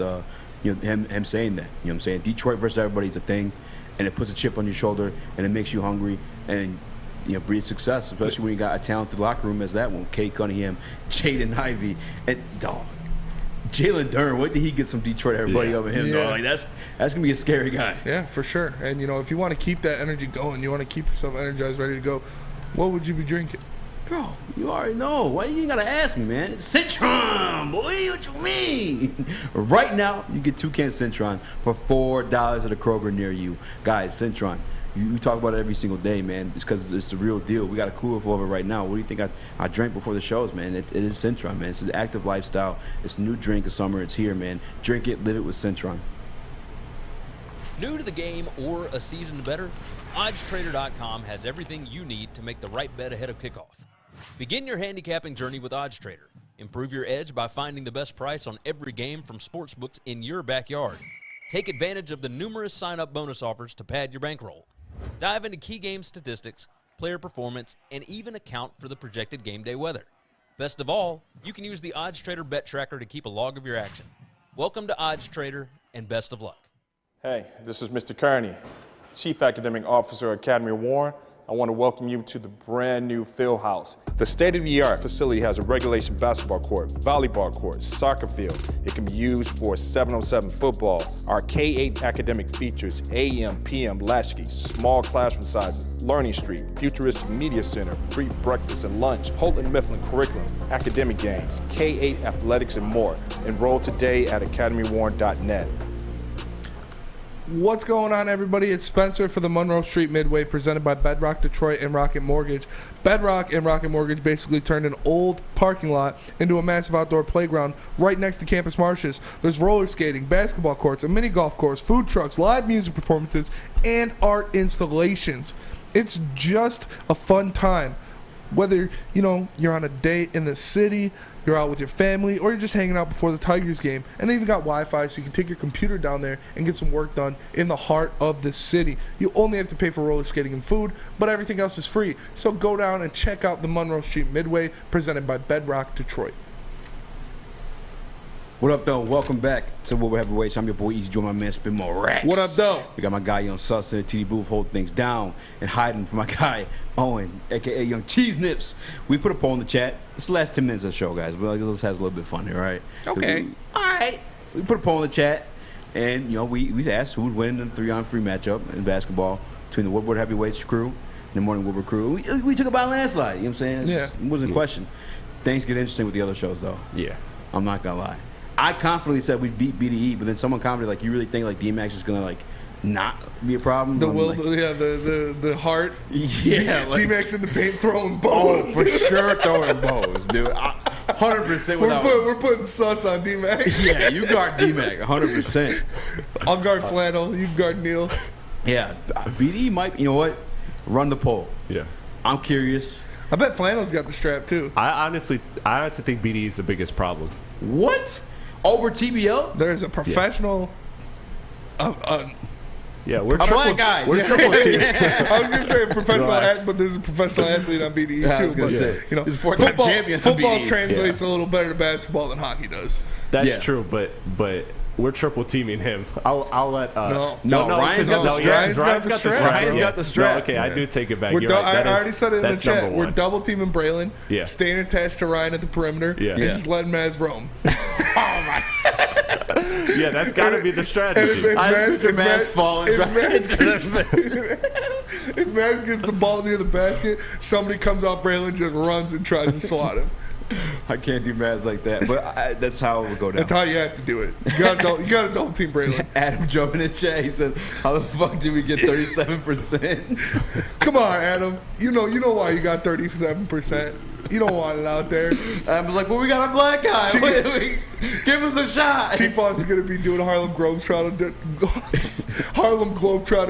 him saying that. You know what I'm saying? Detroit versus everybody is a thing, and it puts a chip on your shoulder, and it makes you hungry, and breed success, especially when you got a talented locker room as that one. Kate Cunningham, Jaden Ivey, and dog. Jalen Durn, wait till he gets some Detroit everybody over him, dog. Like that's gonna be a scary guy. Yeah, for sure. And if you want to keep that energy going, you want to keep yourself energized, ready to go, what would you be drinking? Bro, you already know. Why you gotta ask me, man? Citron, boy, what you mean? Right now, you get 2 cans of Citron for $4 at a Kroger near you. Guys, Citron. We talk about it every single day, man. It's because it's the real deal. We got a cooler full of it right now. What do you think I drank before the shows, man? It is Citron, man. It's an active lifestyle. It's a new drink of summer. It's here, man. Drink it, live it with Citron. New to the game or a seasoned bettor? OddsTrader.com has everything you need to make the right bet ahead of kickoff. Begin your handicapping journey with OddsTrader. Improve your edge by finding the best price on every game from sportsbooks in your backyard. Take advantage of the numerous sign-up bonus offers to pad your bankroll. Dive into key game statistics, player performance, and even account for the projected game day weather. Best of all, you can use the OddsTrader bet tracker to keep a log of your action. Welcome to OddsTrader, and best of luck. Hey, this is Mr. Kearney, Chief Academic Officer at Academy Warren. I want to welcome you to the brand new Field House. The state-of-the-art facility has a regulation basketball court, volleyball court, soccer field. It can be used for 7-on-7 football. Our K-8 academic features AM, PM, latchkey, small classroom sizes, Learning Street, futuristic media center, free breakfast and lunch, Holton Mifflin curriculum, academic games, K-8 athletics, and more. Enroll today at academywarren.net. What's going on, everybody? It's Spencer for the Monroe Street Midway, presented by Bedrock Detroit and Rocket Mortgage. Bedrock and Rocket Mortgage basically turned an old parking lot into a massive outdoor playground right next to campus marshes. There's roller skating, basketball courts, a mini golf course, food trucks, live music performances, and art installations. It's just a fun time. Whether, you're on a date in the city, you're out with your family, or you're just hanging out before the Tigers game. And they even got Wi-Fi, so you can take your computer down there and get some work done in the heart of the city. You only have to pay for roller skating and food, but everything else is free. So go down and check out the Monroe Street Midway, presented by Bedrock Detroit. What up, though? Welcome back to Woodward Heavyweights. I'm your boy Eazy, join my man Spin More Racks. What up, though? We got my guy Young Sus in the TD booth, hold things down and hiding for my guy Owen, aka Young Cheese Nips. We put a poll in the chat. It's the last 10 minutes of the show, guys. Let's have a little bit of fun here, all right? Okay. All right. We put a poll in the chat, and we asked who would win in a 3-on-3 matchup in basketball between the Woodward Heavyweights crew and the Morning Woodward crew. We took it by a landslide. You know what I'm saying? Yeah. It wasn't a question. Things get interesting with the other shows, though. Yeah. I'm not gonna lie. I confidently said we'd beat BDE, but then someone commented like, "You really think like D-Max is gonna not be a problem?" The heart. Yeah, D-Max in the paint throwing bows. Oh, for sure throwing bows, dude. 100%. We're putting sus on D-Max. Yeah, you guard D-Max 100%. I'll guard Flannel. You guard Neil. Yeah, BDE might. You know what? Run the poll. Yeah. I'm curious. I bet Flannel's got the strap too. I honestly think BDE is the biggest problem. What? Over TBL? There's a professional. Yeah, we're a black guy. We're triple team. I was gonna say a professional athlete, but there's a professional athlete on BDE too. I was gonna say, he's a four-time champion. Football BDE. translates a little better to basketball than hockey does. That's true, but we're triple teaming him. I'll let. No, Ryan's got the strap. Ryan's got the strap. No, okay, I do take it back. I already said it in the chat. We're double teaming Braylon. Yeah. Staying attached to Ryan at the perimeter. Yeah. And just letting Maz roam. Yeah, that's got to be the strategy. If Maz falling. If Maz gets the ball near the basket, somebody comes off Braylon, just runs and tries to swat him. I can't do Maz like that, but that's how it would go down. That's how you have to do it. You got to double team Braylon. Adam jumping in the chat. He said, "How the fuck did we get 37%?" Come on, Adam. You know why you got 37%. You don't want it out there. I was like, "But we got a black guy. Give us a shot." T-Foss is gonna be doing Harlem Globetrotter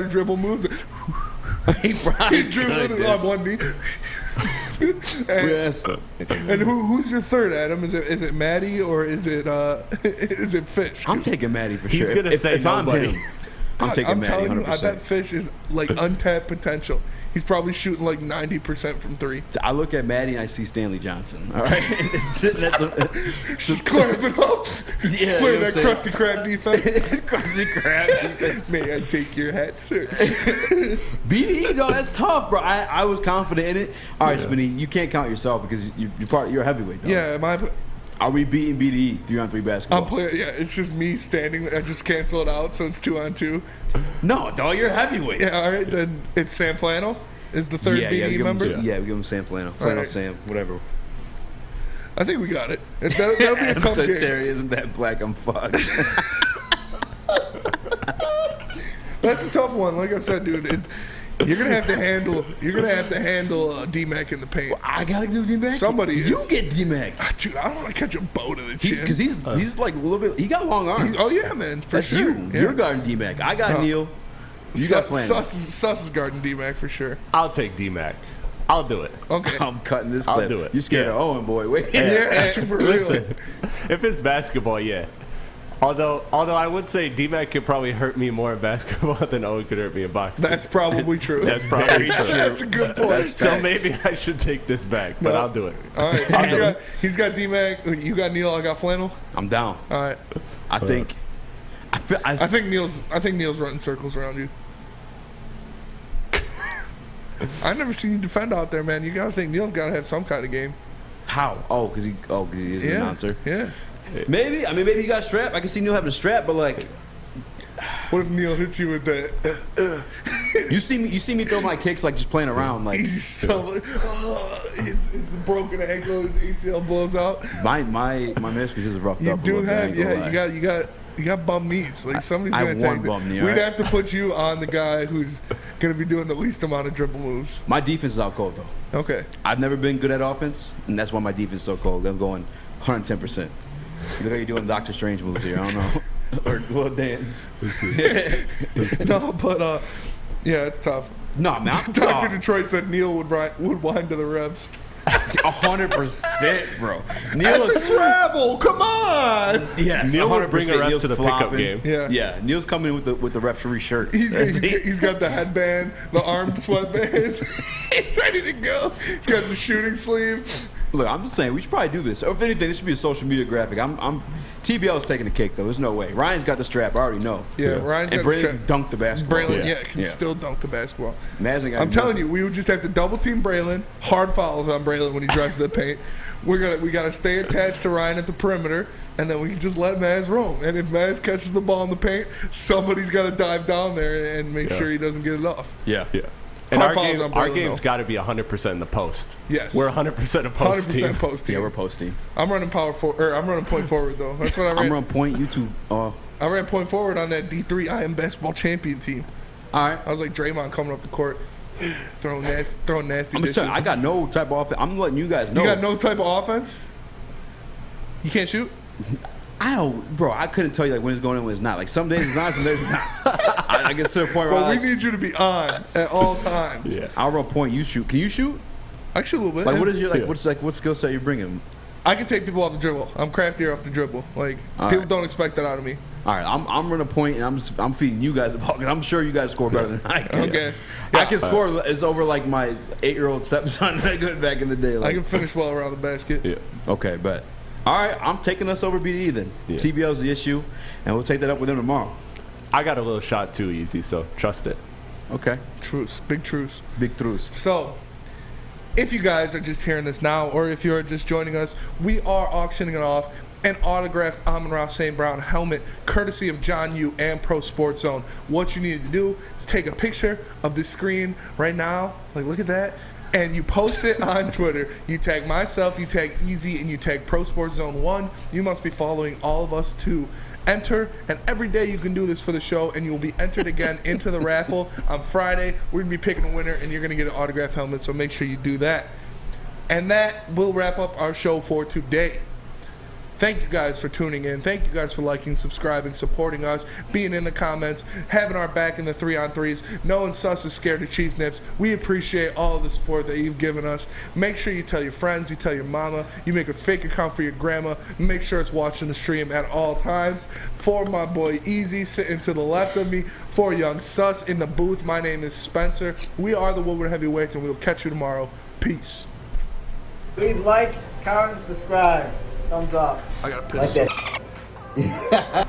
dribble moves. He dribbling it on one knee. And who's your third, Adam? Is it Maddie or is it Fish? I'm taking Maddie for He's sure. gonna say if I'm nobody. him, I'm taking Maddie telling 100%. you, I bet Fish is like untapped potential. He's probably shooting like 90% from three. I look at Maddie and I see Stanley Johnson. All right, Just clamp it up. Yeah, Play you know that what I'm Krusty Krab defense. Krusty Krab defense. May I take your hat, sir? BDE, though, that's tough, bro. I was confident in it. All right, Spinny, you can't count yourself because you're a heavyweight, though. Yeah, Are we beating BDE 3-on-3 basketball? I'm playing. Yeah, it's just me standing. I just cancel it out, so it's 2-on-2. No, dog, you're heavyweight. Yeah, all right. Then it's Sam Flannel is the third BDE member. Yeah, we give him Sam Flannel. Flannel Sam, whatever. I think we got it. That'll be a tough game. Terry isn't that black. I'm fucked. That's a tough one. Like I said, dude, you're gonna have to handle. You're gonna have to handle D-Mac in the paint. Well, I gotta do D-Mac. Somebody. You get D-Mac, dude. I don't want to catch a bow to the chin. Because he's like a little bit. He got long arms. Oh yeah, man. For That's sure. you. Yeah. You're guarding D-Mac. I got Neil. You got Flannel. Sus is guarding D-Mac for sure. I'll take D-Mac. I'll do it. Okay. I'm cutting this clip. I'll do it. You scared of Owen, boy. Wait. Yeah, for real. Listen, if it's basketball, yeah. Although I would say D-Mac could probably hurt me more in basketball than Owen could hurt me in boxing. That's probably true. That's probably true. That's a good point. So maybe I should take this back, but I'll do it. All right. He's got D-Mac. You got Neil. I got Flannel. I'm down. All right. I think Neil's running circles around you. I've never seen you defend out there, man. You gotta think Neil's gotta have some kind of game. How? Oh, because he is an announcer. Yeah. Maybe. I mean, maybe he got a strap. I can see Neil having a strap, but like, what if Neil hits you with that? You see me throw my kicks like just playing around, like Easy stuff. It's the broken ankle. His ACL blows out. my meniscus is roughed You up. do a little have, bit, I ain't gonna lie. You got bum knees. Like somebody's I gonna have take one it. bum knee, We'd right? have to put you on the guy who's gonna be doing the least amount of dribble moves. My defense is out cold though. Okay. I've never been good at offense, and that's why my defense is so cold. I'm going 110%. You look like you're doing Doctor Strange moves here. I don't know. Or little dance. No, but yeah, it's tough. No, man. Dr. Detroit said Neil would wind to the refs. 100%, bro. That's a travel. Come on. Yes, Neil would bring a ref Neil's to the flopping. pickup game. Yeah. Neil's coming with the referee shirt. He's got the headband, the arm sweatbands. He's ready to go. He's got the shooting sleeve. Look, I'm just saying we should probably do this. Or if anything, this should be a social media graphic. TBL's taking the cake though. There's no way. Ryan's got the strap. I already know. Yeah, Ryan's got and the Braylon strap. can dunk the basketball. Braylon, can still dunk the basketball. Imagine I'm telling you, we would just have to double team Braylon. Hard fouls on Braylon when he drives to the paint. We gotta stay attached to Ryan at the perimeter, and then we can just let Maz roam. And if Maz catches the ball in the paint, somebody's got to dive down there and make sure he doesn't get it off. Yeah. And Hard fouls on our Braylon, game's though. got to be 100% in the post. Yes. We're 100% a post 100% team. post team. Yeah, we're post team. I'm running I'm running point forward though. That's what I ran. I'm running point. You two. I ran point forward on that D3 I am basketball champion team. All right. I was like Draymond coming up the court, throwing nasty I'm just dishes. telling you, I got no type of offense. I'm letting you guys know. You got no type of offense? You can't shoot? I don't, bro. I couldn't tell you like when it's going and when it's not. Like some days it's on, some days it's not. I get to the point where Well, we need you to be on at all times. Yeah. I'll run point. You shoot. Can you shoot? I can shoot a little bit. Like yeah. what is your what skill set you're bringing? I can take people off the dribble. I'm craftier off the dribble. Like All people right. don't expect that out of me. All right, I'm running point and I'm feeding you guys the ball because I'm sure you guys score better than I can. Okay. I can score. It's over like my 8-year-old stepson back in the day. Like, I can finish well around the basket. Yeah. Okay, bet. All right, I'm taking us over BDE then. Yeah. TBL's the issue, and we'll take that up with them tomorrow. I got a little shot too, Easy, so trust it. Okay. Truce. Big truce. Big truce. So, if you guys are just hearing this now, or if you're just joining us, we are auctioning it off an autographed Amon-Ra St. Brown helmet, courtesy of John Yu and Pro Sports Zone. What you need to do is take a picture of this screen right now. Like, look at that. And you post it on Twitter. You tag myself, you tag Eazy, and you tag Pro Sports Zone 1. You must be following all of us to enter. And every day you can do this for the show, and you'll be entered again into the raffle. On Friday, we're going to be picking a winner, and you're going to get an autographed helmet, so make sure you do that. And that will wrap up our show for today. Thank you guys for tuning in. Thank you guys for liking, subscribing, supporting us, being in the comments, having our back in the 3-on-3s. No one sus is scared of cheese nips. We appreciate all of the support that you've given us. Make sure you tell your friends, you tell your mama, you make a fake account for your grandma. Make sure it's watching the stream at all times. For my boy Eazy sitting to the left of me, for Young Sus in the booth, my name is Spencer. We are the Woodward Heavyweights, and we'll catch you tomorrow. Peace. Please like, comment, subscribe. Thumbs up. I gotta piss. Like that.